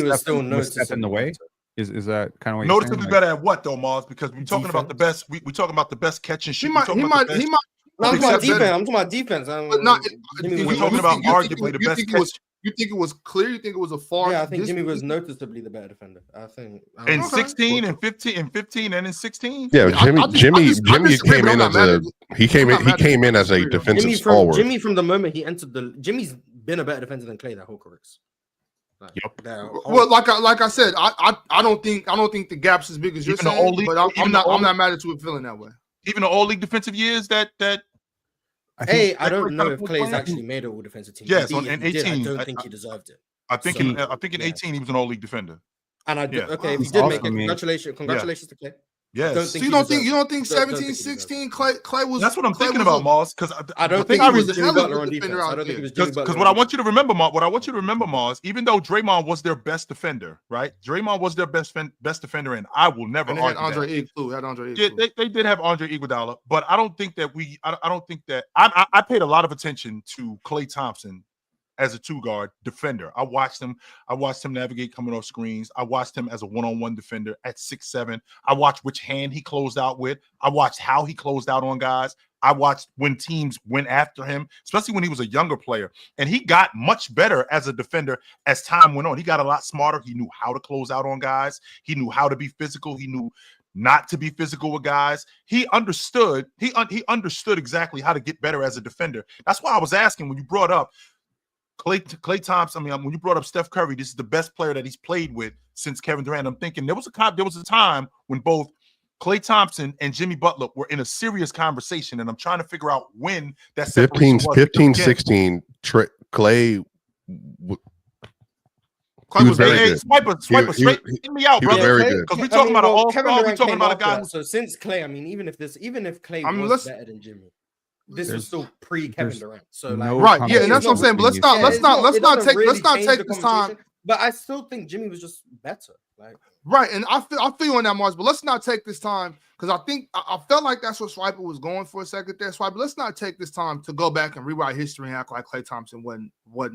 was still noticeably in the way. Is that kind of what noticeably better at what though, Mars? Because we're talking about the best. We're talking about the best catch and shoot. I'm talking about defense. We're talking about arguably the best catch. You think it was clear? You think it was a far? Yeah, I think Jimmy was noticeably the better defender. I think in Okay. 16 and 15 and in 16. Yeah, I Jimmy disagree, came but in I'm as not a mad at he came I'm in not he mad at came in you. as a Jimmy defensive stalwart. Jimmy from the moment he entered Jimmy's been a better defender than Klay that whole career. Like, Yep. Well, like I said, I don't think the gap's as big as you're Even the saying, old league- but I'm even the not old- mad at you for feeling that way. Even the all league defensive years that I think I don't Klay know kinda if was Clay's playing. actually made an all defensive team. Yes, If in he did, 18, I don't think he deserved it. I think So, in yeah. 18 he was an all league defender. And I Yeah. okay, if he He's did make also it, made- congratulations to Clay. Yes. Don't So think you he don't think deserves you it. don't think Don't 17, think he deserves 16, Clay was. That's what I'm Clay thinking was about, a- Mars. Because I don't the think thing it was was Jimmy hella Butler good on defense. defender I out don't think there. it was Jimmy because Butler. what I want you to remember, Mars, even though Draymond was their best defender, right? Draymond was their best defender, and I will never And they had argue Andre that. Iguodala. Had Andre Yeah, Iguodala. they did have Andre Iguodala, but I don't think that I paid a lot of attention to Klay Thompson as a two guard defender. I watched him navigate coming off screens. I watched him as a one-on-one defender at 6'7". I watched which hand he closed out with. I watched how he closed out on guys. I watched when teams went after him, especially when he was a younger player. And he got much better as a defender as time went on. He got a lot smarter. He knew how to close out on guys. He knew how to be physical. He knew not to be physical with guys. He understood. He understood exactly how to get better as a defender. That's why I was asking when you brought up Klay Thompson. I mean, when you brought up Steph Curry, this is the best player that he's played with since Kevin Durant. I'm thinking there was a time when both Klay Thompson and Jimmy Butler were in a serious conversation, and I'm trying to figure out when that 15, separation was. 15 16, Klay. Clay was very good. Swiper, straight hit me out, he was brother. very good. Because we're talking about an all-star. We're talking about a guy. So since Klay, I mean, even if Klay I mean, was better than Jimmy, this was still pre-Kevin there's Durant. So no like, Right, yeah, and that's what I'm saying. But let's not take this time. But I still think Jimmy was just better. Like, Right, and I feel you on that, Mars. But let's not take this time because I think I felt like that's what Swiper was going for a second there, Swiper. Let's not take this time to go back and rewrite history and act like Klay Thompson wasn't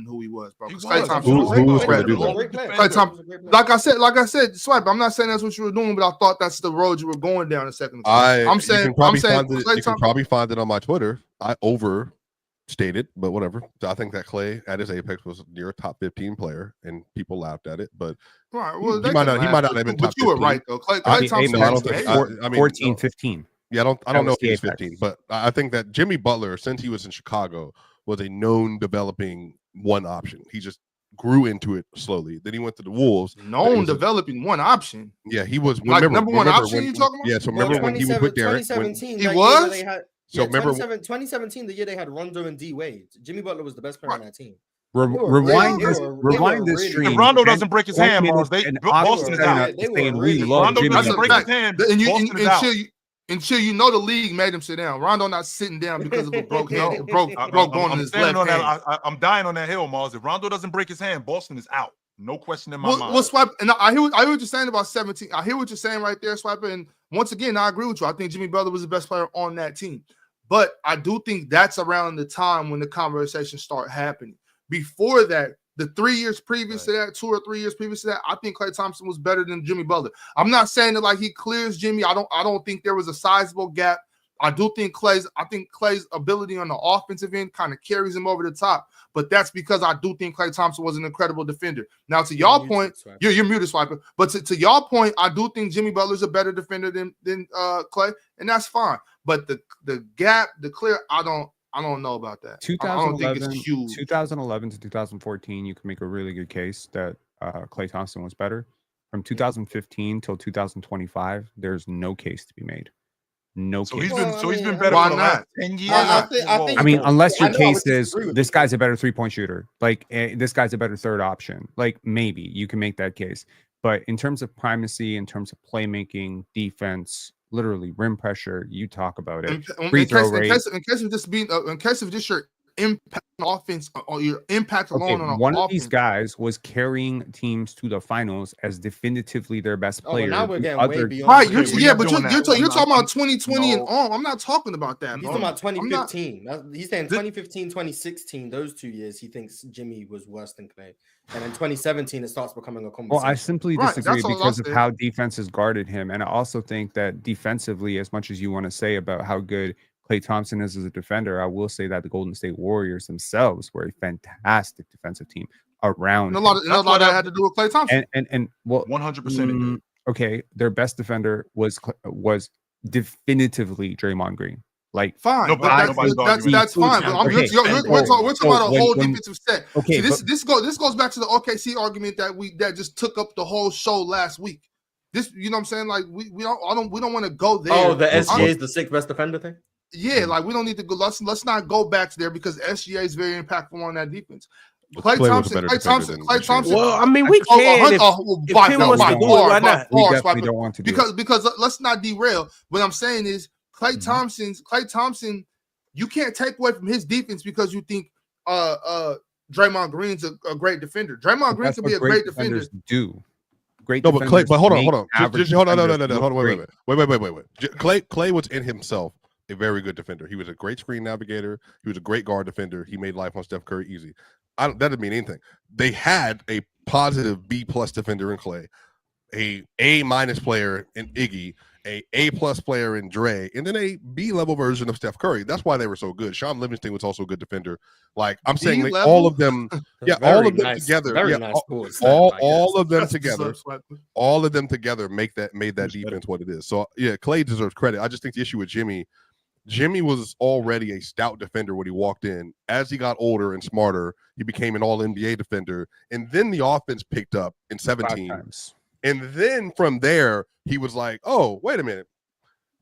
who he was, bro. Because Klay Thompson Who was gonna do that? Klay Thompson, like I said, Swiper. I'm not saying that's what you were doing, but I thought that's the road you were going down a second ago. You can probably find it on my Twitter. I overstated, but whatever. I think that Klay at his apex was near a top 15 player, and people laughed at it. But right, well, he might not have been top 15. But you were right though. Klay Thompson. 14, 15. Yeah, I don't know if he's the 15, but I think that Jimmy Butler, since he was in Chicago, was a known developing one option. He just grew into it slowly. Then he went to the Wolves. Known developing one option. Yeah, he was number one option. You talking about? Yeah, so remember when he was with Derek? 2017, he was. So remember 2017, the year they had Rondo and D Wade. Jimmy Butler was the best player on that team. Rewind this stream. If Rondo doesn't break his hand, Mars, Boston is out. Rondo doesn't break his hand. Until you know the league made him sit down. Rondo not sitting down because of a broke bone in his left hand. I'm dying on that hill, Mars. If Rondo doesn't break his hand, Boston is out. No question in my mind. Well, Swipe, and I hear what you're saying about 17. I hear what you're saying right there, Swiper. And once again, I agree with you. I think Jimmy Butler was the best player on that team. But I do think that's around the time when the conversations start happening. Before that, the 3 years previous to that, 2 or 3 years previous to that, I think Klay Thompson was better than Jimmy Butler. I'm not saying that like he clears Jimmy. I don't think there was a sizable gap. I do think Klay's ability on the offensive end kind of carries him over the top. But that's because I do think Klay Thompson was an incredible defender. Now, to y'all point, you're muted, Swiper. But to y'all point, I do think Jimmy Butler's a better defender than Klay, and that's fine. But the gap, the clear, I don't know about that. 2011 to 2014, you can make a really good case that Klay Thompson was better. From 2015 till 2025, there's no case to be made. No case. He's been better for the last 10 years. I mean, unless your case is this guy's a better 3-point shooter, like this guy's a better third option, like maybe you can make that case. But in terms of primacy, in terms of playmaking, defense, literally rim pressure, you talk about it. In case of just your impact on offense or your impact alone on one offense. of these guys was carrying teams to the finals as definitively their best player. Now we're getting way beyond. Right, you're talking about 2020 and on. I'm not talking about that. He's talking about 2015. He's saying 2015, 2016. Those 2 years, he thinks Jimmy was worse than Klay. And in 2017, it starts becoming a conversation. Well, I simply disagree because of how defense has guarded him. And I also think that defensively, as much as you want to say about how good Klay Thompson is as a defender, I will say that the Golden State Warriors themselves were a fantastic defensive team. around. And a lot of that had to do with Klay Thompson. And well, 100%. Okay, their best defender was definitively Draymond Green. Like, fine, Nobody's that's fine. But Okay. we're talking about a whole defensive set. Okay, See, this goes back to the OKC argument that just took up the whole show last week. This, you know what I'm saying? Like we don't want to go there. Oh, the SGA is the sixth best defender thing. Yeah, like we don't need to go. Let's not go back there because SGA is very impactful on that defense. Klay Thompson. Well, I mean, we can. If Tim wants to do it, why not? We definitely don't want to do it. Because let's not derail. What I'm saying is Klay Thompson, you can't take away from his defense because you think Draymond Green's a great defender. Draymond Green can be a great defender. Great. No, but Klay, but hold on. Hold on. Wait. Klay was in himself a very good defender. He was a great screen navigator. He was a great guard defender. He made life on Steph Curry easy. That doesn't mean anything. They had a positive B+ defender in Klay, a A- player in Iggy, a A+ player in Dre, and then a B-level version of Steph Curry. That's why they were so good. Sean Livingston was also a good defender. Like I'm saying, like, all of them, all of them together, all of them together, all of them together made that defense what it is. So yeah, Klay deserves credit. I just think the issue with Jimmy was already a stout defender when he walked in. As he got older and smarter, he became an all-NBA defender. And then the offense picked up in 17. And then from there, he was like, oh, wait a minute.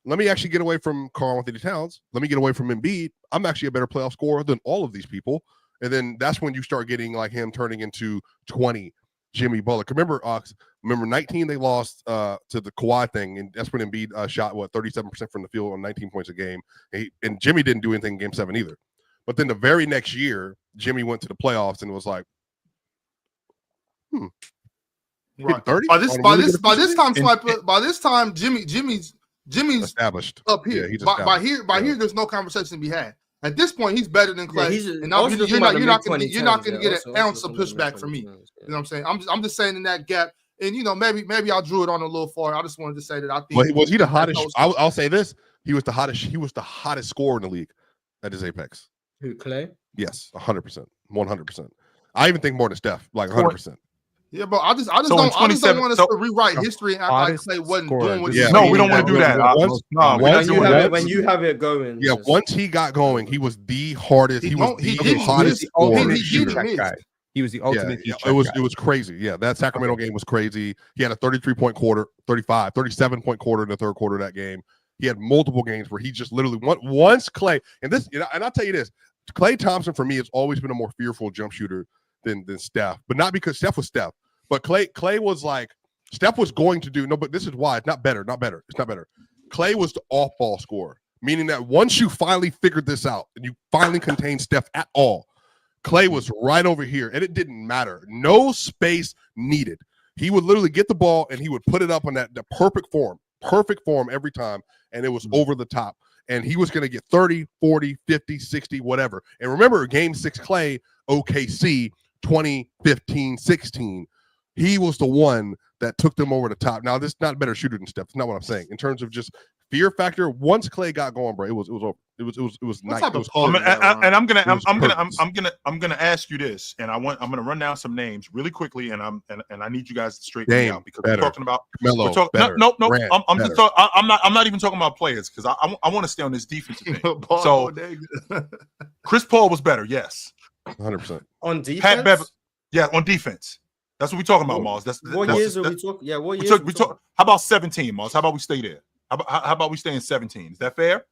Let me actually get away from Karl Anthony Towns. Let me get away from Embiid. I'm actually a better playoff scorer than all of these people. And then that's when you start getting like him turning into 20 Jimmy Butler. Remember 19 they lost to the Kawhi thing, and that's when Embiid shot 37% from the field on 19 points a game. And Jimmy didn't do anything in Game 7 either. But then the very next year, Jimmy went to the playoffs and was like, Right. 30? By this time, Jimmy's established up here. Yeah, by here, there's no conversation to be had. At this point, he's better than Klay. Yeah, you're not going to get an ounce of pushback from me. You know what I'm saying? I'm just saying in that gap. And maybe I drew it on a little far. I just wanted to say that I think. Was he the hottest? I'll say this: he was the hottest. He was the hottest scorer in the league at his apex. Who, Klay? Yes, 100%, 100%. I even think more than Steph, like 100%. Yeah, but I just don't want us to rewrite history and act like Klay wasn't doing what he was. No, we don't want to do that. When you have it going. Yeah, once he got going, he was the hardest. He was the hottest scorer. He was the ultimate. It was crazy. Yeah, that Sacramento game was crazy. He had a 33-point quarter, 37-point quarter in the third quarter of that game. He had multiple games where he just literally once Klay and I'll tell you this: Klay Thompson for me has always been a more fearful jump shooter than Steph, but not because Steph was Steph, but Klay was like Steph was going to do but this is why it's not better. It's not better. Klay was the off-ball scorer, meaning that once you finally figured this out and you finally contained Steph at all, Klay was right over here, and it didn't matter. No space needed. He would literally get the ball, and he would put it up on the perfect form every time, and it was over the top. And he was going to get 30, 40, 50, 60, whatever. And remember, Game 6 Klay, OKC, 2015-16. He was the one that took them over the top. Now, this is not a better shooter than Steph. That's not what I'm saying. In terms of just fear factor, once Klay got going, bro, it was over. It was nice. I'm gonna ask you this, and I'm gonna run down some names really quickly, and I need you guys to straighten me out because we're talking about Melo, I'm not even talking about players because I want to stay on this defensive thing. So Chris Paul was better, yes, 100% on defense. Pat Bev, yeah, on defense. That's what we're talking about, Mars. What years are we talking? Yeah, what years? We talk. How about 17, Mars? How about we stay there? How about we stay in 17? Is that fair?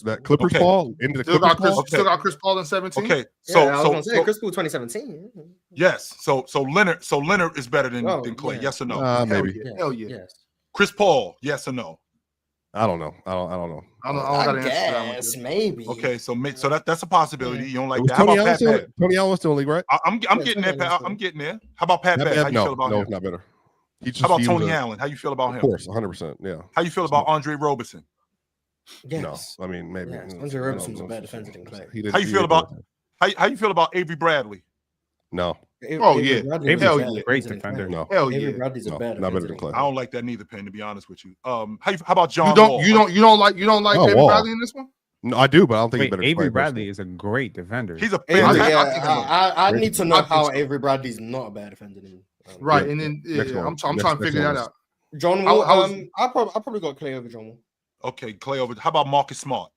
That Clippers Paul into the still Clippers got Chris Paul in 17. Okay, I was gonna say Chris Paul 2017. Yes. So Leonard is better than Klay. Yeah. Yes or no? Maybe. Hell yeah. Yes. Chris Paul. Yes or no? I don't know. I don't know. I guess maybe. Okay, so that's a possibility. You don't like that? How How about Pat Bev? Tony Allen still in the league, right? I'm getting there. I'm getting there. How about Pat Bev? How you feel about him? No, it's not better. How about Tony Allen? How you feel about him? Of course, 100%. Yeah. How you feel about Andre Roberson? Yes. No, I mean maybe. Yes. Andre Roberson's a better defender than Klay. How you feel about Avery Bradley? No. Avery Bradley's great defender. No. Hell yeah. Avery Bradley's a better not better defender than Klay. I don't like that neither, Penn. To be honest with you, how about John? You don't like Avery Bradley in this one? No, I do, but I don't think he's Wait, better. Avery Klay Bradley personally. is a great defender. He's a Avery, fantastic. I need to know I think how so. Avery Bradley's not a bad defender than Right, Yeah, and then next one. I'm trying Next- to figure next that one out. John How- Wall. how was- I probably got Klay over John Wall. Okay, Klay over. How about Marcus Smart?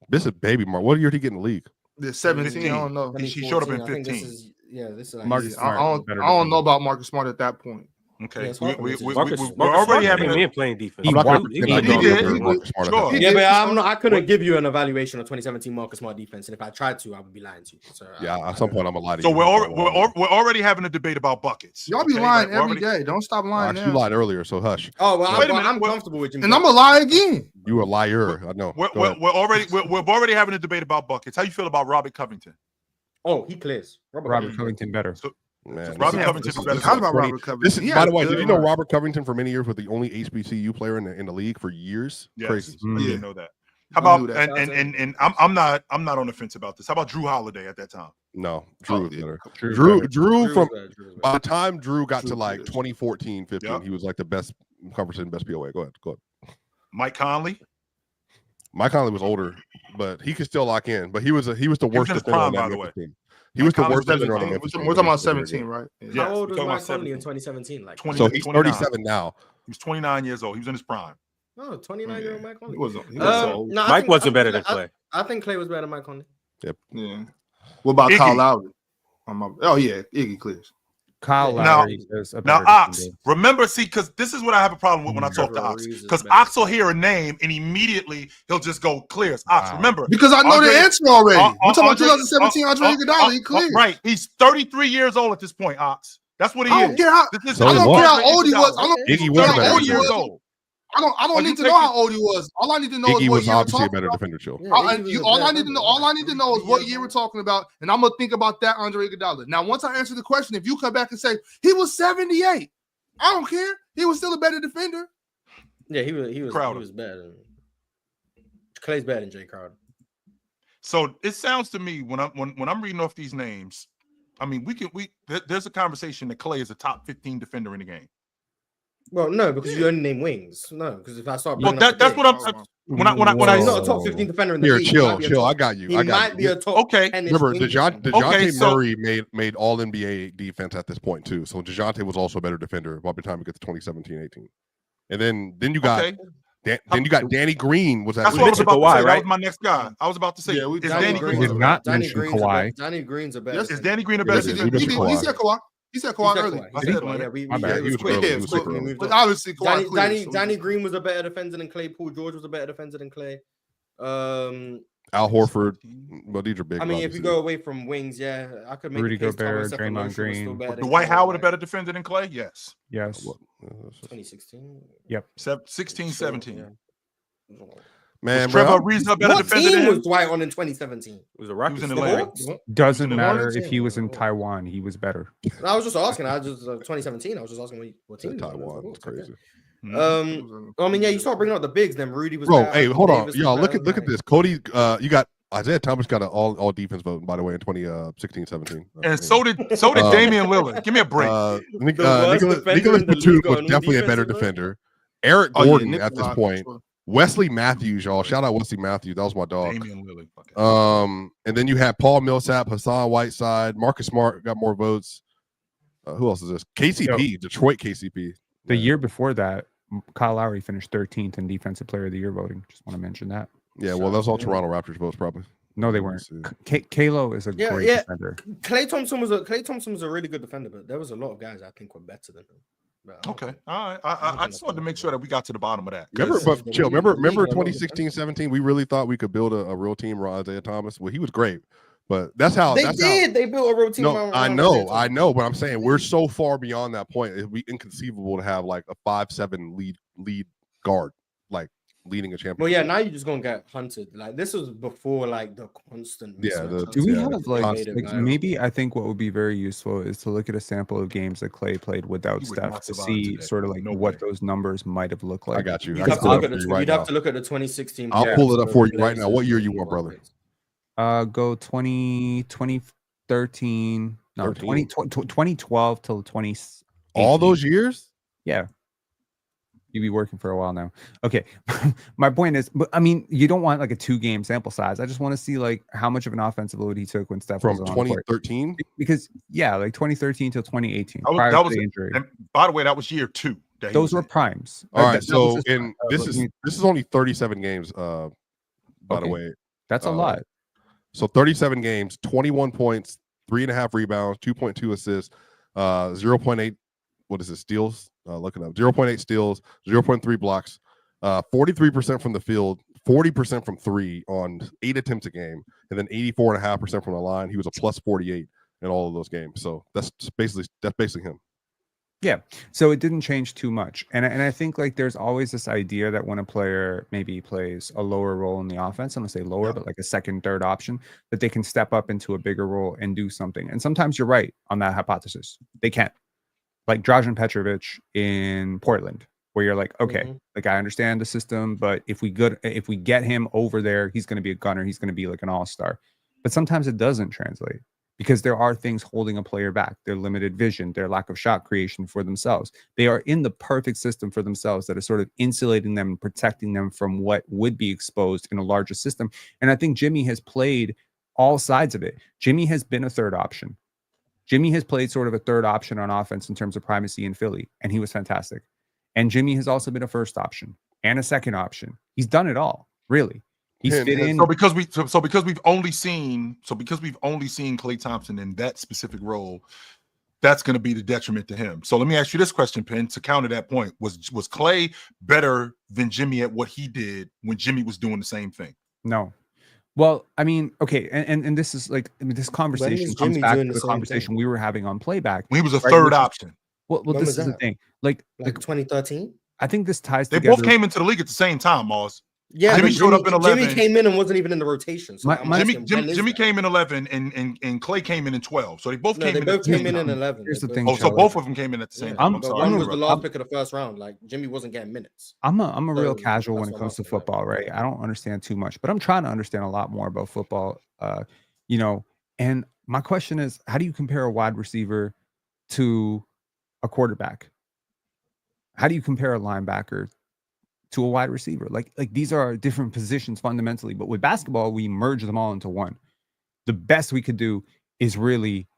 This is baby Mark. What year did he get in the league? The 17, I don't know. He showed up in 2014, I think 15. This is this is like Marcus his- Smart. I don't better know defender. about Marcus Smart at that point. Okay, Yeah, it's hard for me to we're Marcus already Smart having came a in playing defense. He I'm not gonna walked- pretend he I did. know He did. you're Marcus Smart at Sure. that. Yeah, but He did. I couldn't give you an evaluation of 2017 Marcus Smart defense, and if I tried to, I would be lying to you. So Yeah, at some point I'm gonna lie to So you. we're already having a debate about buckets. Y'all be okay? lying Like, we're every already- day. Don't stop lying Actually, you now. lied earlier, so hush. Oh well, Wait a I'm minute, comfortable with Jimmy. And I'm gonna lie again. You a liar. I know. We're Go ahead. already having a debate about buckets. How you feel about Robert Covington? Oh, he clears. Robert Covington better. Man, Robert this is- Covington this is is- better this Talk is about 20 Robert Covington. This is, He by had the way, a did good you know run. Robert Covington for many years was the only HBCU player in the league for years? Yes, Crazy. I Yeah. didn't know that. How I about knew that. and I'm not on the fence about this. How about Drew Holiday at that time? No, Drew Oh, was better. Drew's Drew better. from Drew's better. by the time Drew got Drew to like is. 2014, 15, Yep. he was like the best conversation, best POA. Go ahead. Mike Conley. Mike Conley was older, but he could still lock in. But he was the worst in his defender prime, on that by the Memphis way. team. He was the Conley worst was defender on the 17. Memphis team. We're talking about 17, right? Yeah. Yes, How old we're was talking Mike about Conley in 17. 2017? Like 20. So he's 29. 37 now. He was 29 years old. He was in his prime. no 29-year-old Mike Conley. He was old. No, I Mike think- wasn't I better think- than Klay. I think Klay was better than Mike Conley. Yeah. What about Iggy. Kyle Lowry? Oh yeah, Iggy clears. Kyle Now- Lowry is a Now, better Ox, defender. remember, see, because this is what I have a problem with when I talk to Trevor Ox. Reeves is Because better. Ox will hear a name and immediately he'll just go clears. Ox, Wow. remember. Because I know Andre- the answer already. We're talking about Andre- 2017 Andre Iguodala. He cleared. Right. He's 33 years old at this point, Ox. That's what he I is. don't care how. This is- So I don't what? care how old he was. I don't Iggy care was how better old than he Iggy. was. I Are don't you need to know taking- how old he was. All I need to know is Iggy what was year we're obviously a talking better about. defender, Chill. Yeah, All Iggy I was you- a all better I need to know, all I need to know is defender. what year we're talking about, and I'm gonna think about that Andre Iguodala. Now, once I answer the question, if you come back and say he was 78, I don't care. He was still a better defender. Yeah, he was Crowder. he was better. Clay's better than Jay Crowder. So it sounds to me when I'm reading off these names, I mean, there's a conversation that Klay is a top 15 defender in the game. Well, no, because you only name wings. No, because if I start Well, bringing up that's the what bigs- I'm when I he's say not a top 15 defender in the Here, league. He chill. might be a I top- got you. He I got might you. be a top. Okay. 10-ish Remember, wing DeJounte defender. Okay, so- Murray made all NBA defense at this point too. So DeJounte was also a better defender by the time we get to 2017-18. And then you got Okay. then you got Danny Green was at That's what I was mentioned about to Kawhi, say. That right? was my next guy. I was about to say, Yeah, we- is Danny Danny Green Green We did not Danny mention Green's a Kawhi. better- Danny Green's a better. is defender. Danny Green a Yes, better Yes, he we did. defender? mentioned He Kawhi. said Kawhi. He said He Kawhi said early. Kawhi. I He said said Kawhi. Kawhi. Yeah, My bad. it He was quick. early. Yeah, He was quick. super We early. moved But on. obviously, Kawhi clears. Danny Green was a better defender than Klay. Paul George was a better defender than Klay. Al Horford. Well, these are big. I mean, if you obviously. go away from wings, yeah, I could make Rudy the case Gobert, Thomas Draymond Epinesa was still Green. better than Dwight Klay, Howard a like, better defender than Klay? Yes. Yes. 2016. 16, 17. Yeah. Man, Was Trevor bro, Reeves a better What defender team than was him? Dwight on in 2017? It was a He Rockets. was in The Atlanta. Hawks? Doesn't the matter Warriors, if he yeah. was in Taiwan. He was better. I was just asking. 2017. I was just asking what team. in he was on. Taiwan. Oh, It's okay. crazy. I mean, yeah, you start bringing up the bigs. Then Rudy was. Bro, better, hey, Anthony hold on, Davis was y'all. Look better, at like- this. Cody, you got Isaiah Thomas got an all defense vote, by the way, in 2016-17. And so did Damian Lillard. Give me a break. worst Nicholas defender in the Batum league got was a new definitely a better defensive vote? defender. Eric Oh, yeah, Gordon Nick at this Kawhi, point. for sure. Wesley Matthews, y'all. Shout out Wesley Matthews. That was my dog. Damian Lillard. Okay. And then you had Paul Millsap, Hassan Whiteside, Marcus Smart got more votes. Who else is this? KCP, Detroit KCP. The year before that, Kyle Lowry finished 13th in Defensive Player of the Year voting. Just want to mention that. Yeah, well, that's all Toronto Raptors votes, probably. No, they Let me weren't. see. Kalo is a Yeah, great yeah. defender. Klay Thompson was a really good defender, but there was a lot of guys I think were better than him. But I don't Okay. think- All right. I just wanted to make sure that we got to the bottom of that. Remember, 'Cause- but chill. Remember the league got a lot of 2016-17. We really thought we could build a real team around Isaiah Thomas. Well, he was great, but that's how They that's did. They built a real team. No, around I Isaiah know, Thomas. but I'm saying we're so far beyond that point. It'd be inconceivable to have like a 5'7" lead guard, like leading a championship. Well, yeah. Now you're just gonna get hunted. Like this was before like the constant. Yeah, mismatch. Do we Yeah, have like, constant. maybe I think what would be very useful is to look at a sample of games that Clay played without He would Steph not to survive see today. sort of like No what way. those numbers might have looked like. I got you. You'd I have can to pull look it at up the for you right you'd have now. to look at the 2016. I'll players pull it up to for you look right at now. What year you want, brother? Go 2013. No, 13. 2012 till 20. All those years? Yeah. You be working for a while now. Okay. My point is, but I mean, you don't want like a 2-game sample size. I just want to see like how much of an offensive load he took when Steph From was on the court. 2013? Because like 2018 to 2018. That was the injury. And by the way, that was year 2. Those were primes. All right. So this is only 37 games, by the way. That's a lot. So 37 games, 21 points, 3.5 rebounds, 2.2 assists, 0.8. What is it? Steals? Look it up. 0.8 steals, 0.3 blocks, 43% from the field, 40% from 3 on 8 attempts a game, and then 84.5% from the line. He was a plus 48 in all of those games. So that's basically him. Yeah. So it didn't change too much. And I think like there's always this idea that when a player maybe plays a lower role in the offense, I'm gonna say lower, but like a second, third option, that they can step up into a bigger role and do something. And sometimes you're right on that hypothesis. They can't. Like Dražen Petrovic in Portland, where you're like, okay, like I understand the system, but if we get him over there, he's going to be a gunner. He's going to be like an all-star. But sometimes it doesn't translate because there are things holding a player back. Their limited vision, their lack of shot creation for themselves. They are in the perfect system for themselves that is sort of insulating them and protecting them from what would be exposed in a larger system. And I think Jimmy has played all sides of it. Jimmy has been a third option. Jimmy has played sort of a third option on offense in terms of primacy in Philly, and he was fantastic. And Jimmy has also been a first option and a second option. He's done it all, really. He's fit in. So because we've only seen Klay Thompson in that specific role, that's going to be the detriment to him. So let me ask you this question, Penn, to counter that point. Was Klay better than Jimmy at what he did when Jimmy was doing the same thing? No. Well, I mean, okay, and this is like this conversation comes back to the conversation we were having on playback. When he was a third option. Well, this is the thing. Like 2013. I think this ties they together. both came into the league at the same time, Moss. Yeah, Jimmy showed up in 11. Jimmy came in and wasn't even in the rotation. So Jimmy came in 11 and Klay came in 12. So they both came in 11. Here's the thing. So both of them came in at the same time. I'm sorry. One was the last pick of the first round. Like Jimmy wasn't getting minutes. I'm a real casual when it comes to football, right? I don't understand too much, but I'm trying to understand a lot more about football. And my question is, how do you compare a wide receiver to a quarterback? How do you compare a linebacker to a wide receiver? Like these are different positions fundamentally, but with basketball, we merge them all into one. The best we could do is really,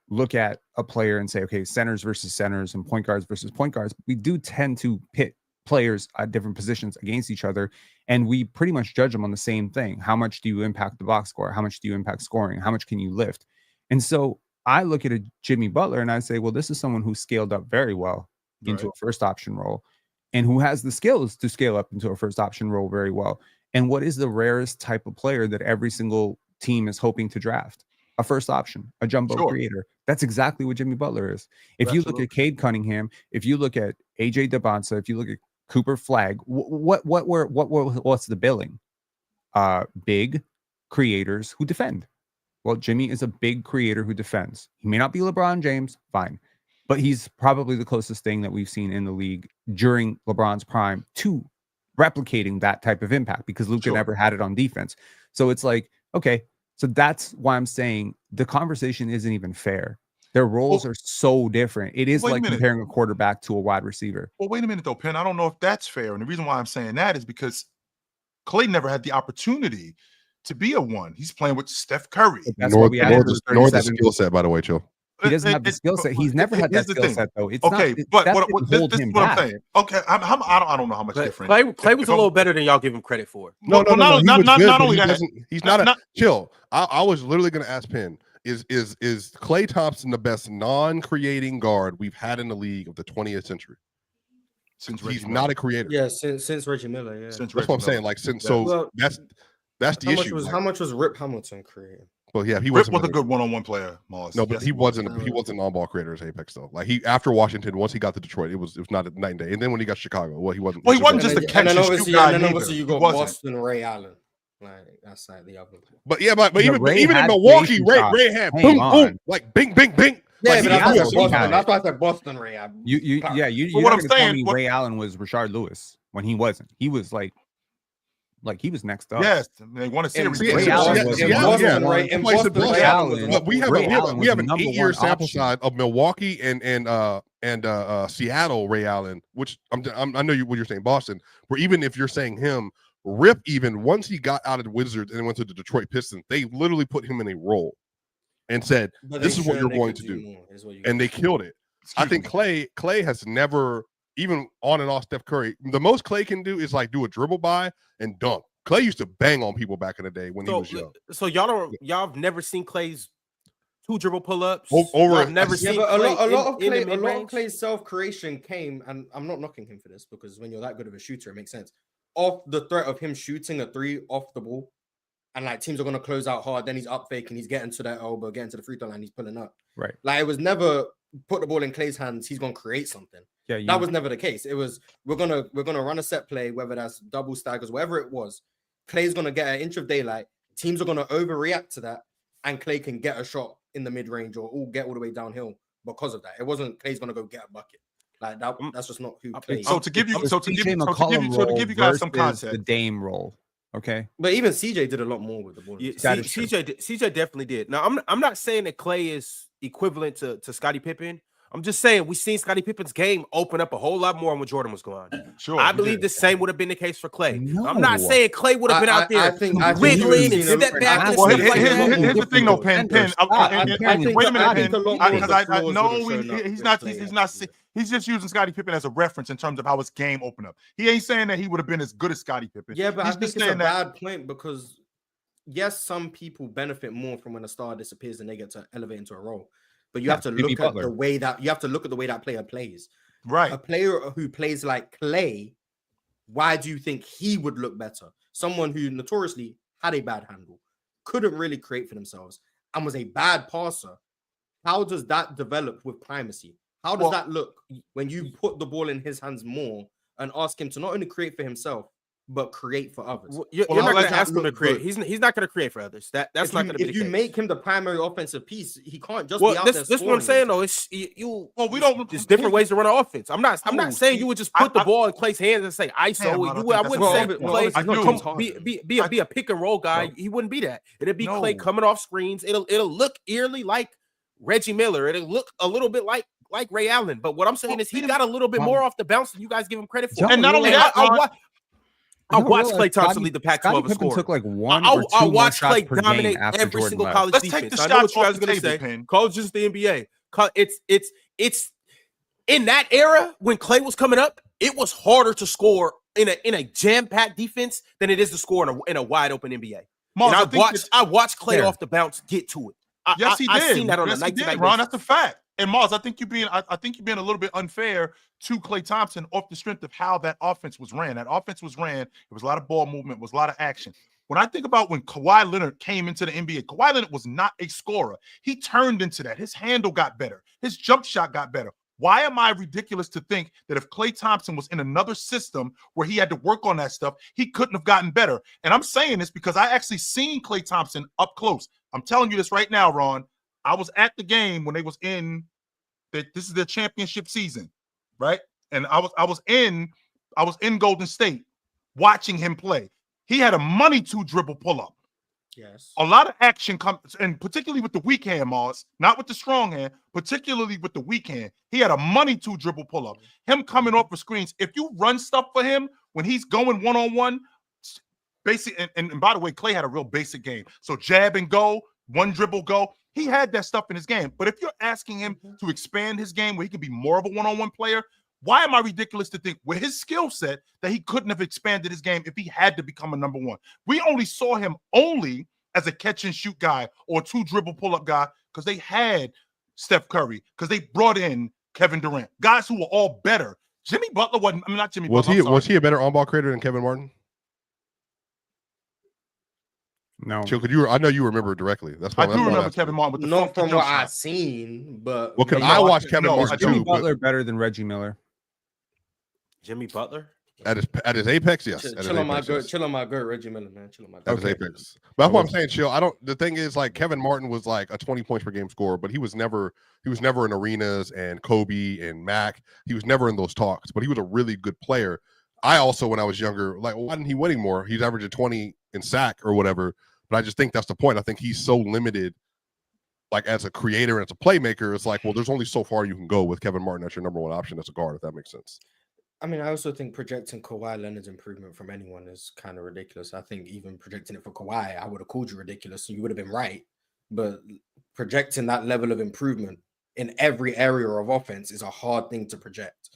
look at a player and say, okay, centers versus centers and point guards versus point guards. We do tend to pit players at different positions against each other, and we pretty much judge them on the same thing. How much do you impact the box score? How much do you impact scoring? How much can you lift? And so I look at a Jimmy Butler and I say, well, this is someone who scaled up very well into a first option role and who has the skills to scale up into a first option role very well. And what is the rarest type of player that every single team is hoping to draft? A first option, a jumbo creator. That's exactly what Jimmy Butler is. If you look at Cade Cunningham, if you look at AJ DeBonsa, if you look at Cooper Flagg, what's the billing? Big creators who defend. Well, Jimmy is a big creator who defends. He may not be LeBron James, fine, but he's probably the closest thing that we've seen in the league during LeBron's prime to replicating that type of impact because Luka never had it on defense. So it's like, okay, so that's why I'm saying the conversation isn't even fair. Their roles are so different. It is like comparing a quarterback to a wide receiver. Well, wait a minute though, Penn. I don't know if that's fair. And the reason why I'm saying that is because Klay never had the opportunity to be a one. He's playing with Steph Curry. That's what we have. Nor the skill set, by the way, Chill. He doesn't have the skill set. He's never had that skill set, though. It's okay, not, but this is what I'm saying. Okay, I don't know how much different. Klay was a little better than y'all give him credit for. No. Not only that. He's not. Chill. I was literally going to ask Penn. Is Klay Thompson the best non-creating guard we've had in the league of the 20th century? Since he's not a creator. Yeah, since Reggie Miller. Yeah, that's what I'm saying. Like since that's the issue. How much was Rip Hamilton creating? Well, yeah, Rip was a good one-on-one player, Moss. No, but he wasn't an on-ball creator as Apex though. Like after Washington, once he got to Detroit, it was not a night and day. And then when he got Chicago, well, he wasn't. Well, he wasn't just a catch and shoot guy. And then obviously you got Boston, Ray Allen. Like that's like the other. But even in Milwaukee, Ray had boom, like bing, bing, bing. Yeah, that's why I said Boston, Ray Allen. You're what I'm saying. Ray Allen was Rashard Lewis when he wasn't. He was like he was next up. Yes, they want to see Ray Allen. But we have an 8-year sample size of Milwaukee and Seattle Ray Allen, which I know what you're saying, Boston, where even if you're saying him, Rip, even once he got out of the Wizards and went to the Detroit Pistons, they literally put him in a role and said, this is what you're going to do. And they killed it. I think Klay has never, even on and off Steph Curry, the most Klay can do is like do a dribble by and dunk. Klay used to bang on people back in the day when he was young. So y'all have never seen Klay's 2 dribble pull-ups? I've never seen a lot of Klay's self-creation came, and I'm not knocking him for this because when you're that good of a shooter, it makes sense. Off the threat of him shooting a 3 off the ball, and like teams are going to close out hard, then he's up faking, he's getting to that elbow, getting to the free throw line, he's pulling up. Right. Like it was never put the ball in Klay's hands, he's going to create something. Yeah, that was never the case. It was we're gonna run a set play, whether that's double staggers, whatever it was. Klay's gonna get an inch of daylight. Teams are gonna overreact to that, and Klay can get a shot in the mid range or get all the way downhill because of that. It wasn't Klay's gonna go get a bucket like that. That's just not who Klay. So to give you guys some context, the Dame role. Okay, but even CJ did a lot more with the ball. Yeah, CJ definitely did. Now I'm not saying that Klay is equivalent to Scottie Pippen. I'm just saying we've seen Scottie Pippen's game open up a whole lot more when Jordan was gone. Sure, I believe the same would have been the case for Klay. No. I'm not saying Klay would have been out there wiggling and did that back. Well, here's the thing, though, Penn. Wait a minute, Penn. He's not. He's just using Scottie Pippen as a reference in terms of how his game opened up. He ain't saying that he would have been as good as Scottie Pippen. Yeah, but I think it's a bad point because yes, some people benefit more from when a star disappears and they get to elevate into a role. But you have to look at the way that player plays. Right. A player who plays like Klay, why do you think he would look better? Someone who notoriously had a bad handle, couldn't really create for themselves, and was a bad passer. How does that develop with primacy? How does that look when you put the ball in his hands more and ask him to not only create for himself, but create for others? You're not going to ask him to create. He's not going to create for others. That's not going to be the case. If you make him the primary offensive piece, he can't just be out there. This is what I'm saying though. There's different ways to run an offense. I'm not saying you would just put the ball in Klay's hands and say ISO. I wouldn't say Klay be a pick and roll guy. He wouldn't be that. It'd be Klay coming off screens. It'll look eerily like Reggie Miller. It'll look a little bit like Ray Allen. But what I'm saying is he got a little bit more off the bounce than you guys give him credit for. And not only that, I watched Klay Thompson lead the Pac-12 in scoring. Took like one or two I watched Klay dominate every single college defense. Take the I know what you shots guys off are the going to table, say. Penn. College is the NBA. It's in that era when Klay was coming up, it was harder to score in a jam-packed defense than it is to score in a wide-open NBA. Mars, I watched Klay off the bounce get to it. Yes, he did. I've seen that on yes, the night-to-night Ron, basis. that's a fact. And Mars, I think you're being a little bit unfair to Klay Thompson off the strength of how that offense was ran. That offense was ran. It was a lot of ball movement, was a lot of action. When I think about when Kawhi Leonard came into the NBA, Kawhi Leonard was not a scorer. He turned into that. His handle got better. His jump shot got better. Why am I ridiculous to think that if Klay Thompson was in another system where he had to work on that stuff, he couldn't have gotten better? And I'm saying this because I actually seen Klay Thompson up close. I'm telling you this right now, Ron. I was at the game when they was in this is their championship season, right? And I was in Golden State watching him play. He had a money to dribble pull up. Yes. A lot of action comes, and particularly with the weak hand, Mars, not with the strong hand, particularly with the weak hand. He had a money to dribble pull up. Him coming off the screens. If you run stuff for him when he's going one-on-one, basic, and by the way, Klay had a real basic game. So jab and go, one dribble go. He had that stuff in his game. But if you're asking him to expand his game where he can be more of a one-on-one player, why am I ridiculous to think with his skill set that he couldn't have expanded his game if he had to become a number one? We only saw him only as a catch-and-shoot guy or two dribble pull-up guy because they had Steph Curry, because they brought in Kevin Durant, guys who were all better. Jimmy Butler wasn't, not Jimmy Butler. Was he a better on-ball creator than Kevin Martin? No. Chill, I know you remember directly. I do remember Kevin Martin with the not from what I've seen, but I watched Kevin Martin too. Jimmy Butler better than Reggie Miller. Jimmy Butler at his apex, yes. Chill on my goat, Reggie Miller, man. Chill on my goat. At his apex. But that's what I'm saying. Chill. The thing is, like, Kevin Martin was like a 20 points per game scorer, but he was never in arenas and Kobe and Mac. He was never in those talks, but he was a really good player. I also, when I was younger, like, why didn't he winning more? He's averaging 20 in sack or whatever. But I just think that's the point. I think he's so limited like as a creator and as a playmaker, it's like, well, there's only so far you can go with Kevin Martin as your number one option as a guard, if that makes sense. I mean, I also think projecting Kawhi Leonard's improvement from anyone is kind of ridiculous. I think even projecting it for Kawhi, I would have called you ridiculous, and you would have been right. But projecting that level of improvement in every area of offense is a hard thing to project.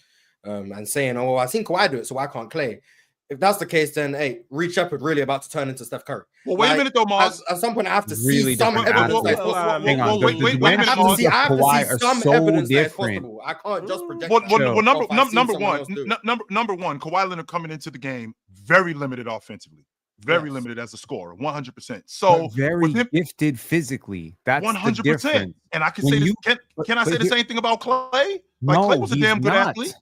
And saying, "Oh, I seen Kawhi do it, so why can't Klay?" If that's the case, then hey, Reed Shepard really about to turn into Steph Curry. Well, wait a minute though, Mars. At some point, I have to Really see some different evidence. athletes. Hang on, wait a minute, Mars. I have to Kawhi see are some so evidence that is different. possible. I can't just project. Well, that. number one, Kawhi Leonard coming into the game very limited offensively, very limited as a scorer, 100%. So But very with him, gifted physically. That's 100%. And I can When say this. you- Can I say the same thing about Klay? Like No, Klay was a he's damn good not. athlete.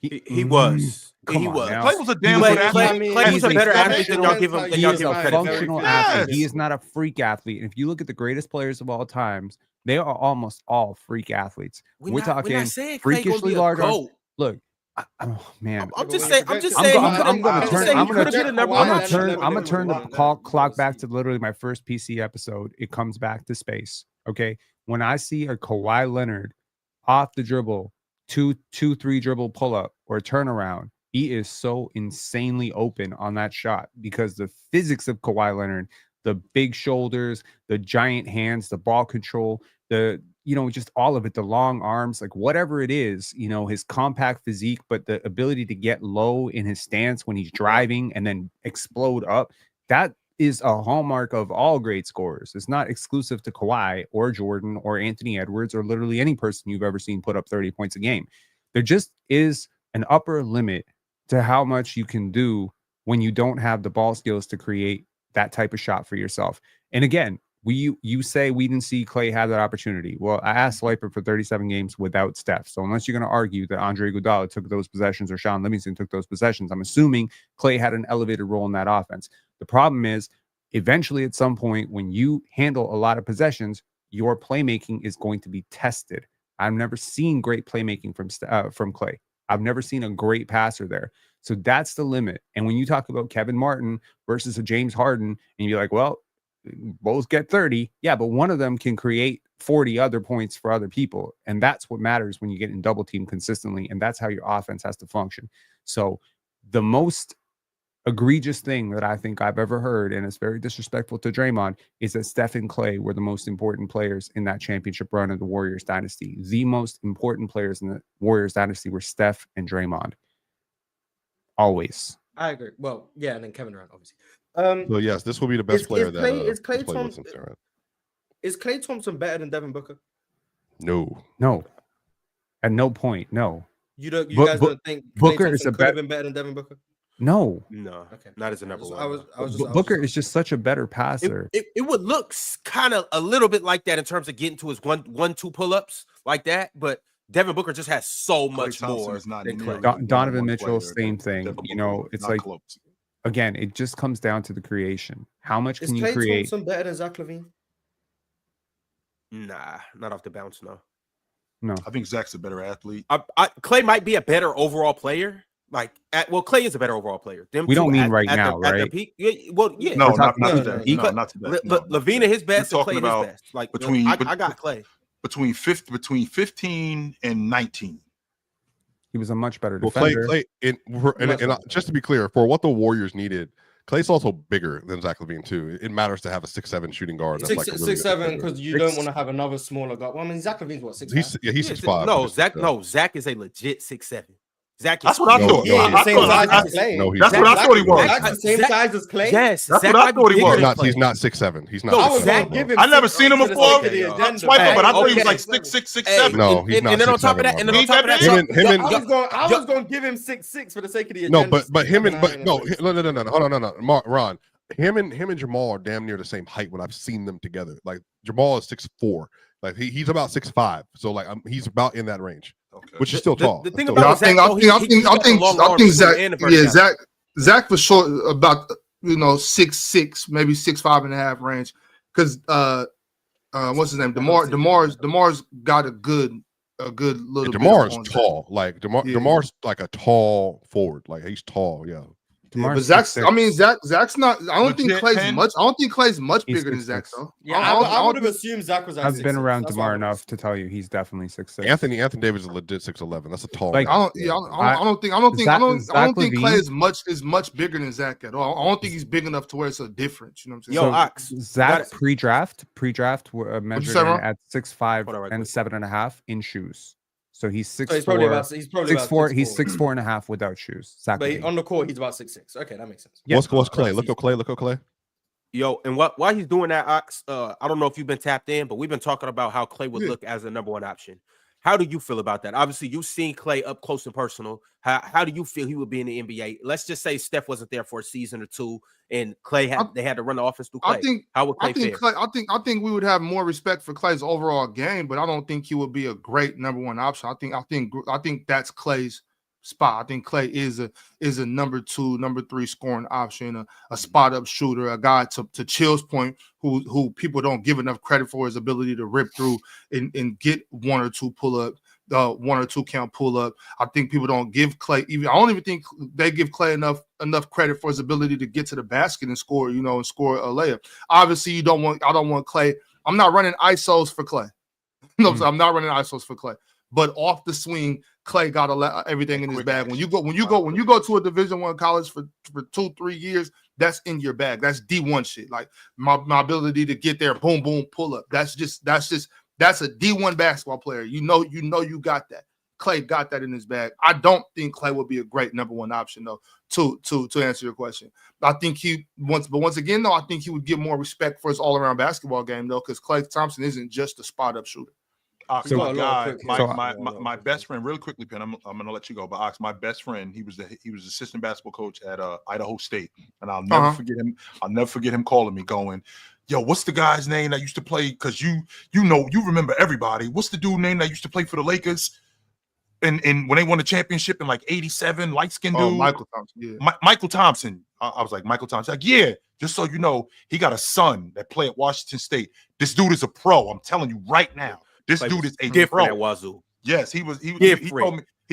He was. Come He on was. now. Klay was a damn Klay- good athlete. Klay- Klay was a better athlete than y'all give him. He Than He y'all is give a him credit for. functional Yes. athlete. He is not a freak athlete. And if you look at the greatest players of all times, they are almost all freak athletes. We're talking saying Klay freakishly gonna be a large arms. GOAT. Look, oh man, I'm just saying. I'm I'm gonna turn the clock back to literally my first PC episode. It comes back to space. Okay, when I see a Kawhi Leonard off the dribble, 2-3 dribble pull up or turnaround, he is so insanely open on that shot because the physics of Kawhi Leonard, the big shoulders, the giant hands, the ball control, just all of it, the long arms, like whatever it is, his compact physique, but the ability to get low in his stance when he's driving and then explode up, that is a hallmark of all great scorers. It's not exclusive to Kawhi or Jordan or Anthony Edwards or literally any person you've ever seen put up 30 points a game. There just is an upper limit to how much you can do when you don't have the ball skills to create that type of shot for yourself. And again, you say we didn't see Klay have that opportunity. Well, I asked Swiper for 37 games without Steph. So unless you're going to argue that Andre Iguodala took those possessions or Sean Livingston took those possessions, I'm assuming Klay had an elevated role in that offense. The problem is eventually at some point when you handle a lot of possessions, your playmaking is going to be tested. I've never seen great playmaking from Klay. I've never seen a great passer there. So that's the limit. And when you talk about Kevin Martin versus a James Harden, and you're like, well, both get 30. Yeah, but one of them can create 40 other points for other people. And that's what matters when you get in double team consistently. And that's how your offense has to function. So the most egregious thing that I think I've ever heard, and it's very disrespectful to Draymond, is that Steph and Klay were the most important players in that championship run of the Warriors dynasty. The most important players in the Warriors dynasty were Steph and Draymond. Always. I agree. Well, yeah, and then Kevin Durant, obviously. So yes, this will be the best player that is Klay played Thompson with Durant. Is Klay Thompson better than Devin Booker? No. At no point. No. You guys don't think Booker Klay is Thompson could have been better than Devin Booker? No. Okay. Not as a number one. Booker is just such a better passer. It would look kind of a little bit like that in terms of getting to his 1-2 pull-ups like that, but Devin Booker just has so much more. Donovan Mitchell, same thing. It's like close. Again, it just comes down to the creation. How much can you Klay create? Thompson better than Zach LaVine? Nah, not off the bounce. No, I think Zach's a better athlete. Klay might be a better overall player. Klay is a better overall player. We don't mean right now, right? At the peak. Yeah, yeah. No, not today. LaVine at his best, and Klay at his best. Like I got Klay between 15 and 19. He was a much better Well, defender. Klay and just to be clear, for what the Warriors needed, Klay's also bigger than Zach LaVine too. It matters to have a 6'7" shooting guard. That's 6'7" because you don't want to have another smaller guard. Well, I mean, Zach LaVine's what 6'5". He's 6'5". No, Zach is a legit 6'7". Zach, that's what I thought. That's what I thought he was. Zach's the same size as Klay. Yes, that's what I thought he was. He's not 6'7". He's not. I never seen him before. But I thought he was like 6'6", 6'7". No, he's not. And then on top of that, I was going to give him 6'6" for the sake of the agenda. No, but him and no, hold on, no, Ron. Him and Jamal are damn near the same height when I've seen them together. Like Jamal is 6'4". Like he's about 6'5", so like he's about in that range, which is still tall. The thing about Zach, I think Zach, Zach for sure about 6'6", maybe 6'5.5" range. Because what's his name? Demar's got a good little. DeMar is tall. Like DeMar's like a tall forward. Like he's tall. Yeah. Yeah, but DeMar's Zach's. 6'6". I mean, Zach's not. I don't think Legit Clay's 10. much. I don't think Clay's much He's bigger than Zach 6'6". though. Yeah, I I would don't have assumed Zach was. I've been around That's what I DeMar would've enough to tell you he's definitely 6'6". Anthony Davis is a legit 6'11". That's a tall. Like, man. I don't. Yeah, I don't think. Zach Clay LaVine- is much bigger than Zach at all. I don't think he's big enough to where it's a difference. You know what I'm saying? Yo, Ox, Zach got- pre-draft measured say, in Ron? at 6'5" Hold on right and quick. 7.5 in shoes. So he's 6'4". So he's probably about 6'4". He's 6'4.5" without shoes. Zach But LaVine. on the court, he's about 6'6". Okay, that makes sense. Yeah. What's Clay? Look at Clay. Yo, and while he's doing that, Ox, I don't know if you've been tapped in, but we've been talking about how Clay would look as the number one option. How do you feel about that? Obviously, you've seen Clay up close and personal. How do you feel he would be in the NBA? Let's just say Steph wasn't there for a season or two, and they had to run the offense through Clay. How would Clay fare? I think we would have more respect for Clay's overall game, but I don't think he would be a great number one option. I think that's Clay's spot. I think Clay is a number 2, number 3 scoring option, a spot up shooter, a guy to Chill's point who people don't give enough credit for his ability to rip through and get 1 or 2 pull up, 1 or 2 count pull up. I think people don't give Clay I don't even think they give Clay enough credit for his ability to get to the basket and score, and score a layup. Obviously, I don't want Clay. I'm not running ISOs for Clay. No, so I'm not running ISOs for Clay. But off the swing, Clay got everything in his bag. When you go to a Division I college for 2-3 years, that's in your bag. That's D1 shit. Like my ability to get there, boom, boom, pull up. That's a D1 basketball player. You you got that. Clay got that in his bag. I don't think Clay would be a great number one option though. To answer your question, I think once again though, I think he would get more respect for his all around basketball game though, because Klay Thompson isn't just a spot up shooter. Ox, So- my guy, So- my best friend, really quickly, Penn, I'm gonna let you go. But Ox, my best friend, he was assistant basketball coach at Idaho State, and I'll never forget him. I'll never forget him calling me, going, "Yo, what's the guy's name that used to play? Because you remember everybody. What's the dude name that used to play for the Lakers? And when they won the championship in like '87, light skinned dude, Michael Thompson. Yeah. Michael Thompson." I was like, Michael Thompson. Like, yeah. Just so you know, he got a son that play at Washington State. This dude is a pro. I'm telling you right now. This dude is a different pro. at Wazoo. Yes, he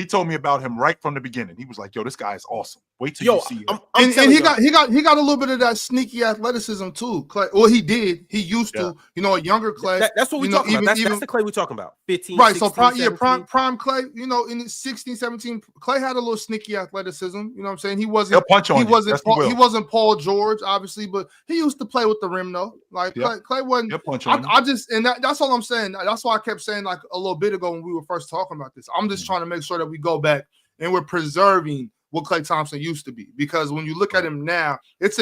told me about him right from the beginning. He was like, "Yo, this guy is awesome. Wait till you see him." And he got a little bit of that sneaky athleticism too. Clay, well, he did. He used to, a younger Clay. That's what we're talking about. That's the Clay we're talking about. 15, right. 16, Prime Clay. In 16, 17, Clay had a little sneaky athleticism. You know what I'm saying? He wasn't. He'll punch on He wasn't Paul George, obviously, but he used to play with the rim though. Like Clay wasn't. He'll punch on that's all I'm saying. That's why I kept saying like a little bit ago when we were first talking about this. I'm just trying to make sure that we go back and we're preserving what Klay Thompson used to be, because when you look at him now, it's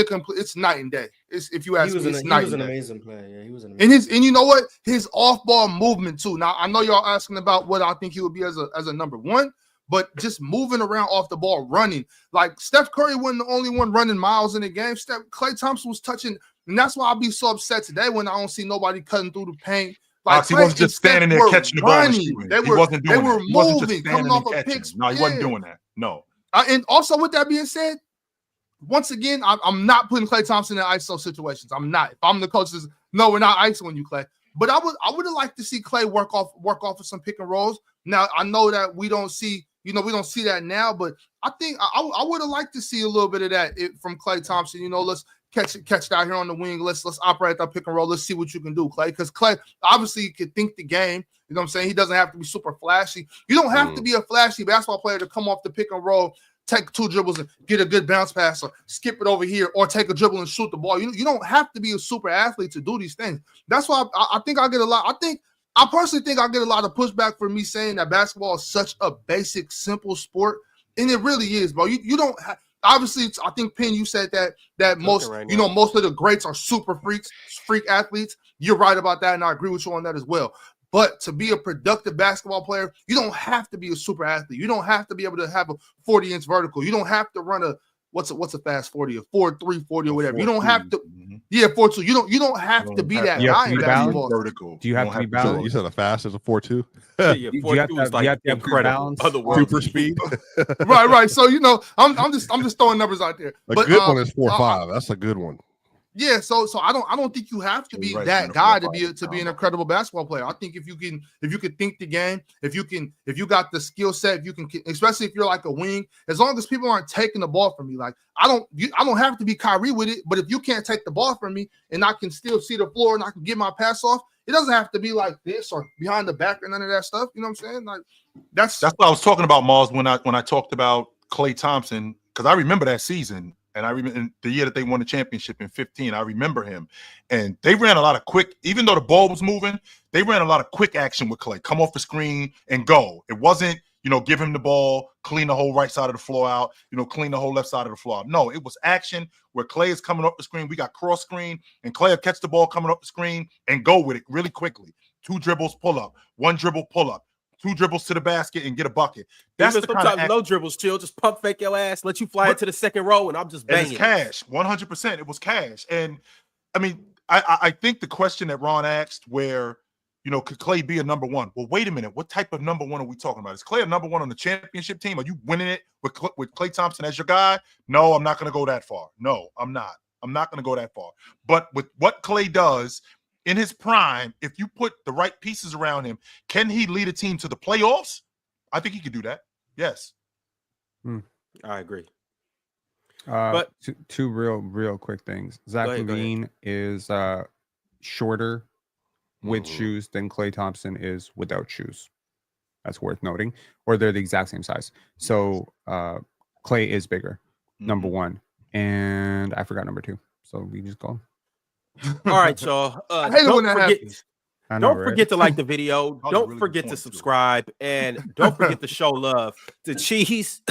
night and day. If you ask me, it's night and day. He was an amazing player. Yeah, he was an amazing. And you know what? His off-ball movement too. Now I know y'all asking about what I think he would be as a number 1, but just moving around off the ball, running. Like Steph Curry wasn't the only one running miles in the game. Klay Thompson was touching, and that's why I'll be so upset today when I don't see nobody cutting through the paint. Like he wasn't just standing there catching the ball and shooting. He wasn't doing that. He wasn't just standing and catching. No, he wasn't doing that. No. And also, with that being said, once again, I'm not putting Klay Thompson in ISO situations. I'm not. If I'm the coaches, no, we're not ISOing you, Klay. But I would have liked to see Klay work off of some pick and rolls. Now I know that we don't see that now, but I think I would have liked to see a little bit of that from Klay Thompson. Let's catch it out here on the wing. Let's operate that pick and roll. Let's see what you can do, Klay. Because Klay obviously can think the game. You know what I'm saying? He doesn't have to be super flashy. You don't have to be a flashy basketball player to come off the pick and roll, take 2 dribbles and get a good bounce pass, or skip it over here, or take a dribble and shoot the ball. You don't have to be a super athlete to do these things. That's why I think I get a lot. I personally think I get a lot of pushback for me saying that basketball is such a basic, simple sport, and it really is, bro. You don't have. Obviously, I think, Penn, you said that most, most of the greats are super freak athletes. You're right about that, and I agree with you on that as well. But to be a productive basketball player, you don't have to be a super athlete. You don't have to be able to have a 40-inch vertical. You don't have to run a what's a fast 40, a 4.3 40 or whatever. You don't have to. Yeah, 4.2. You don't have to be that guy in basketball. Vertical. Do you have to be balanced? You said the fast is a 4.2. Yeah, 4.2 is like incredible. Super speed. Right. So I'm just throwing numbers out there. A good one is 4.5. That's a good one. Yeah, so I don't think you have to be that guy to be an incredible basketball player. I think if you can think the game, if you got the skill set, if you can, especially if you're like a wing, as long as people aren't taking the ball from me, like I don't have to be Kyrie with it, but if you can't take the ball from me and I can still see the floor and I can get my pass off, it doesn't have to be like this or behind the back or none of that stuff. You know what I'm saying? Like that's what I was talking about, Mars, when I talked about Klay Thompson, because I remember that season. And I remember the year that they won the championship in 2015, I remember him. And they ran a lot of quick, even though the ball was moving, they ran a lot of quick action with Klay. Come off the screen and go. It wasn't, give him the ball, clean the whole right side of the floor out, clean the whole left side of the floor out. No, it was action where Klay is coming up the screen. We got cross screen, and Klay will catch the ball coming up the screen and go with it really quickly. 2 dribbles, pull up. 1 dribble, pull up. 2 dribbles to the basket and get a bucket. That's the kind of no dribbles, chill. Just pump fake your ass, let you fly into the second row, and I'm just banging. It's cash, 100%. It was cash. And I mean, I think the question that Ron asked, where could Klay be a number one? Well, wait a minute. What type of number one are we talking about? Is Klay a number one on the championship team? Are you winning it with Klay Thompson as your guy? No, I'm not going to go that far. No, I'm not. I'm not going to go that far. But with what Klay does in his prime, if you put the right pieces around him, can he lead a team to the playoffs? I think he could do that. Yes. I agree. But two real quick things. Zach LaVine is shorter with shoes than Klay Thompson is without shoes. That's worth noting. Or they're the exact same size. So Klay is bigger, number one. And I forgot number 2. So we just go. All right, y'all. I hate it when that happens. Don't forget to like the video. Don't forget to subscribe. And don't forget to show love to Cheese.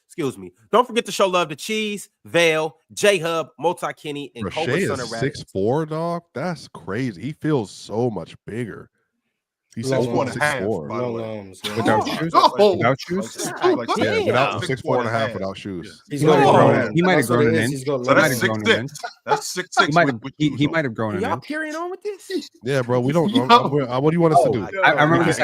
Excuse me. Don't forget to show love to Cheese, Vale, J-Hub, Multi-Kenny, and Cobra Rashay Son is of 6'4", dog. That's crazy. He feels so much bigger. He's 6'4", without shoes. Without shoes. Without 6'4.5" without shoes. He might have grown an inch. So that's 6'6". That's 6'6". He might have grown an inch. Y'all carrying on with this? Yeah, bro. We don't. What do you want us to do? I remember this.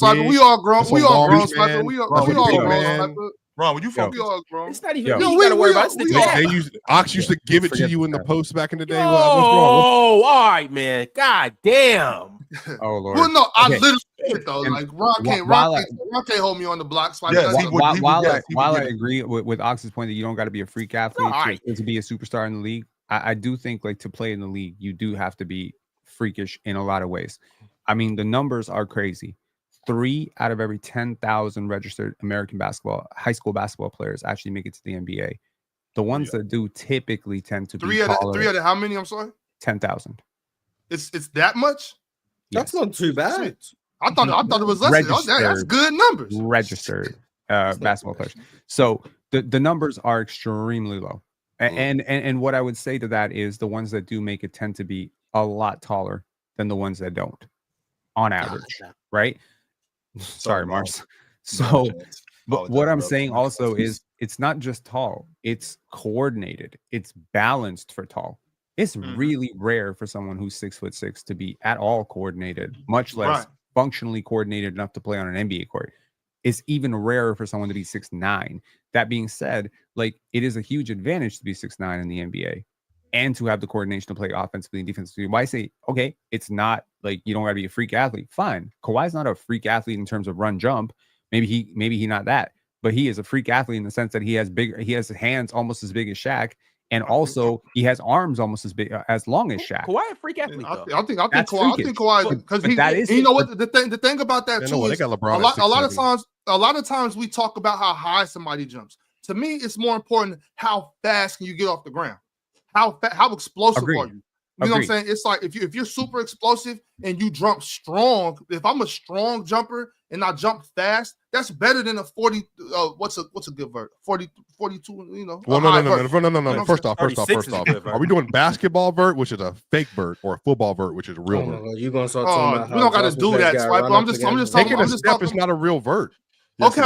We all grown. We all grown. We all grown. Ron, would you focus? It's not even me. You gotta worry about it. Ox used to give it to you in the post back in the day. Oh, all right, man. God damn. Oh Lord. Well, no, I literally did though. Like Ron can't hold me on the block. So while I agree with Ox's point that you don't got to be a freak athlete to be a superstar in the league, I do think like to play in the league, you do have to be freakish in a lot of ways. I mean, the numbers are crazy. 3 out of every 10,000 registered American high school basketball players actually make it to the NBA. The ones that do typically tend to be 3 out of how many? I'm sorry, 10,000. It's that much. That's not too bad. I thought it was less. That's good numbers. Registered basketball players. So the numbers are extremely low. And what I would say to that is the ones that do make it tend to be a lot taller than the ones that don't, on average, right? Sorry, Mars. So, but what I'm saying also is it's not just tall, it's coordinated, it's balanced for tall. It's really rare for someone who's 6'6" to be at all coordinated, much less functionally coordinated enough to play on an NBA court. It's even rarer for someone to be 6'9". That being said, like it is a huge advantage to be 6'9" in the NBA and to have the coordination to play offensively and defensively. Why say, okay, it's not like you don't got to be a freak athlete. Fine. Kawhi's not a freak athlete in terms of run jump. Maybe he not that, but he is a freak athlete in the sense that he has hands almost as big as Shaq. And also, he has arms almost as long as Shaq. Kawhi a freak athlete, though. I think Kawhi, because you know what the thing about that too is a lot of times we talk about how high somebody jumps. To me, it's more important how fast can you get off the ground. How explosive are you? You know what I'm saying? It's like if you're super explosive and you jump strong. If I'm a strong jumper and I jump fast, that's better than a 40. What's a good vert? 42. You know. Well, no. First off. Are we doing basketball vert, which is a fake vert, or a football vert, which is a real vert? You gonna start talking about? We don't got to do that, Swipe. I'm just talking. Taking a step is not a real vert. Okay.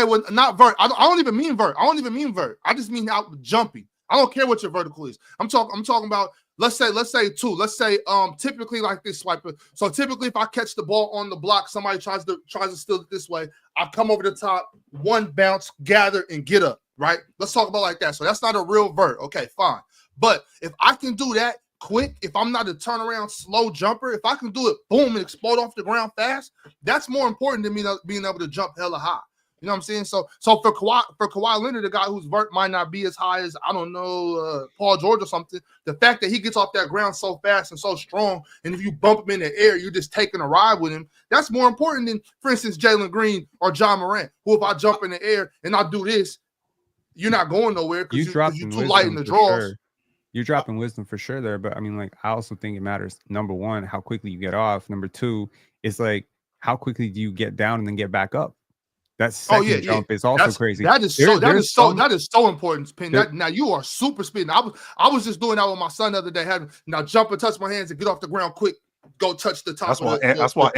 Well, not vert. I don't even mean vert. I just mean out jumping. I don't care what your vertical is. I'm talking about. Let's say 2. Let's say typically like this swiper. So typically if I catch the ball on the block, somebody tries to steal it this way. I come over the top, 1 bounce, gather, and get up. Right? Let's talk about like that. So that's not a real vert. Okay, fine. But if I can do that quick, if I'm not a turnaround slow jumper, if I can do it, boom, and explode off the ground fast, that's more important than me being able to jump hella high. You know what I'm saying? So for Kawhi Leonard, the guy whose vert might not be as high as, I don't know, Paul George or something, the fact that he gets off that ground so fast and so strong, and if you bump him in the air, you're just taking a ride with him, that's more important than, for instance, Jalen Green or John Morant, who if I jump in the air and I do this, you're not going nowhere because you're too light in the draws. Sure. You're dropping wisdom for sure there, but I mean, like, I also think it matters. Number one, how quickly you get off. Number two, is like, how quickly do you get down and then get back up? That second jump is also crazy. That is so important, Pin. Now you are super speeding. I was just doing that with my son the other day. Now jump and touch my hands and get off the ground quick. Go touch the top. That's why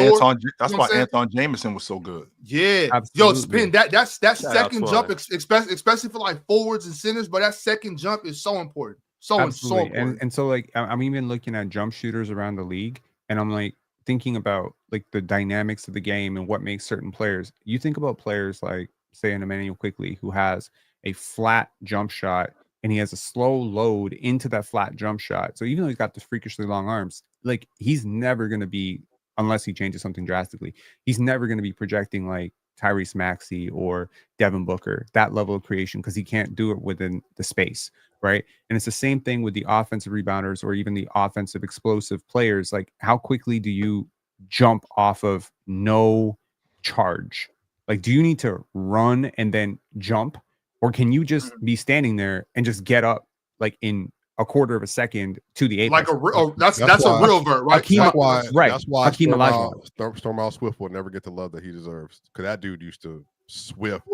Anton Jameson was so good. Yeah, absolutely. Yo, Spin. That's second jump, especially for like forwards and centers. But that second jump is so important. So important. And so like I'm even looking at jump shooters around the league, and I'm like thinking about like the dynamics of the game and what makes certain players. You think about players like, say, an Emmanuel Quickley, who has a flat jump shot and he has a slow load into that flat jump shot. So even though he's got the freakishly long arms, like, he's never going to be, unless he changes something drastically, he's never going to be projecting like Tyrese Maxey or Devin Booker, that level of creation, because he can't do it within the space, right? And it's the same thing with the offensive rebounders or even the offensive explosive players. Like, how quickly do you jump off of no charge? Like, do you need to run and then jump, or can you just be standing there and just get up like in a quarter of a second to the apex? Like that's a real vert, right? That's why Stormell Swift will never get the love that he deserves, because that dude used to swift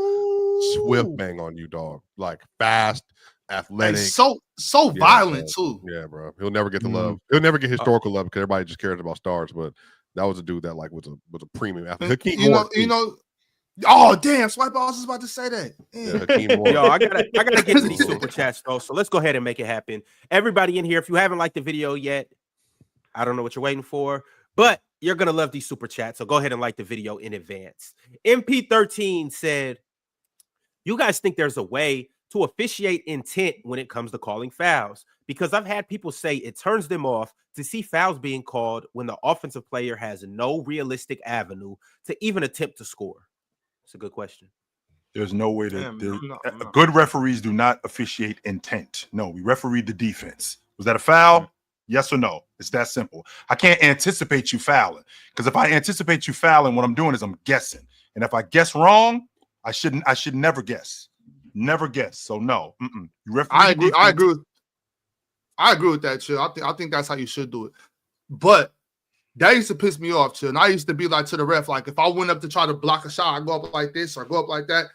bang on you, dog. Like, fast, athletic, so violent too. Yeah, bro. He'll never get the love. He'll never get historical love because everybody just cares about stars. But that was a dude that like was a premium athlete. You know. Oh damn! Swipe. I was just about to say that. Yo, I gotta get to these super chats though. So let's go ahead and make it happen. Everybody in here, if you haven't liked the video yet, I don't know what you're waiting for, but you're gonna love these super chats. So go ahead and like the video in advance. MP13 said, "You guys think there's a way to officiate intent when it comes to calling fouls? Because I've had people say it turns them off to see fouls being called when the offensive player has no realistic avenue to even attempt to score." It's a good question. There's no way to. Good referees do not officiate intent. No, we referee the defense. Was that a foul? Yes or no? It's that simple. I can't anticipate you fouling, because if I anticipate you fouling, what I'm doing is I'm guessing. And if I guess wrong, I should never guess. Never guess. So no. You referee. I agree with that, Chill. I think that's how you should do it. But that used to piss me off, Chill. And I used to be like to the ref, like if I went up to try to block a shot, I go up like this or go up like that,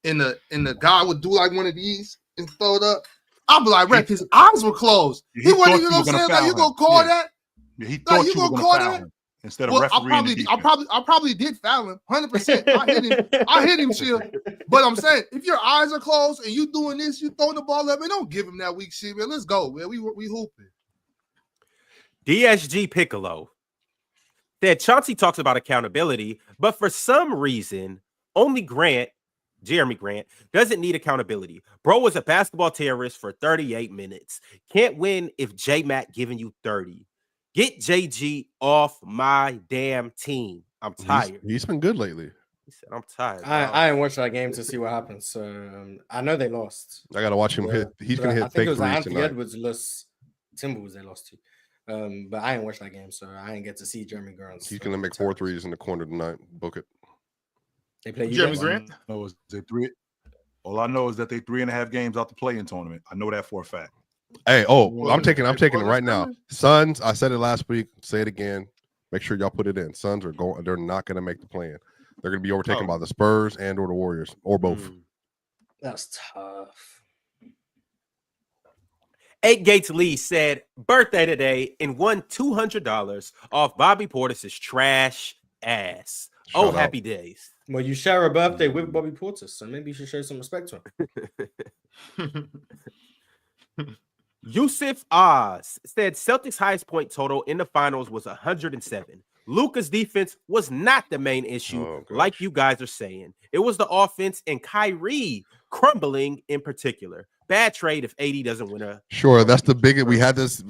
and the guy would do like one of these and throw it up. I'd be like, ref, his eyes were closed. He wasn't even saying like, you gonna call that? Yeah, he thought you were gonna foul him instead of refereeing. I probably did foul him 100%. I hit him, Chill. But I'm saying, if your eyes are closed and you doing this, you throwing the ball up, man, don't give him that weak shit, man. Let's go, man. We hooping. DSG Piccolo said Chauncey talks about accountability, but for some reason, only Jeremy Grant, doesn't need accountability. Bro was a basketball terrorist for 38 minutes. Can't win if J-Mac giving you 30. Get JG off my damn team. I'm tired. He's been good lately. He said, I'm tired. I didn't watch that game to see what happens. So I know they lost. I got to watch him hit. He's going to hit fake threes tonight. Anthony Edwards, Timberwolves, they lost to. But I didn't watch that game, so I didn't get to see Jeremy Grant. He's going to make 4 threes in the corner tonight. Book it. They play Jeremy Grant? All I know is that they 3.5 games out the play-in tournament. I know that for a fact. Hey, I'm taking it right now. Suns, I said it last week. Say it again. Make sure y'all put it in. Suns are going. They're not going to make the play-in. They're going to be overtaken by the Spurs and or the Warriors or both. That's tough. 8 Gates Lee said, birthday today and won $200 off Bobby Portis's trash ass. Happy days. Well, you share a birthday with Bobby Portis, so maybe you should show some respect to him. Yusuf Oz said Celtics' highest point total in the finals was 107. Luka's defense was not the main issue, like you guys are saying. It was the offense and Kyrie crumbling in particular. Bad trade if AD doesn't win a. Sure, that's the biggest. We had this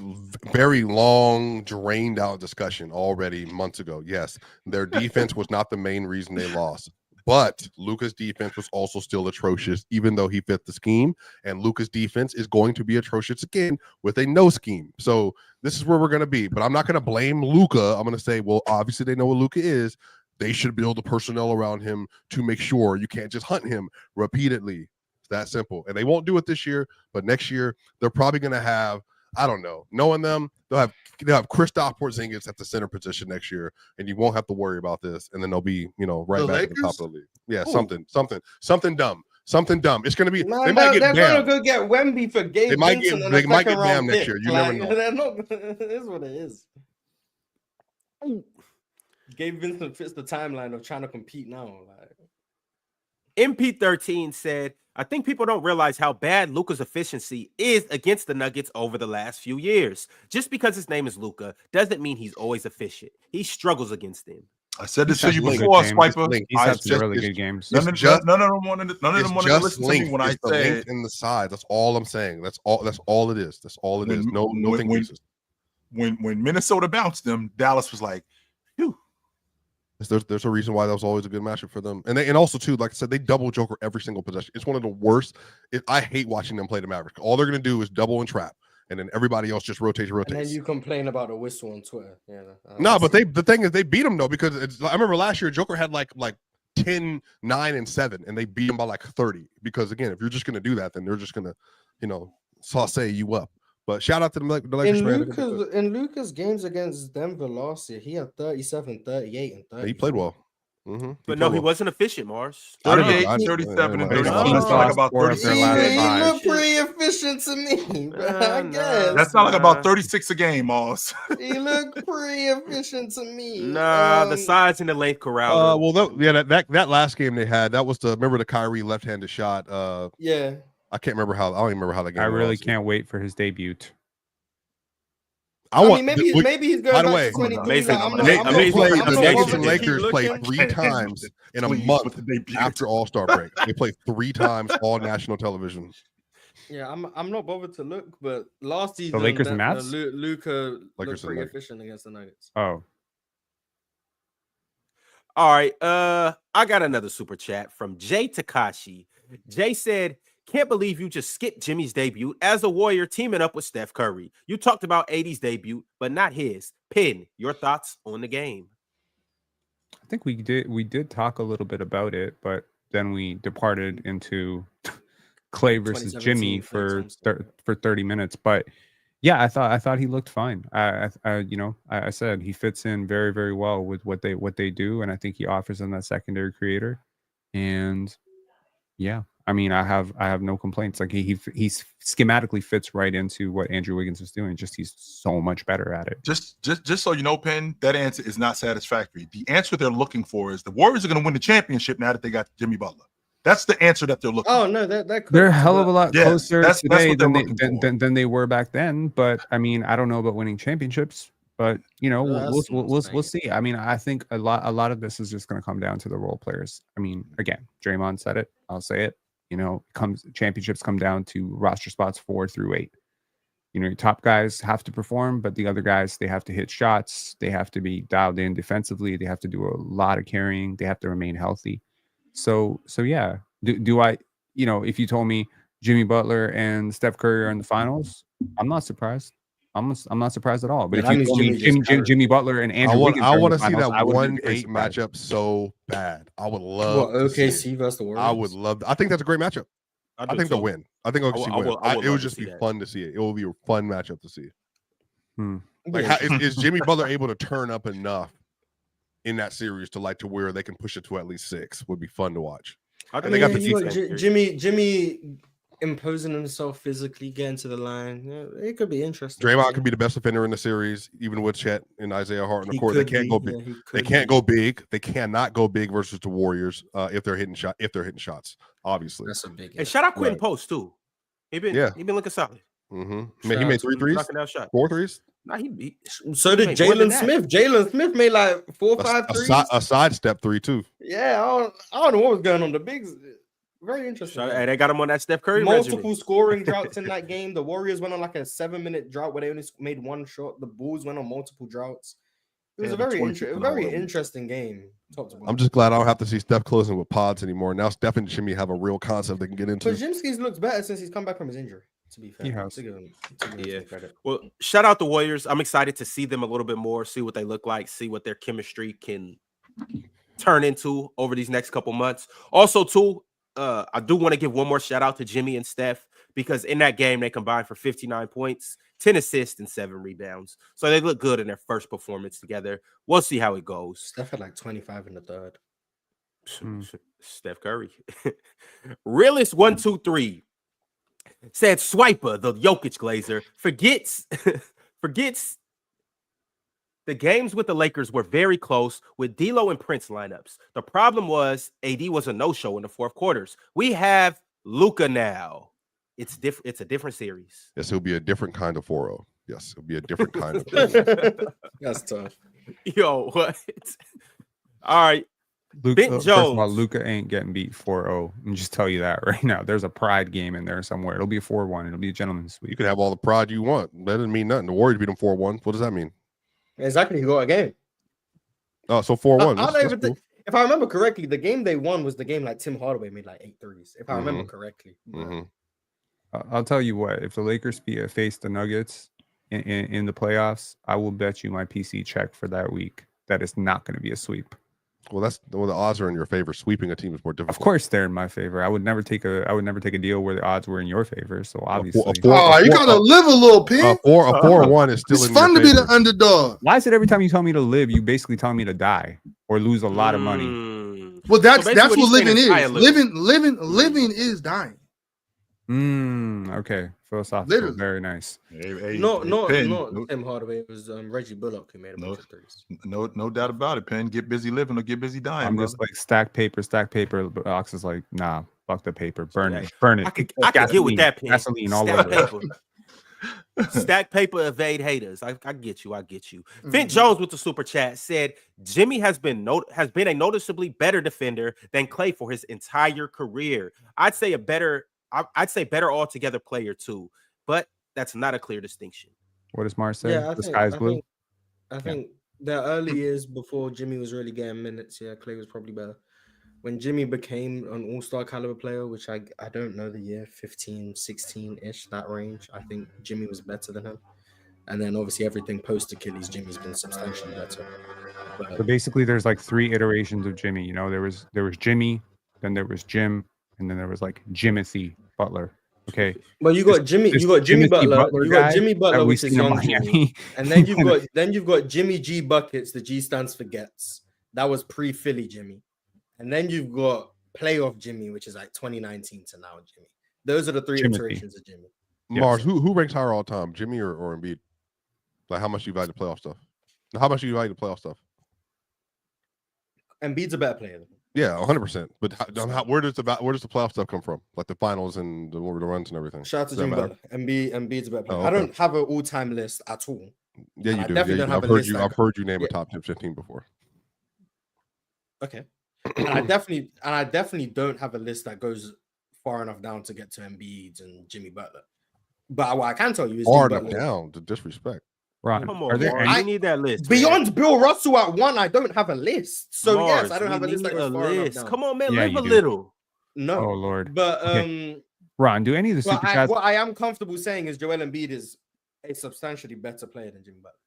very long, drained out discussion already months ago. Yes, their defense was not the main reason they lost, but Luka's defense was also still atrocious, even though he fit the scheme. And Luka's defense is going to be atrocious again with a no scheme. So this is where we're going to be. But I'm not going to blame Luka. I'm going to say, well, obviously they know what Luka is. They should build the personnel around him to make sure you can't just hunt him repeatedly. It's that simple. And they won't do it this year, but next year they're probably going to have, I don't know, knowing them, they'll have Kristaps Porzingis at the center position next year, and you won't have to worry about this. And then they'll be, right back at the top of the league. Yeah, something dumb. Something dumb. It's going to be. Man, they might get they're Bam. going to go get Wemby for Gabe They might Vincent get Bam next pick. year. You never know. They're not. It is what it is. Gabe Vincent fits the timeline of trying to compete now. MP13 said, I think people don't realize how bad Luka's efficiency is against the Nuggets over the last few years. Just because his name is Luka doesn't mean he's always efficient. He struggles against them. I said this to He's you had before, really good Swiper. games. He's had some really good games. None of them wanted to listen to me when I said said in the side. That's all I'm saying. That's all it is. That's all it is. No thing pieces. When Minnesota bounced them, Dallas was like, phew. There's a reason why that was always a good matchup for them. And also too, like I said, they double Joker every single possession. It's one of the worst. I hate watching them play the Mavericks. All they're gonna do is double and trap, and then everybody else just rotates. And then you complain about the whistle on Twitter. Yeah. No, but the thing is they beat them though, because I remember last year Joker had like 10, 9, and 7, and they beat him by like 30. Because again, if you're just gonna do that, then they're just gonna, sauce you up. But shout out to the Lakers. In Luka's games against Denver last year, he had 37, 38, and 30. He played well. Mm-hmm. But no, he wasn't efficient, Mars. 38, 37, and 30. That's like about 36. He looked pretty efficient to me, I guess. That's not like about 36 a game, Mars. He looked pretty efficient to me. The size and the length corral. That last game they had, that was remember the Kyrie left-handed shot. Yeah. I can't remember how. I don't even remember how that game. I really can't wait for his debut. Maybe he's going. By the way, Nuggets and Lakers play 3 times in a month after All-Star break. They play 3 times all national television. Yeah, I'm not bothered to look, but last season the Lakers and Mavs, Luka looked pretty efficient against the Nuggets. Oh. All right. I got another super chat from Jay Takashi. Jay said, can't believe you just skipped Jimmy's debut as a Warrior teaming up with Steph Curry. You talked about AD's debut, but not his. Pin, your thoughts on the game? I think we did talk a little bit about it, but then we departed into Klay versus Jimmy for 30 minutes. But yeah, I thought he looked fine. I said he fits in very, very well with what they do, and I think he offers them that secondary creator. And yeah, I mean, I have no complaints. Like he schematically fits right into what Andrew Wiggins is doing. Just he's so much better at it. Just so you know, Penn, that answer is not satisfactory. The answer they're looking for is the Warriors are going to win the championship now that they got Jimmy Butler. That's the answer that they're looking for. Oh no, they're a hell of a lot closer today than they were back then. But I mean, I don't know about winning championships. But we'll see. I mean, I think a lot of this is just going to come down to the role players. I mean, again, Draymond said it. I'll say it. Championships come down to roster spots 4 through 8. Your top guys have to perform, but the other guys, they have to hit shots. They have to be dialed in defensively. They have to do a lot of carrying. They have to remain healthy. So yeah. Do I? If you told me Jimmy Butler and Steph Curry are in the finals, I'm not surprised. I'm not surprised at all. But if you told me Jimmy Butler and Andrew Wiggins, I want to see that 1-8 matchup so bad. I would love OKC versus the Warriors. I would love. I think that's a great matchup. I think they'll win. I think OKC win. It would just be fun to see it. It will be a fun matchup to see. Is Jimmy Butler able to turn up enough in that series to where they can push it to at least 6? Would be fun to watch. They got the Jimmy imposing himself physically, getting to the line. Yeah, it could be interesting. Draymond could be the best defender in the series, even with Chet and Isaiah Harden. Of course, they can't go big. They can't go big. They cannot go big versus the Warriors if they're hitting shots. Obviously, that's a big. And shout out Quentin Post too. He been looking solid. Mm-hmm. He made 3 threes, 4 threes. Nah, so did Jalen Smith. Jalen Smith made like 4 or 5 threes. A sidestep 3 too. Yeah, I don't know what was going on. The bigs. Very interesting. Hey, they got him on that Steph Curry Multiple regimen. scoring droughts in that game. The Warriors went on like a 7-minute drought where they only made one shot. The Bulls went on multiple droughts. It was a very interesting game. I'm just glad I don't have to see Steph closing with pods anymore. Now Steph and Jimmy have a real concept they can get into. But Jimsky's looks better since he's come back from his injury. To be fair, he has. to give him credit. Well, shout out the Warriors. I'm excited to see them a little bit more, see what they look like, see what their chemistry can turn into over these next couple months. Also, too, I do want to give one more shout out to Jimmy and Steph because in that game they combined for 59 points, 10 assists, and 7 rebounds. So they look good in their first performance together. We'll see how it goes. Steph had like 25 in the third. Steph Curry. Realist 123 said Swiper, the Jokic Glazer, forgets the games with the Lakers were very close with D'Lo and Prince lineups. The problem was AD was a no-show in the fourth quarters. We have Luka now. It's different. It's a different series. Yes, it'll be a different kind of 4-0. Yes, it'll be a different kind of 4-0. That's tough. Yo, what? All right. Luka, Jones. first of all, Luka ain't getting beat 4-0. And just tell you that right now. There's a pride game in there somewhere. It'll be a 4-1. It'll be a gentleman's sweep. You can have all the pride you want. That doesn't mean nothing. The Warriors beat them 4-1. What does that mean? Exactly. He got a game. Oh, so 4-1. I don't even think, if I remember correctly, the game they won was the game like Tim Hardaway made like 8 threes. If I remember correctly. I'll tell you what. If the Lakers face the Nuggets in the playoffs, I will bet you my PC check for that week that it's not going to be a sweep. Well, the odds are in your favor. Sweeping a team is more difficult. Of course, they're in my favor. I would never take a deal where the odds were in your favor. So obviously, you gotta live a little, P. A 4-1 is still. It's fun to be the underdog. Why is it every time you tell me to live, you basically tell me to die or lose a lot of money? Well, that's what living is. Living. Living is dying. Okay. Philosophical. Literally. Very nice. Not Tim Hardaway. It was Reggie Bullock who made a bunch of threes. No doubt about it, Penn. Get busy living or get busy dying. I'm just like stack paper. But Ox is like, nah, fuck the paper. Burn it. I could get with that, Penn. Gasoline all over it. Stack paper, evade haters. I get you. Finn Jones with the super chat said Jimmy has been a noticeably better defender than Klay for his entire career. I'd say better altogether player too, but that's not a clear distinction. What does Mars say? Yeah, the sky's blue. I think the early years before Jimmy was really getting minutes, Klay was probably better. When Jimmy became an all-star caliber player, which I don't know the year, 15, 16-ish, that range, I think Jimmy was better than him. And then obviously everything post-Achilles, Jimmy's been substantially better. So basically there's like 3 iterations of Jimmy. You know, there was Jimmy, then there was Jim, and then there was like Jimothy Butler. Okay. Well, you got Jimmy Butler. You got Jimmy Butler, which is young Jimmy. And then you've got Jimmy G Buckets. The G stands for gets. That was pre-Philly Jimmy. And then you've got playoff Jimmy, which is like 2019 to now Jimmy. Those are the 3 iterations of Jimmy. Mars, who ranks higher all time, Jimmy or Embiid? Like how much you value the playoff stuff? How much you value the playoff stuff? Embiid's a better player than him. Yeah, 100%. But where does the playoff stuff come from? Like the finals and the runs and everything. Shout out to Jimmy Butler. Embiid's a better player. Oh, okay. I don't have an all-time list at all. Yeah, you do. I've heard you name a top 15 before. Okay. And I definitely don't have a list that goes far enough down to get to Embiid and Jimmy Butler. But what I can tell you is far enough down to disrespect. Ron, come on, I need that list. Beyond man. Bill Russell at 1, I don't have a list. So Mars, yes, I don't have a list that goes far enough down. Come on, man, live a little. No. Oh Lord. But Ron, do any of the super chats? What I am comfortable saying is Joel Embiid is a substantially better player than Jimmy Butler.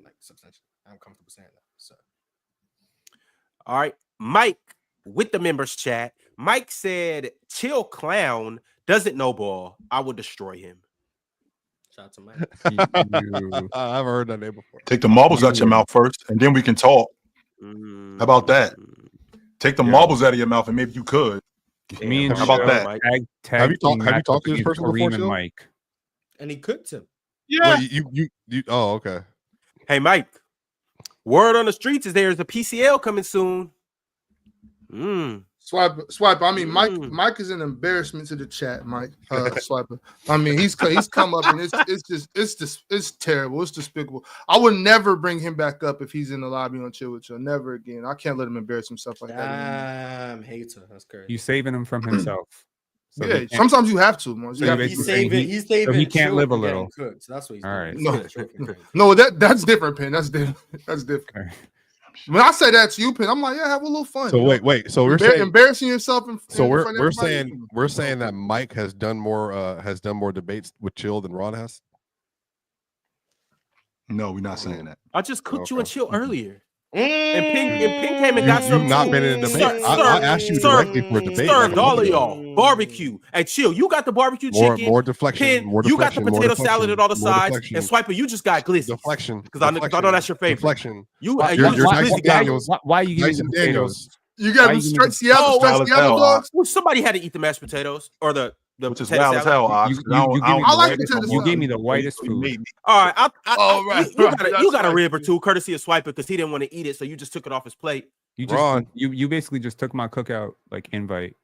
Like substantially. I'm comfortable saying that. So all right. Mike with the members chat. Mike said, chill clown doesn't know ball. I will destroy him. Shout out to Mike. I haven't heard that name before. Take the marbles out your mouth first, and then we can talk. How about that? Take the marbles out of your mouth, and maybe you could. Me and how about that? Have you talked to this person before, and Mike? And he cooked him. Yeah. Wait, you. Oh, okay. Hey, Mike. Word on the streets is there's a PCL coming soon. Swiper. I mean, Mike is an embarrassment to the chat. Mike, Swiper. I mean, he's come up and it's terrible. It's despicable. I would never bring him back up if he's in the lobby on Chill with Chill. Never again. I can't let him embarrass himself like that. Damn, hater. That's crazy. You saving him from himself. So yeah, sometimes you have to. Man. So He's saving. so he can't live a little. Cooked. That's what he's All doing. right. No, that's different, Pen. That's different. That's different. Okay. When I say that to you, Pen, I'm like, yeah, have a little fun. So wait. So we're saying embarrassing yourself. we're saying that Mike has done more debates with Chill than Ron has. No, we're not saying that. I just cooked you and Chill earlier. And Pink came and got You've some. not been in a debate. I asked you directly for a debate. Served all of y'all barbecue. Hey, Chill, you got the barbecue chicken. More deflection. Pin, More you got the deflection, potato salad at all the sides. deflection. And Swiper, you just got glizzy. Deflection. Because I know that's your favorite. Deflection. You You're glizzy Tyson guy. Daniels. Why are you giving Tyson him Daniels. potatoes? You got Why him you straight give Seattle dogs. Well, somebody had to eat the mashed potatoes or the Which is potato wild as salad. hell, Ox. I like potato You gave me the whitest food. All right, you got a right. rib or two, courtesy of Swiper, because he didn't want to eat it, so you just took it off his plate. You basically just took my cookout like invite,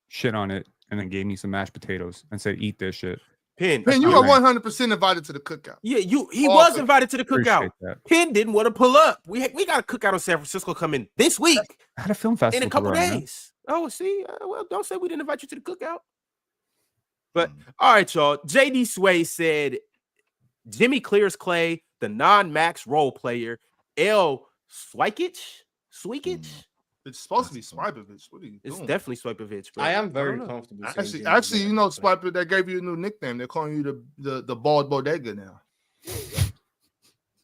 shit on it, and then gave me some mashed potatoes and said, "Eat this shit." Pin, you are 100% invited to the cookout. Yeah, he was invited to the cookout. That. Pin didn't want to pull up. We got a cookout in San Francisco coming this week I had a film festival in a couple to run, man. days. Oh, see, well, don't say we didn't invite you to the cookout. But all right, y'all. JD Sway said Jimmy clears Klay, the non-max role player. L. Swikich. It's supposed to be Swipovich. What are you doing? It's definitely Swipovich. But I am very don't know. comfortable. Actually, you know, Swiper, they gave you a new nickname. They're calling you the bald bodega now.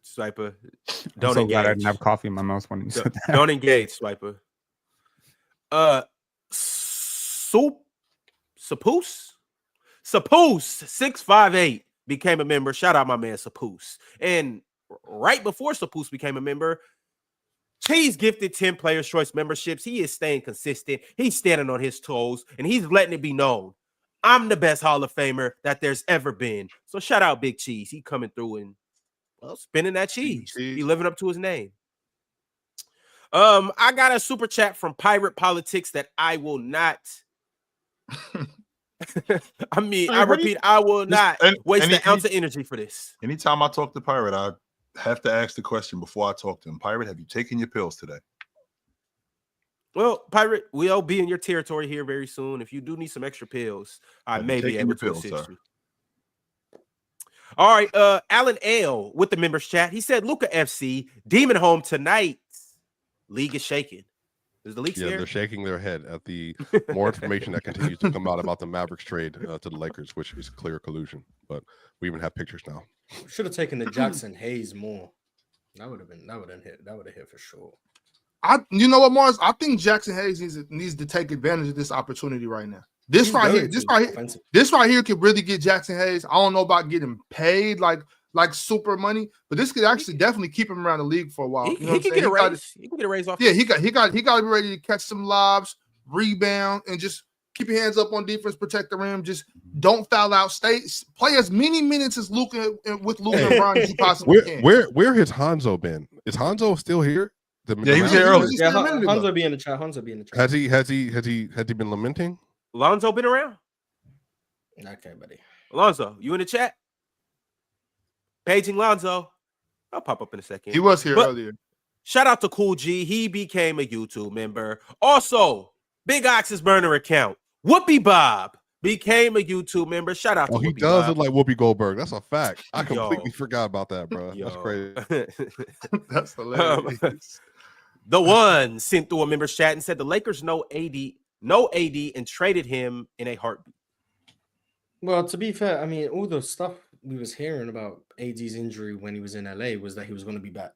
Swiper, I'm don't so glad I engage. didn't have coffee in my mouth when you said that. Don't engage, Swiper. Sapoose 658 became a member. Shout out my man Sapoose. And right before Sapoose became a member, Cheese gifted 10 Players Choice memberships. He is staying consistent. He's standing on his toes, and he's letting it be known. I'm the best Hall of Famer that there's ever been. So shout out Big Cheese. He coming through and spinning that cheese. He living up to his name. I got a super chat from Pirate Politics that I will not. I repeat, I will not waste an ounce of energy for this. Anytime I talk to Pirate, I have to ask the question before I talk to him. Pirate, have you taken your pills today? Well, Pirate, we'll be in your territory here very soon. If you do need some extra pills, I may be able to assist you. All right, Alan L with the members chat. He said, Luka FC, Demon home tonight. League is shaking. Is the league scared? They're shaking their head at the more information that continues to come out about the Mavericks trade to the Lakers, which is clear collusion. But we even have pictures now. Should have taken the Jackson Hayes more. That would have hit for sure. You know what, Mars? I think Jackson Hayes needs to take advantage of this opportunity right now. This right here could really get Jackson Hayes. I don't know about getting paid like super money, but this could actually definitely keep him around the league for a while. He can get a raise. He can get a raise off. Yeah, he got to be ready to catch some lobs, rebound, and just keep your hands up on defense, protect the rim. Just don't foul out. Play as many minutes as Luka and Bron as you possibly can. Where has Hanzo been? Is Hanzo still here? Yeah, he was here earlier. Yeah, Hanzo be in the chat. Has he been lamenting? Lonzo been around? Okay, buddy. Lonzo, you in the chat? Paging Lonzo. I'll pop up in a second. He was here earlier. Shout out to Cool G. He became a YouTube member. Also, Big Ox's burner account. Whoopi Bob became a YouTube member. Shout out to Whoopi he does Bob. look like Whoopi Goldberg. That's a fact. I completely forgot about that, bro. That's crazy. That's hilarious. The one sent through a member's chat and said the Lakers know AD and traded him in a heartbeat. Well, to be fair, I mean, all the stuff we was hearing about AD's injury when he was in LA was that he was going to be back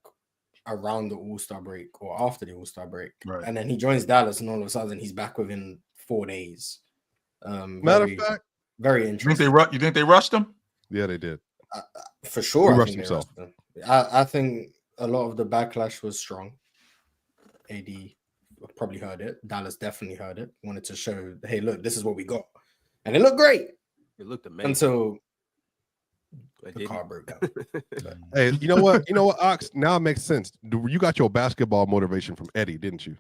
around the All-Star break or after the All-Star break. Right. And then he joins Dallas and all of a sudden he's back within 4 days. Matter of fact, very interesting. You think they rushed him? Yeah, they did. For sure. He rushed himself. I think a lot of the backlash was strong. AD probably heard it. Dallas definitely heard it. Wanted to show, hey, look, this is what we got. And it looked great. It looked amazing. Until the car broke down. Hey, you know what? Ox, now it makes sense. You got your basketball motivation from Eddie, didn't you?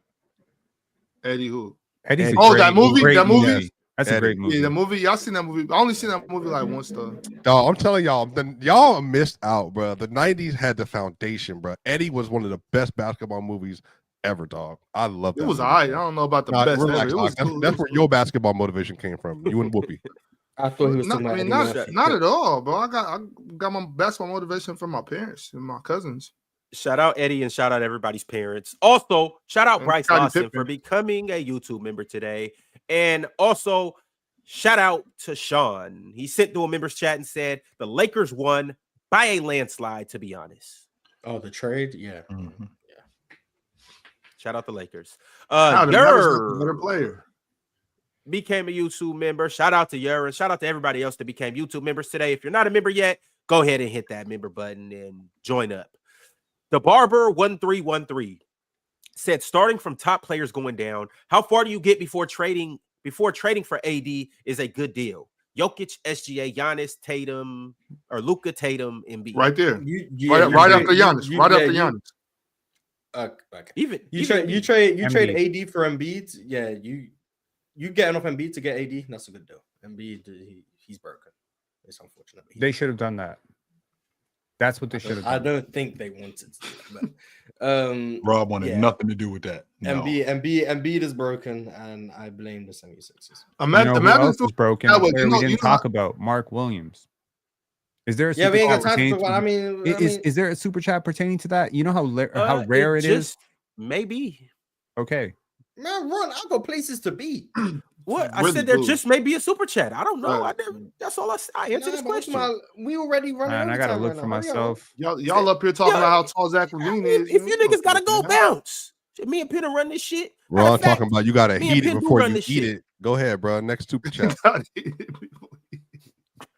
Eddie who? Eddie's a Oh, great, that movie? great That movie? movie. That's a Eddie. great movie. Yeah, the movie. Y'all seen that movie? I only seen that movie like once though. Dog, I'm telling y'all, y'all missed out, bro. The 90s had the foundation, bro. Eddie was one of the best basketball movies ever, dog. I love that. It was movie, alright. I bro. don't know about the Nah, best. relax, Ever. It was Doc. cool. That's where your basketball motivation came from. You and Whoopi. I thought he was Not, talking I about mean, Eddie not, Murphy. not at all, bro. I got my basketball motivation from my parents and my cousins. Shout out Eddie and shout out everybody's parents. Also, shout out And Bryce Scottie Lawson Pippen. for becoming a YouTube member today. And also, shout out to Sean. He sent through a members chat and said the Lakers won by a landslide, to be honest. Oh, the trade? Yeah. Mm-hmm. Shout out the Lakers. How the Mavericks got the Yer better player. became a YouTube member. Shout out to Yer and shout out to everybody else that became YouTube members today. If you're not a member yet, go ahead and hit that member button and join up. The Barber 1313 said, starting from top players going down, how far do you get before trading for AD is a good deal? Jokic, SGA, Giannis, Tatum, or Luka, Tatum, Embiid. Right there. Right After Giannis. Right after Giannis. Okay. Even You trade Embiid. AD for Embiid. Yeah, you getting off Embiid to get AD. That's a good deal. Embiid, he's broken. It's unfortunate. They should have done that. That's what they should have done. I don't think they wanted to do that. But, Rob wanted nothing to do with that. No. Embiid is broken, and I blame the 76ers. You know who else is broken? Yeah, A but player you know- we you didn't know- talk about, Mark Williams. Is there a Yeah, we ain't got super time chat to talk about. I mean, is there a super chat pertaining to that? You know how rare it is? Maybe. Okay. man, Ron, I got places to be. What? I Really said there good. just may be a super chat. I don't know. Right. That's all I answered this question. We already running. Man, I gotta overtime look right for now. Hurry up. myself. Y'all up here talking about how tall Zach Levine is. If you niggas gotta go bounce. Me and Penner run this shit. We're all talking about you gotta me and heat it Pitbull before run you this eat shit. it. Go ahead, bro. Next super chat.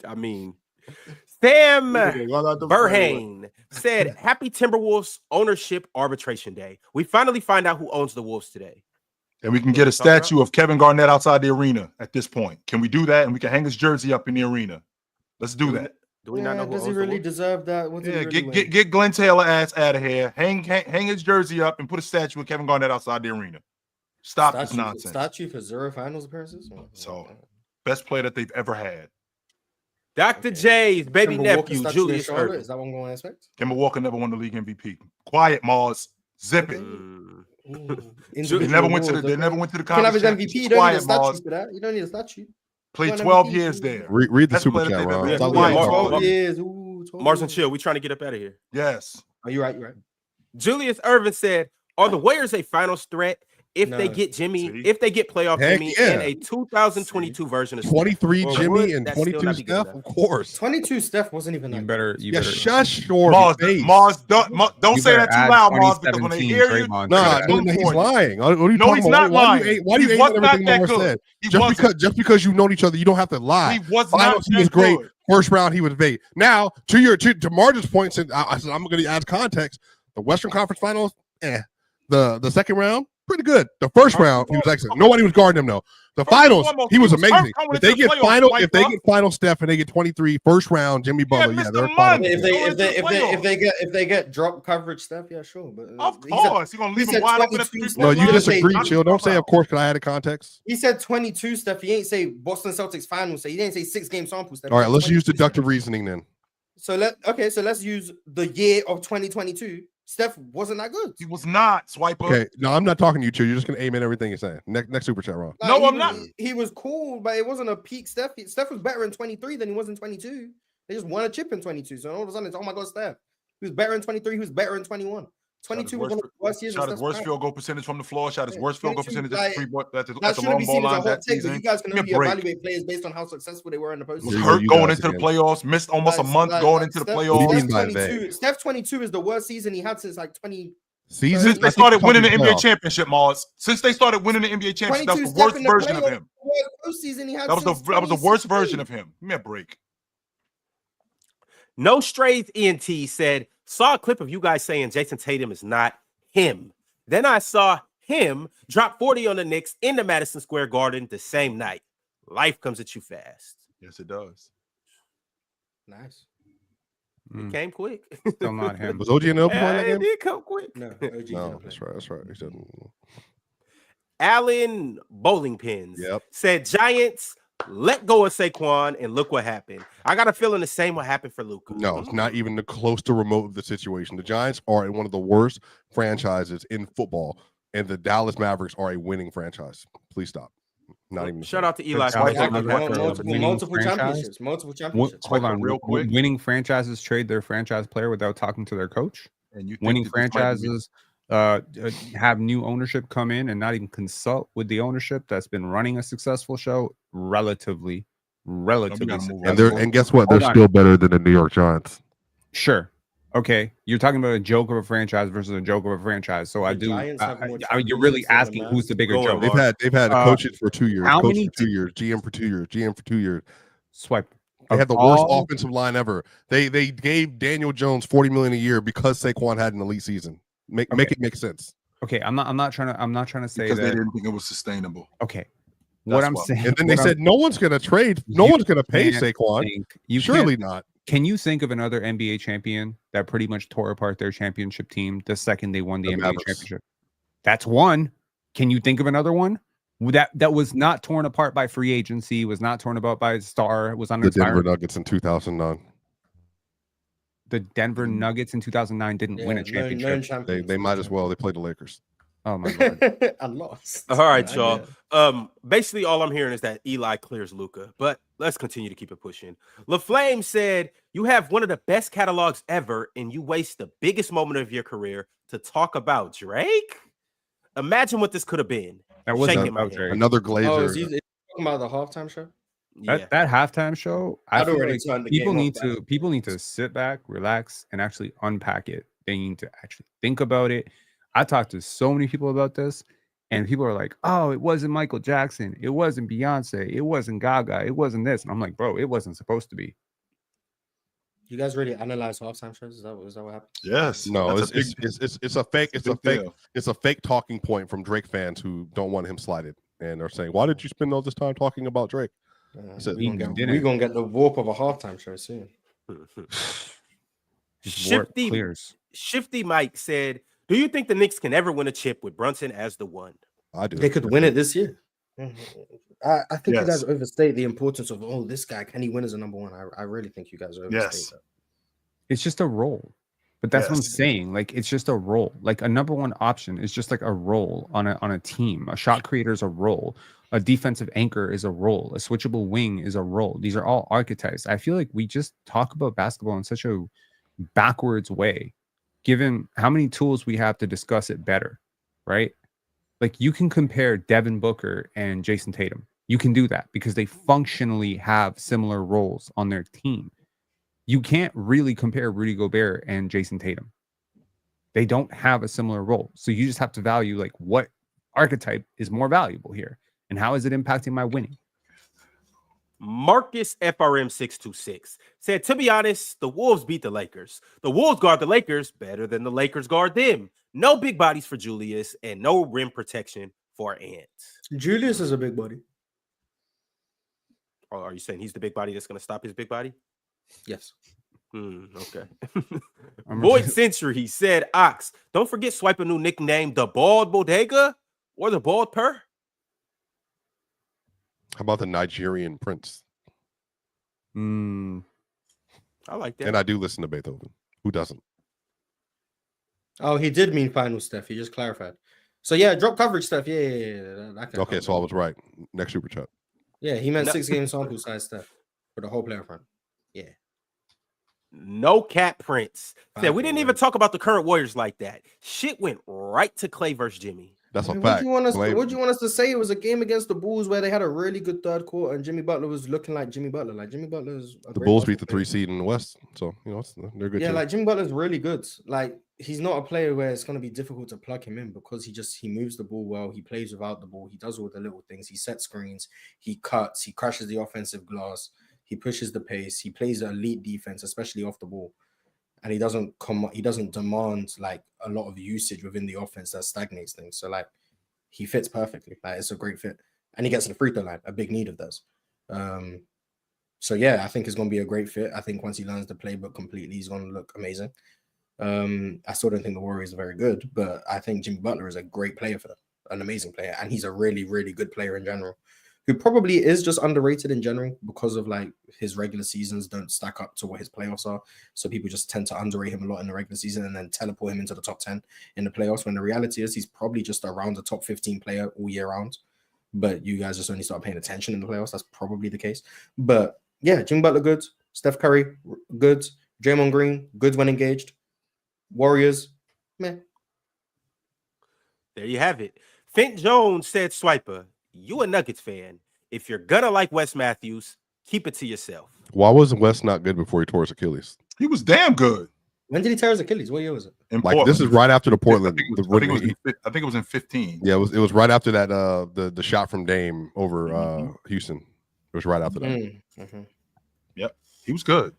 I mean, Sam Burhane. Burhane said, "Happy Timberwolves ownership arbitration day. We finally find out who owns the Wolves today." And we can get a statue of Kevin Garnett outside the arena at this point. Can we do that? And we can hang his jersey up in the arena. Let's do that. Do we not know who does he owns the really Wolves? deserve that? What did he Yeah, really win? get Glenn Taylor ass out of here. Hang his jersey up and put a statue of Kevin Garnett outside the arena. Stop this nonsense. Statue for 0 finals appearances. So, best player that they've ever had. Dr. J's baby Kemba Walker nephew, statue in Julius Charlotte, Erving. is that one going to expect? Kemba Walker never won the league MVP. Quiet, Mars. Zip it. They never went to the You can have his conference MVP. You championship. don't need a Quiet, statue Mars. for that. You don't need a statue. Played Won 12 MVP. years there. Read the Best super player chat, they've Ron. ever Stop had. letting Yeah, him talk. 12 years. Ooh, 12 Mars and years. Chill, we trying to get up out of here. Yes. Oh, you're right. You're right. Julius Erving said, "Are the Warriors a finals threat if they No. get Jimmy, See? if they get playoff Heck Jimmy yeah. in a 2022 version of Steph? 23 Or Jimmy would and that still 22 not be good Steph, enough? of course. 22 Steph wasn't even You that better Yeah, better shush your Mars, face. don't you say better that too add loud, Mars, because when they 2017 hear you, Draymond Nah, to Come that. he's for you. lying. What are you No, talking he's about? not Why lying. do you He hate was not everything that Mars good. said? He Just because you've known each other, you don't have to lie. He was Finals, not he was that great. good. First round, he was bait. Now, to Marge's point, since I said I'm going to add context, the Western Conference Finals, the second round, pretty good. The first round, he was excellent. Nobody was guarding him though. The First and finals, foremost, he was he was hurt amazing. coming If they into the get playoffs, final, Mike, if they bro. get final Steph and they get 23 first round, Jimmy Butler, missed they're the final. money. If they get drop coverage Steph, yeah, sure. But Of he said- course, he's gonna leave he him said wide open at 22 the 3 No, Steph. you He didn't say- disagree, Chill. Don't say, of course, because I had a context. He said 22 Steph. He ain't say Boston Celtics finals. So he didn't say 6-game sample Steph. All right, let's use 22 deductive Steph. reasoning then. So let's use the year of 2022. Steph wasn't that good. He was not, Swiper. Okay, no, I'm not talking to you, Chill. You're just going to aim at everything you're saying. Next super chat, Ron. No, he I'm was- not. He was cool, but it wasn't a peak Steph. Steph was better in 23 than he was in 22. They just won a chip in 22. So all of a sudden, it's, oh my God, Steph. He was better in 23. He was better in 21. 22 was one of the worst years. Shot in his Steph's worst career. field goal percentage from the floor. Shot his worst field goal 22, percentage at the that at the shouldn't long be ball seen as a line hot that take, but season. you guys can Give me only a break. evaluate players based on how successful they were in the Was postseason. Here you hurt go, going you into the guys playoffs. Missed almost a month going into the Steph- What do you playoffs. mean Steph by 22 that? Steph 22 is the worst season he had since like 20. Season? Since they started winning the NBA championship, Mars. Since they started winning the NBA championship, that 22 was the worst Steph in the version of playoffs, him. the worst postseason he had That was since the worst 2016. version of him. Give me a break. No Strays ENT said, saw a clip of you guys saying Jason Tatum is not him. Then I saw him drop 40 on the Knicks in the Madison Square Garden the same night. Life comes at you fast. Yes, it does. Nice. It came quick. Still not him. Was OG in the open Yeah, that it game? did come quick. No, OG No, didn't play. that's right. That's right. He didn't. Allen Bowling Pins said Giants let go of Saquon and look what happened. I got a feeling the same will happen for Luka. No, it's not even close to remote of the situation. The Giants are one of the worst franchises in football, and the Dallas Mavericks are a winning franchise. Please stop. Not even. Shout out to Eli. Multiple championships. Hold on, real quick. Winning franchises trade their franchise player without talking to their coach. And you winning franchises have new ownership come in and not even consult with the ownership that's been running a successful show relatively. And guess what? They're still better than the New York Giants. Sure. Okay, you're talking about a joke of a franchise versus a joke of a franchise. So you're really asking who's the bigger joke. They've had coaches for 2 years, coach for 2 years, GM for 2 years, GM for 2 years. Swipe. They had the worst offensive line ever. They gave Daniel Jones $40 million a year because Saquon had an elite season. Make it make sense. Okay, I'm not trying to say because that they didn't think it was sustainable. Okay. What I'm saying, and then they said no one's going to trade, no one's going to pay Saquon. Surely not. Can you think of another NBA champion that pretty much tore apart their championship team the second they won the NBA championship? That's one. Can you think of another one that was not torn apart by free agency, was not torn apart by a star, was on the Denver Nuggets in 2009? The Denver Nuggets in 2009 didn't win a championship. They might as well. They played the Lakers. Oh my god! I lost. All right, y'all. Basically, all I'm hearing is that Eli clears Luka, but let's continue to keep it pushing. LaFlame said, "You have one of the best catalogs ever, and you waste the biggest moment of your career to talk about Drake. Imagine what this could have been." That wasn't about Drake. Another Glazer. Oh, is he talking about the halftime show? That halftime show, I feel like people need to sit back, relax, and actually unpack it. They need to actually think about it. I talked to so many people about this, and people are like, "Oh, it wasn't Michael Jackson, it wasn't Beyonce, it wasn't Gaga, it wasn't this." And I'm like, "Bro, it wasn't supposed to be." You guys really analyze halftime shows? Is that what happened? Yes. No, it's a fake. It's a fake talking point from Drake fans who don't want him slided, and are saying, "Why did you spend all this time talking about Drake?" We're gonna get the warp of a halftime show soon. Shifty Mike said, "Do you think the Knicks can ever win a chip with Brunson as the one?" I do. They could win it this year. I think you guys overstate the importance of this guy. Can he win as a number one? I really think you guys overstate that. It's just a role. But that's what I'm saying. Like, it's just a role. Like, a number one option is just like a role on a team. A shot creator is a role. A defensive anchor is a role. A switchable wing is a role. These are all archetypes. I feel like we just talk about basketball in such a backwards way, given how many tools we have to discuss it better, right? Like, you can compare Devin Booker and Jason Tatum. You can do that because they functionally have similar roles on their team. You can't really compare Rudy Gobert and Jason Tatum. They don't have a similar role. So you just have to value like what archetype is more valuable here and how is it impacting my winning. Marcus FRM 626 said, "To be honest, the Wolves beat the Lakers. The Wolves guard the Lakers better than the Lakers guard them. No big bodies for Julius and no rim protection for Ant." Julius is a big body. Or are you saying he's the big body that's going to stop his big body? Yes. Okay. Void Century, he said, "Ox, don't forget swipe a new nickname, the Bald Bodega or the Bald Purr." How about the Nigerian Prince? I like that. And I do listen to Beethoven. Who doesn't? Oh, he did mean final Steph. He just clarified. So yeah, drop coverage stuff. Yeah. Okay, so I was right. Next super chat. Yeah, he meant 6 game sample size stuff for the whole player front. Yeah. No Cat Prince said, "We didn't even talk about the current Warriors like that. Shit went right to Klay versus Jimmy." That's a fact. What do you want us to say? It was a game against the Bulls where they had a really good third quarter and Jimmy Butler was looking like Jimmy Butler. Like Jimmy Butler is the Bulls beat the 3 seed in the West, so they're good. Yeah, like Jimmy Butler's really good. Like he's not a player where it's going to be difficult to plug him in because he moves the ball well. He plays without the ball. He does all the little things. He sets screens. He cuts. He crashes the offensive glass. He pushes the pace. He plays elite defense, especially off the ball. And he doesn't demand like a lot of usage within the offense that stagnates things. So like he fits perfectly. Like it's a great fit. And he gets to the free throw line, a big need of those. So yeah, I think it's gonna be a great fit. I think once he learns the playbook completely, he's gonna look amazing. I still don't think the Warriors are very good, but I think Jimmy Butler is a great player for them. an amazing player, and he's a really, really good player in general, who probably is just underrated in general because of like his regular seasons don't stack up to what his playoffs are. So people just tend to underrate him a lot in the regular season and then teleport him into the top 10 in the playoffs, when the reality is he's probably just around the top 15 player all year round. But you guys just only start paying attention in the playoffs. That's probably the case. But yeah, Jimmy Butler, good. Steph Curry, good. Draymond Green, good when engaged. Warriors, meh. There you have it. Fint Jones said, Swiper, you a Nuggets fan. If you're gonna like Wes Matthews, keep it to yourself. Why wasn't Wes not good before he tore his Achilles? He was damn good. When did he tear his Achilles? What year was it? In Like Portland. this is right after the Portland. I think it was in 15. Yeah, it was right after that. The shot from Dame over Houston. It was right after that. Mm-hmm. Yep, he was good.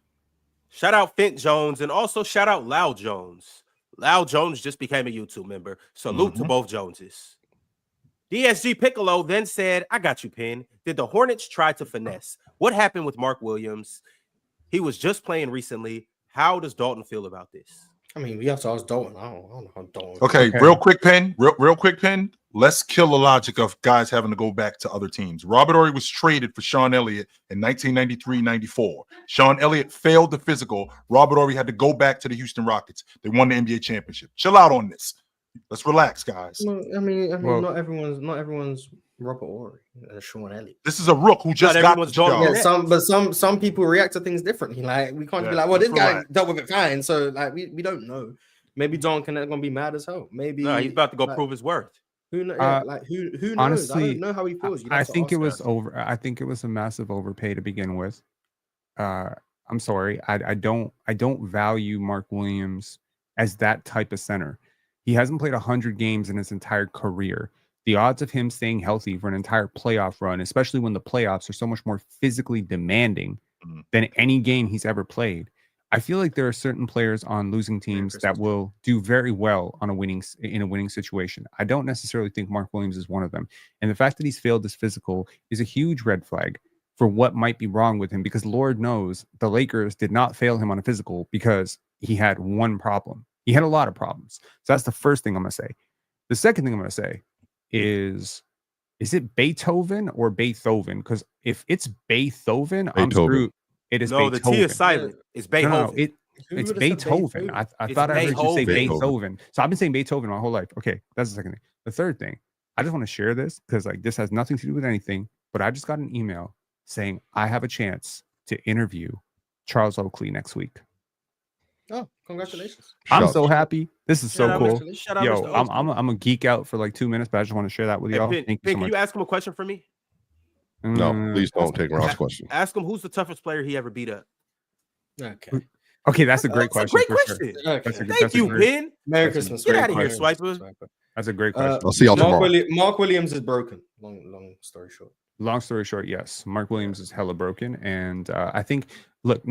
Shout out Fint Jones, and also shout out Loud Jones. Loud Jones just became a YouTube member. Salute to both Joneses. DSG Piccolo then said, I got you, Pin. Did the Hornets try to finesse? What happened with Mark Williams? He was just playing recently. How does Dalton feel about this? I mean, we have to ask Dalton. I don't know how Dalton. Okay, real quick, Pen. Real quick, Pen. Let's kill the logic of guys having to go back to other teams. Robert Horry was traded for Sean Elliott in 1993-94. Sean Elliott failed the physical. Robert Horry had to go back to the Houston Rockets. They won the NBA championship. Chill out on this. Let's relax, guys. Well, I mean, well, not everyone's Robert Horry, Sean Elliott. This is a rook who just got the job. Yeah, some people react to things differently. Like we can't be like, well, this guy dealt with it fine. So like we don't know. Maybe John Connect gonna be mad as hell. Maybe he's about to go prove his worth. Who knows? Who knows? Honestly, I don't know how he feels. I think it was I think it was a massive overpay to begin with. I'm sorry. I don't value Mark Williams as that type of center. He hasn't played 100 games in his entire career. The odds of him staying healthy for an entire playoff run, especially when the playoffs are so much more physically demanding than any game he's ever played. I feel like there are certain players on losing teams that will do very well in a winning situation. I don't necessarily think Mark Williams is one of them. And the fact that he's failed this physical is a huge red flag for what might be wrong with him, because Lord knows the Lakers did not fail him on a physical because he had one problem. He had a lot of problems. So that's the first thing I'm going to say. The second thing I'm going to say is it Beethoven or Beethoven? Because if it's Beethoven, I'm screwed. It is Beethoven. The T is silent. It's Beethoven. No, it's Beethoven. I thought I heard you say Beethoven. So I've been saying Beethoven my whole life. Okay, that's the second thing. The third thing, I just want to share this because like this has nothing to do with anything, but I just got an email saying I have a chance to interview Charles Oakley next week. Oh, congratulations. I'm so happy. This is so cool. Yo, I'm a geek out for like 2 minutes, but I just want to share that with y'all. Thank you so much. Can you ask him a question for me? No, please don't take Ron's question. Ask him who's the toughest player he ever beat up. Okay, that's a great question. Question. Sure. Okay. Thank you, Ben. Merry Christmas. Get out of here, Swiper. That's a great question. I'll see y'all tomorrow. Mark Williams is broken. Long story short. Long story short, yes. Mark Williams is hella broken. And I think, look,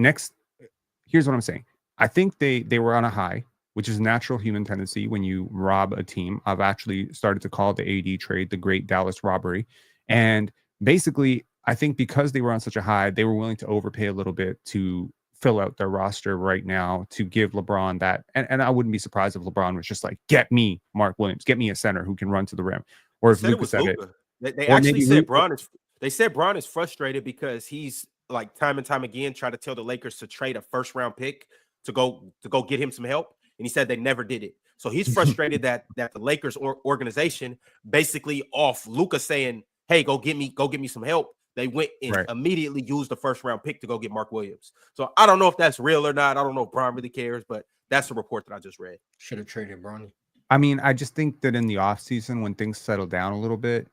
here's what I'm saying. I think they were on a high, which is a natural human tendency when you rob a team. I've actually started to call the AD trade the Great Dallas Robbery. And basically, I think because they were on such a high, they were willing to overpay a little bit to fill out their roster right now to give LeBron that. And I wouldn't be surprised if LeBron was just like, get me Mark Williams, get me a center who can run to the rim. Or if Luka said it. They actually said Bron is frustrated because he's like time and time again trying to tell the Lakers to trade a first round pick to go get him some help. And he said they never did it. So he's frustrated that the Lakers organization basically off Luka saying, hey, go get me some help. They went and immediately used the first round pick to go get Mark Williams. So I don't know if that's real or not. I don't know if Bron really cares, but that's the report that I just read. Should have traded Bronny. I mean, I just think that in the offseason, when things settle down a little bit,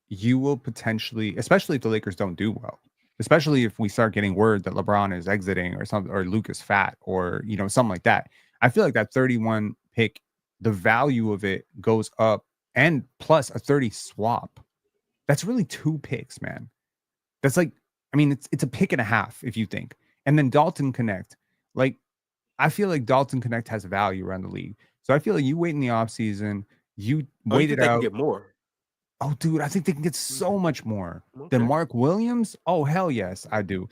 you will potentially, especially if the Lakers don't do well, especially if we start getting word that LeBron is exiting or something, or Luka's fat or, something like that. I feel like that 31 pick, the value of it goes up, and plus a 30 swap. That's really 2 picks, man. That's like, I mean, it's a pick and a half if you think. And then Dalton Connect. Like, I feel like Dalton Connect has value around the league. So I feel like you wait in the offseason, you wait it out. They can get more. Oh, dude, I think they can get so much more than Mark Williams. Oh, hell yes, I do.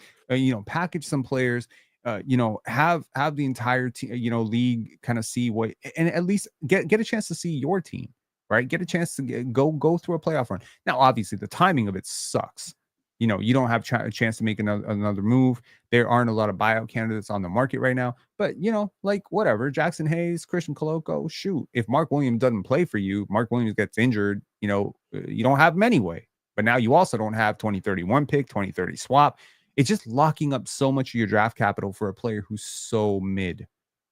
Package some players, have the entire team, league kind of see what, and at least get a chance to see your team. right? Get a chance to go through a playoff run. Now, obviously, the timing of it sucks. You know, you don't have a chance to make another move. There aren't a lot of buyout candidates on the market right now. But, you know, like whatever, Jackson Hayes, Christian Coloco, shoot. If Mark Williams doesn't play for you, Mark Williams gets injured, you know, you don't have him anyway. But now you also don't have 2031 pick, 2030 swap. It's just locking up so much of your draft capital for a player who's so mid.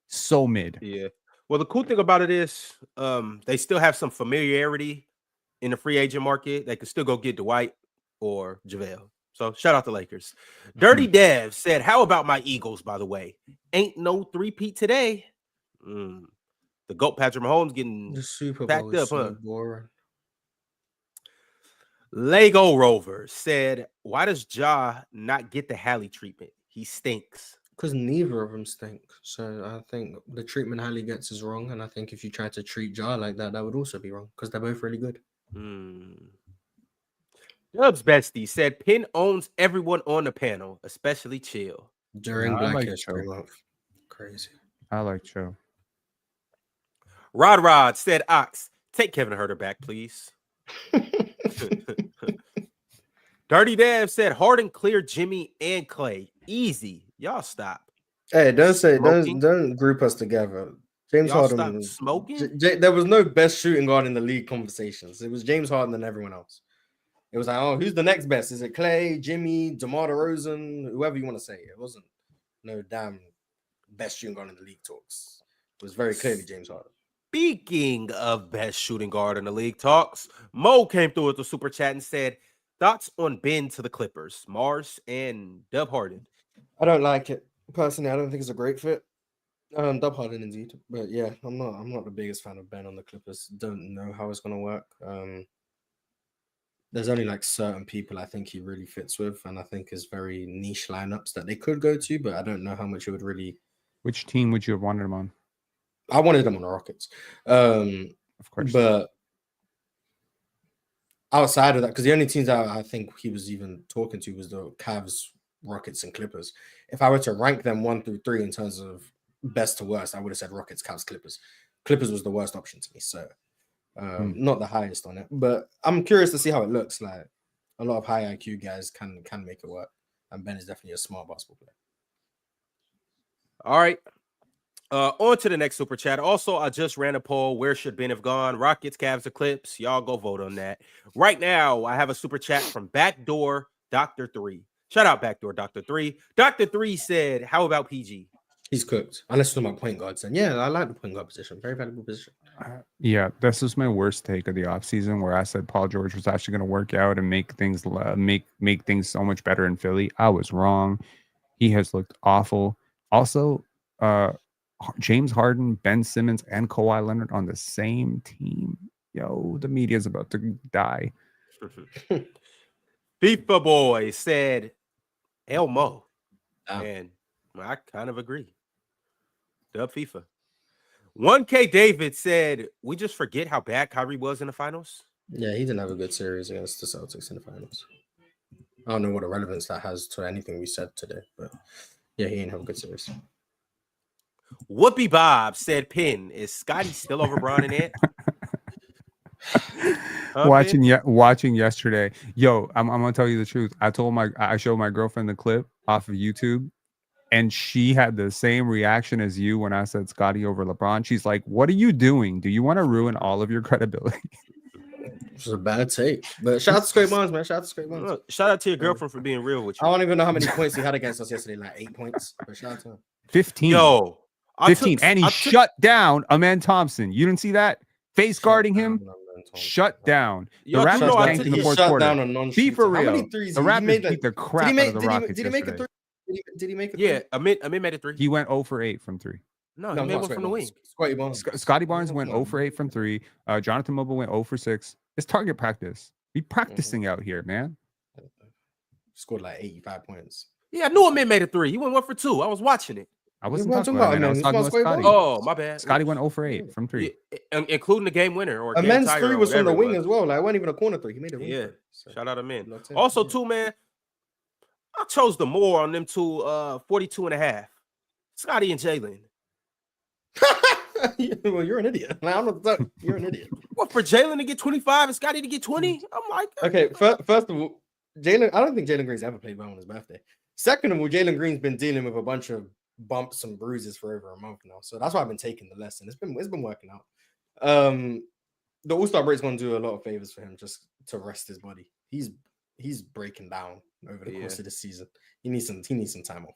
So mid. Yeah. Well, the cool thing about it is they still have some familiarity in the free agent market. They could still go get Dwight or JaVale. So shout out to Lakers. Dirty Dev said, how about my Eagles, by the way? Ain't no three-peat today. The GOAT Patrick Mahomes getting The Super Bowl packed is up, so huh? boring. Lego Rover said, why does Ja not get the Hallie treatment? He stinks. Because neither of them stink. So I think the treatment Hallie gets is wrong. And I think if you try to treat Ja like that, that would also be wrong. Because they're both really good. Dubs Bestie said, Penn owns everyone on the panel, especially Chill. During I Black like History Cho. Month. Crazy. I like Cho. Rod said, Ox, take Kevin Huerter back, please. Dirty Dev said, Harden cleared Jimmy and Klay. Easy. Y'all stop. Hey, Smoking. don't group us together. James Y'all Harden. stop smoking? There was no best shooting guard in the league conversations. It was James Harden and everyone else. It was like, oh, who's the next best? Is it Klay, Jimmy, DeMar DeRozan, whoever you want to say? It wasn't no damn best shooting guard in the league talks. It was very clearly James Harden. Speaking of best shooting guard in the league talks, Mo came through with the super chat and said, thoughts on Ben to the Clippers, Mars and Dub Harden. I don't like it. Personally, I don't think it's a great fit. Dub Harden indeed. But yeah, I'm not the biggest fan of Ben on the Clippers. Don't know how it's gonna work. There's only like certain people I think he really fits with, and I think is very niche lineups that they could go to, but I don't know how much it would really. Which team would you have wanted him on? I wanted him on the Rockets. Of course. But outside of that, because the only teams that I think he was even talking to was the Cavs, Rockets, and Clippers. If I were to rank them 1 through 3 in terms of best to worst, I would have said Rockets, Cavs, Clippers. Clippers was the worst option to me, so not the highest on it. But I'm curious to see how it looks. Like a lot of high IQ guys can make it work, and Ben is definitely a smart basketball player. All right. On to the next super chat. Also, I just ran a poll. Where should Ben have gone? Rockets, Cavs, or Clips? Y'all go vote on that. Right now, I have a super chat from Backdoor Dr. 3. Shout out Backdoor Dr. 3. Dr. 3 said, how about PG? He's cooked. Unless it's my point guards. And yeah, I like the point guard position. Very valuable position. Yeah, this was my worst take of the offseason where I said Paul George was actually going to work out and make things make things so much better in Philly. I was wrong. He has looked awful. Also, James Harden, Ben Simmons, and Kawhi Leonard on the same team. Yo, the media is about to die. FIFA Boy said, Elmo. Oh. And I kind of agree. Dub FIFA. 1K David said, we just forget how bad Kyrie was in the finals. Yeah, he didn't have a good series against the Celtics in the finals. I don't know what the relevance that has to anything we said today, but yeah, he didn't have a good series. Whoopi Bob said, Penn, is Scotty still over Bron and Ant? Watching yesterday. Yo, I'm gonna tell you the truth. I showed my girlfriend the clip off of YouTube, and she had the same reaction as you when I said Scotty over LeBron. She's like, what are you doing? Do you want to ruin all of your credibility? It's a bad take. But shout out to Straight Bonds, man. Shout out to Straight Bonds. Shout out to your girlfriend for being real with you. I don't even know how many points he had against us yesterday, like 8 points. But shout out to him. 15. Yo, 15. And he shut down Amen Thompson. You didn't see that? Face guarding him. Shut down. The Raptors tanked in the fourth quarter. Be for real. The Raptors beat the crap out of the Rockets. Did he make a 3? Did he make a 3? Yeah, Amin made a 3. He went 0 for 8 from 3. No, he made one from the wing. Scotty Barnes went 0 for 8 from 3. Jonathan Mobile went 0 for 6. It's target practice. Be practicing out here, man. Scored like 85 points. Yeah, I knew Amin made a 3. He went 1 for 2. I was watching it. I wasn't talking about him. I was talking about Scotty. Oh, my bad. Scotty went 0 for 8 from 3. Yeah, including the game winner. Or Amen's 3 was from the wing as well. Like, it wasn't even a corner 3. He made a wing. Yeah, so. Shout out Amen. Also, too, man, I chose the more on them two 42.5. Scotty and Jalen. Well, you're an idiot. You're an idiot. What, for Jalen to get 25 and Scotty to get 20? I'm like, Okay, first of all, Jalen, I don't think Jalen Green's ever played well on his birthday. Second of all, Jalen Green's been dealing with a bunch of bumps and bruises for over a month now. So that's why I've been taking the lesson. It's been working out. The All-Star break's going to do a lot of favors for him just to rest his body. He's breaking down over the course of the season. He needs some time off.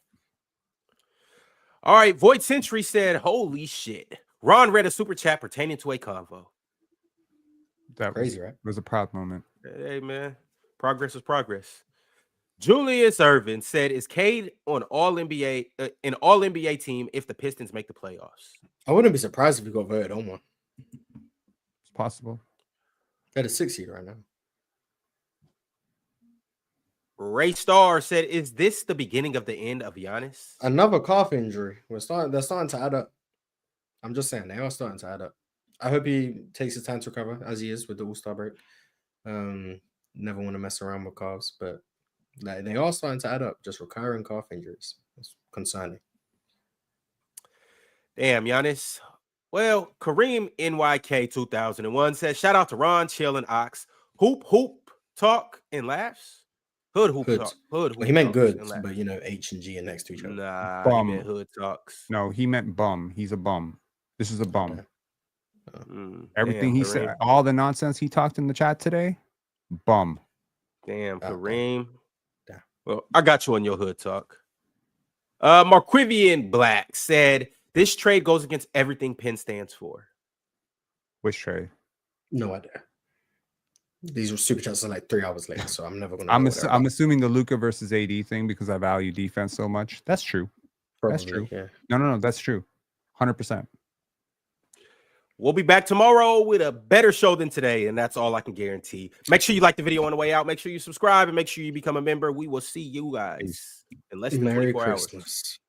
all right. Void Century said, holy shit. Ron read a super chat pertaining to a convo. That Crazy, right? was a proud moment. Hey, man. Progress is progress. Julius Irvin said, is Cade on an all-NBA team if the Pistons make the playoffs? I wouldn't be surprised if he got voted on one. It's possible. At a 6 seed right now. Ray Starr said, is this the beginning of the end of Giannis? Another calf injury. They're starting to add up. I'm just saying, they are starting to add up. I hope he takes his time to recover, as he is with the All-Star break. Never want to mess around with calves, but they are starting to add up. Just recurring calf injuries. It's concerning. Damn, Giannis. Well, Kareem NYK 2001 says, shout out to Ron, Chill, and Ox. Hoop, talk, and laughs. Hood hoop talk. Hood. Well, he meant good, but H and G are next to each other. Nah, Bum. he meant hood talks. No, he meant bum. He's a bum. This is a bum. Okay. Everything Damn, he Kareem. said, all the nonsense he talked in the chat today, bum. Damn, Kareem. Damn. Well, I got you on your hood talk. Marquivian Black said, this trade goes against everything Penn stands for. Which trade? No idea. These were super chats are like 3 hours later, so I'm never gonna. I'm assuming the Luka versus AD thing because I value defense so much. That's true. That's true. Yeah. No, that's true. 100%. We'll be back tomorrow with a better show than today, and that's all I can guarantee. Make sure you like the video on the way out. Make sure you subscribe and make sure you become a member. We will see you guys in less than Merry 24 hours. Christmas.